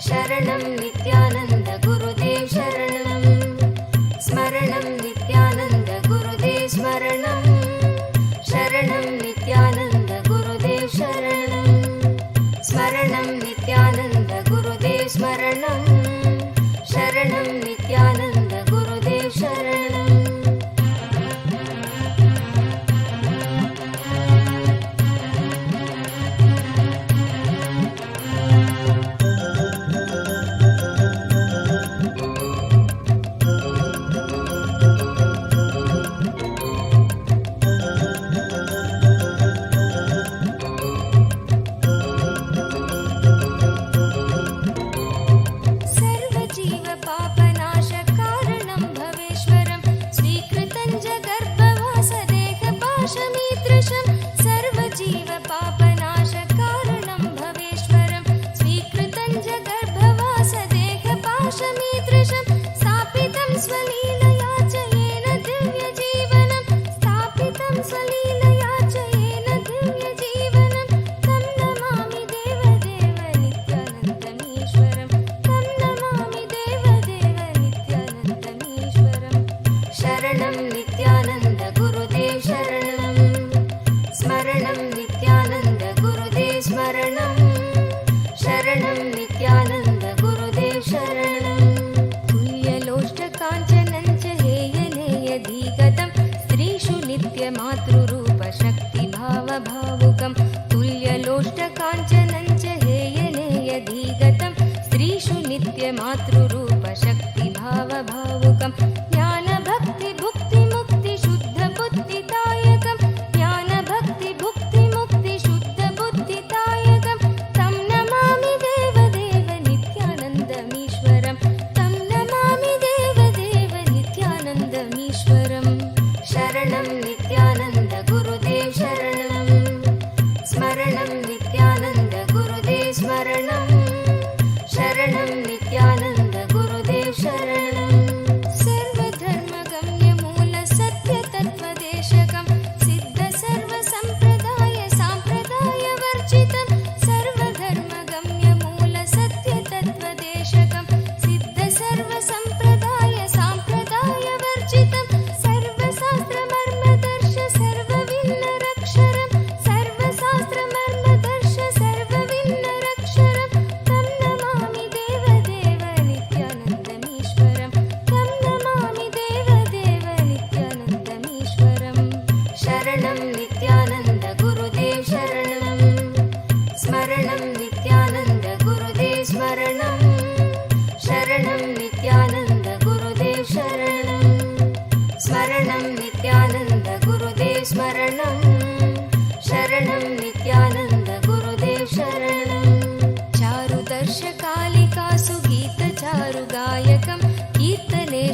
சரணம் நித்யானந்த குருதேவ் சரணம் ஸ்மரணம் நித்யானந்த குருதேவ் ஸ்மரணம் சரணம் நித்யானந்த குருதேவ் சரணம் ஸ்மரணம் நித்யானந்த குருதேவ் ஸ்மரணம் சரணம் நித்யானந்த குருதேவ் சரணம் सर्वजीव पापनाश कारणं भवेश्वरं स्वीकृतं जगर्भवासदेह पाशमीदृशं सर्वजीव पापनाश कारणं भवेश्वरं स्वीकृतं जगर्भवासदेह पाशमीदृशं स्थापितं स्वलीलया च येन दिव्यजीवनं स्थापितं स्वलीलया च येन दिव्यजीवनं तं नमामि देव देव नित्यानन्दमीश्वरं तं नमामि देव देव नित्यानन्दमीश्वरं शरणं नित्यानन्द गुरुदेव शरणं स्मरणं नित्यानन्द गुरुदेव स्मरणं शरणं नित्यानन्द गुरुदेव शरणं तुल्यलोष्टकाञ्चनं च हेयनेयधिगतं स्त्रीषु नित्यमातृरूपशक्तिभावभावुकं तुल्यलोष्टकाञ्चनं च हेयनेयधिगतं स्त्रीषु नित्यमातृरूपशक्तिभावभावुकं ज्ञानभक्तिभुक्तिमुक्तिशुद्धबुद्धिदायकं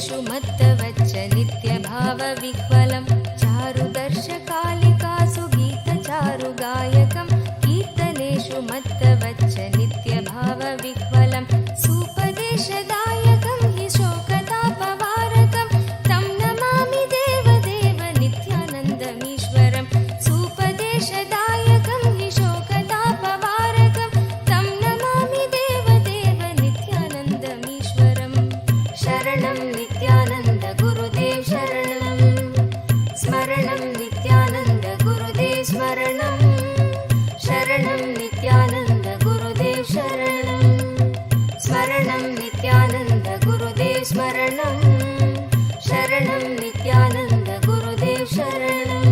कीर्तनेषु मत्तवच्च नित्यभावविह्वलं चारुदर्शकालिकासु गीतचारुगायकं कीर्तनेषु मत्तवच्च नित्यभावविह्वलं सूपदेशदायकं हि शोकतापवारकं तं नमामि देवदेव नित्यानन्दमीश्वरं सूपदेशदायकं हि शोकतापवारकं तं नमामि देवदेव नित्यानन्दमीश्वरं शरणं नित्यानन्द गुरुदेव शरणं स्मरणं नित्यानन्द गुरुदेव स्मरणं शरणं नित्यानन्द गुरुदेव शरणं स्मरणं नित्यानन्द गुरुदेव स्मरणं शरणं नित्यानन्द गुरुदेव शरणं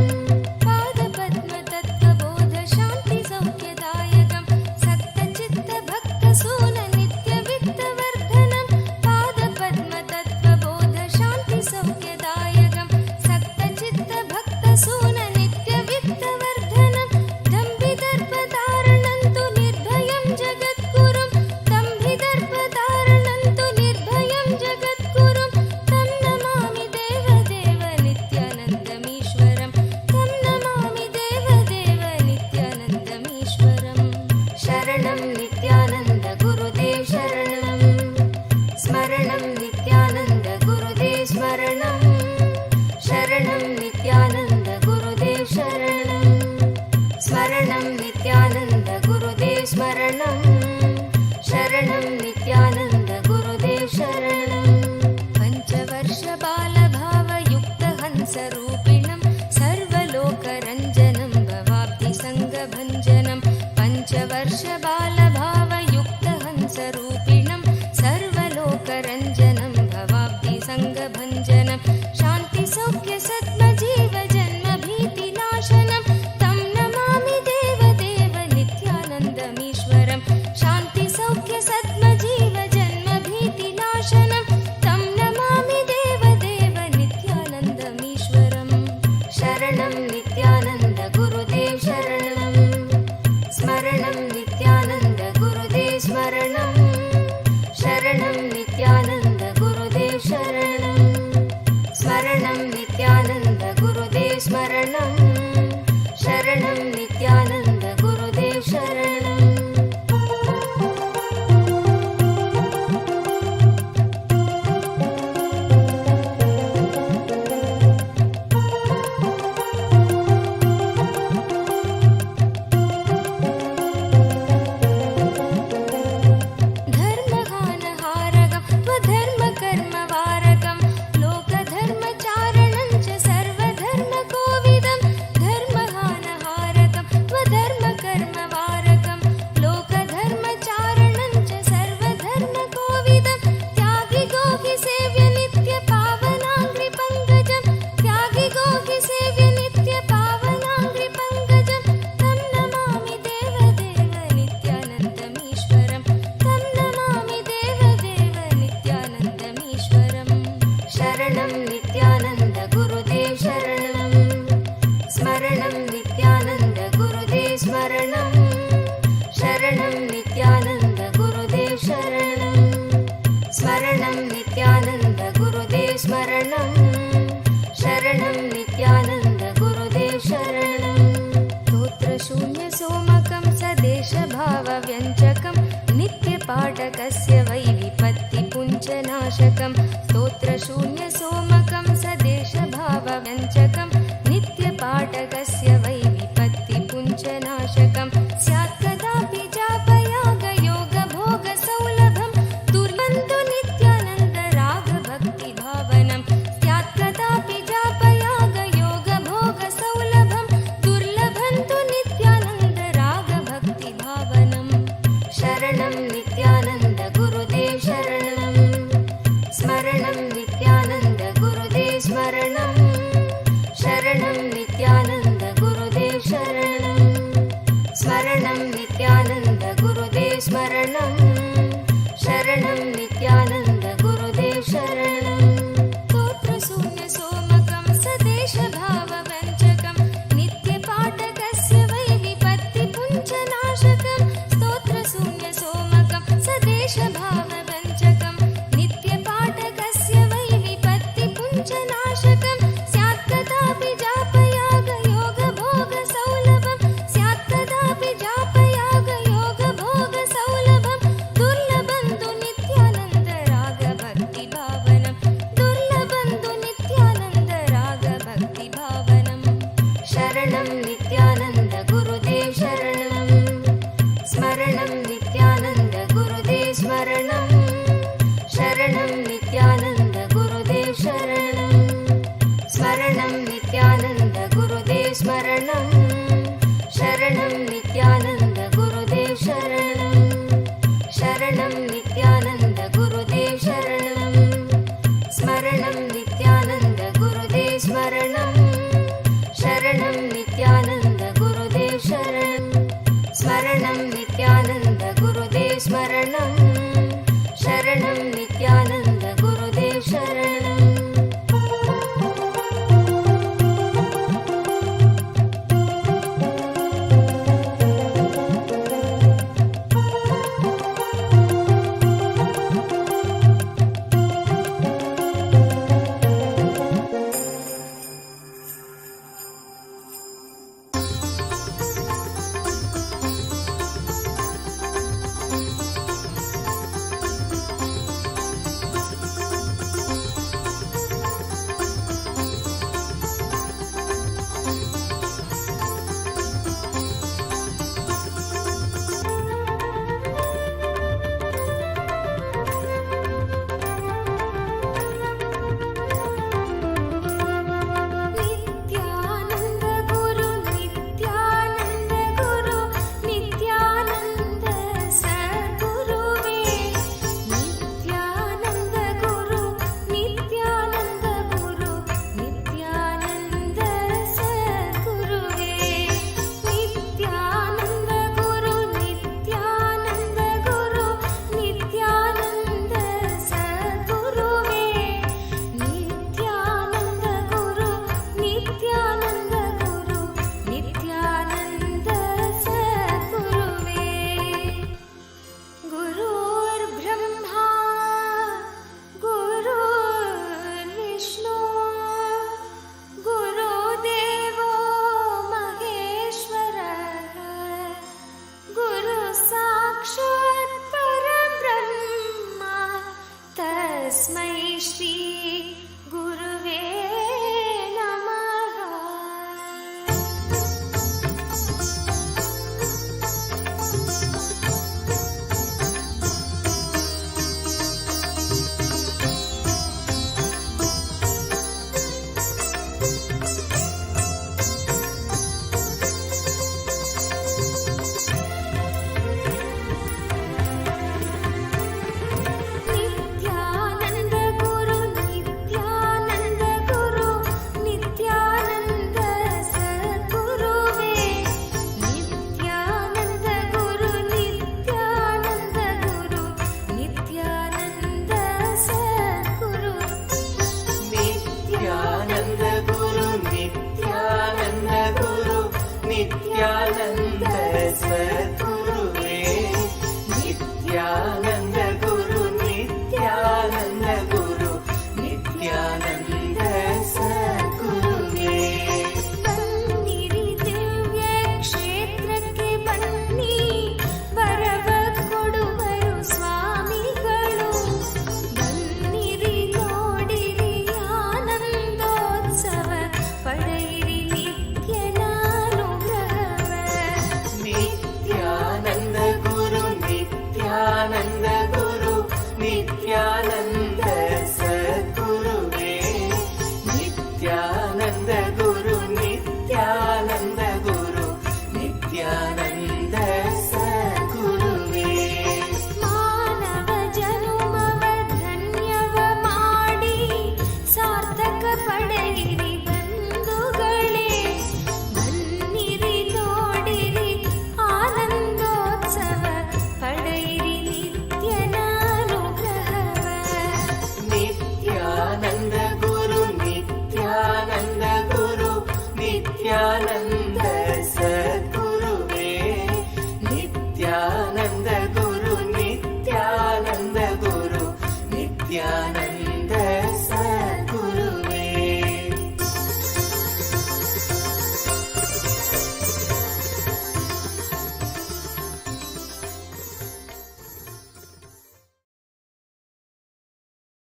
पादपद्मतत्त्वबोध शान्ति सौख्यदायकं सक्तचित्तभक्तसून नित्यवित्तवर्धनं पादपद्मतत्त्वबोध शान्ति सौख्यदायकं सक्तचित्तभक्तसून नित्यवित्तवर्धनं दम्भिदर्पधारणं तु निर्भयं जगद्गुरुं दम्भिदर्पधारणं तु निर्भयं जगद्गुरुं तं नमामि देवदेव नित्यानन्दमीश्वरं तं नमामि देवदेव नित्यानन्दमीश्वरं शरणं नित्यानन्द गुरुदेव शरणं स्मरणं नित्यानन्द गुरुदेव स्मरणं शरणं नित्यानन्द गुरुदेव शरणं स्मरणं नित्यानन्द गुरुदेव स्मरणं शरणं नित्यानन्द गुरुदेव शरणं पञ्चवर्षबालभावयुक्तहंसरूपिणं सर्वलोकरञ्जनं भवाब्धिसङ्गभञ्जनं पञ्चवर्षबालभावयुक्तहंसरूपिणं सर्वलोकरञ्जनं भवाब्धिसङ्गभञ्जनं शान्तिसौख्यसद्मजीवजन्मभीतिनाशनं तं नमामि देवदेव नित्यानन्दमीश्वरं शान्तिसौख्यसद्मजीवजन्मभीतिनाशनं तं नमामि देवदेव नित्यानन्दमीश्वरं शरणं नित्यानन्द गुरुदेव शरणं स्मरणं नित्यानन्द गुरुदेव स्मरणं शरणं नित्यानन्द गुरुदेव शरणं स्मरणं नित्यानन्द गुरुदेव स्मरणं शरणं नित्यानन्द गुरुदेव शरणं धर्महानहारकं स्वधर्मकर्मवारकं लोकधर्मचारणं च सर्वधर्मकोविदं धर्महानहारकं स्वधर्मकर्मवारकं लोकधर्मचारणं च सर्वधर्मकोविदं त्यागी गोहि सेव्य नित्यपावनाङ्घ्रिपङ्कजं त्यागी गोहि सेव्य नित्यपावनाङ्घ्रिपङ्कजं तं नमामि देवदेव नित्यानन्दमीश्वरं तं नमामि देवदेव नित्यानन्दमीश्वरं शरणं नित्यानन्द गुरुदेव शरणं स्मरणं नित्यानन्द गुरुदेव स्मरणं शरणं नित्यानन्द गुरुदेव शरणं स्मरणं नित्यानन्द गुरुदेव स्मरणं शरणं नित्यानन्द गुरुदेव शरणं स्तोत्रशून्यसोमकं सदेशभावव्यञ्जकं नित्यपाठकस्य वै विपत्तिपुञ्जनाशकं स्तोत्रशून्यसोमकं सदेशभावव्यञ्जकं नित्यपाठकस्य वै विपत्तिपुञ्जनाशकं स्यात् कदापि जापयागयोगभोगसौलभं दुर्लभन्तु नित्यानन्द रागभक्तिभावनं स्यात् कदापि जापयागयोगभोगसौलभं दुर्लभन्तु नित्यानन्द रागभक्तिभावनं शरणं नित्यानन्द गुरुदेव शरणं स्मरणं नित्यानन्द गुरुदेव स्मरणं शरणं नित्यानन्द गुरुदेव स्मरणं शरणं नित्यानन्द गुरुदेव शरणं स्मरणं नित्यानन्द गुरुदेव स्मरणं शरणं नित्यानन्द गुरुदेव शरणम्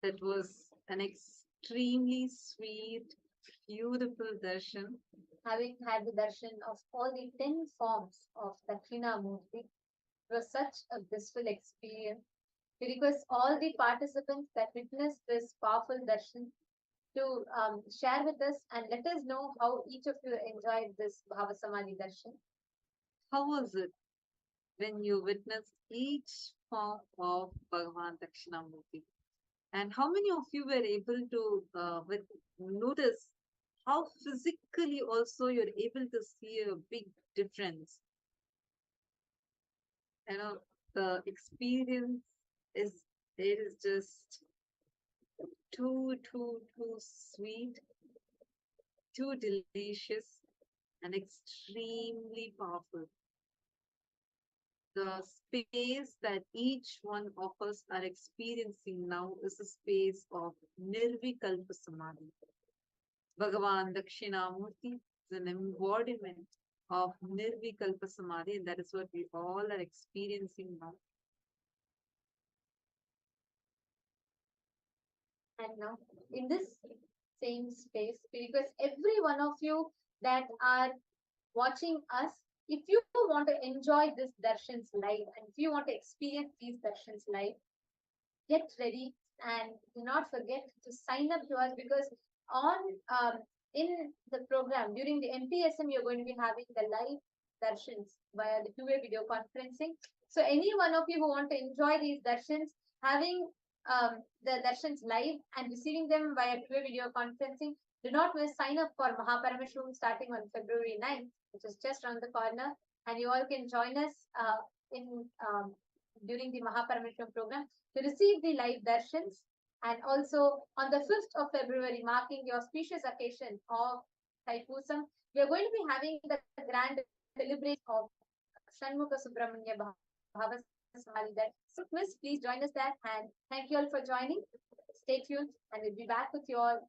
That was an extremely sweet, beautiful darshan. Having had the darshan of all the 10 forms of Dakshinamurti, it was such a blissful experience. We request all the participants that witnessed this powerful darshan to share with us and let us know how each of you enjoyed this Bhava Samadhi darshan. How was it when you witnessed each form of Bhagavan Dakshinamurti? And how many of you were able to notice how physically also you're able to see a big difference? You know, the experience is it is just too sweet, too delicious, and extremely powerful. The space that each one of us are experiencing now is a space of Nirvikalpa Samadhi. Bhagavan Dakshinamurthy is an embodiment of Nirvikalpa Samadhi, and that is what we all are experiencing now. And now, in this same space, we request every one of you that are watching us, if you want to enjoy this darshans live and if you want to experience these darshans live, get ready and do not forget to sign up to us, because on in the program during the MPSM you're going to be having the live darshans via the two-way video conferencing. So any one of you who want to enjoy these darshans, having the darshans live and receiving them via two-way video conferencing, do not miss, sign up for Paramashivam starting on February 9th, which is just around the corner, and you all can join us in during the Paramashivam program to receive the live darshans. And also on the 5th of February, marking the auspicious occasion of Thaipusam, we are going to be having the grand celebration of Shanmukha Subramanya Bhava Samadhi. That so please join us there, and thank you all for joining. Stay tuned, and we'll be back with you all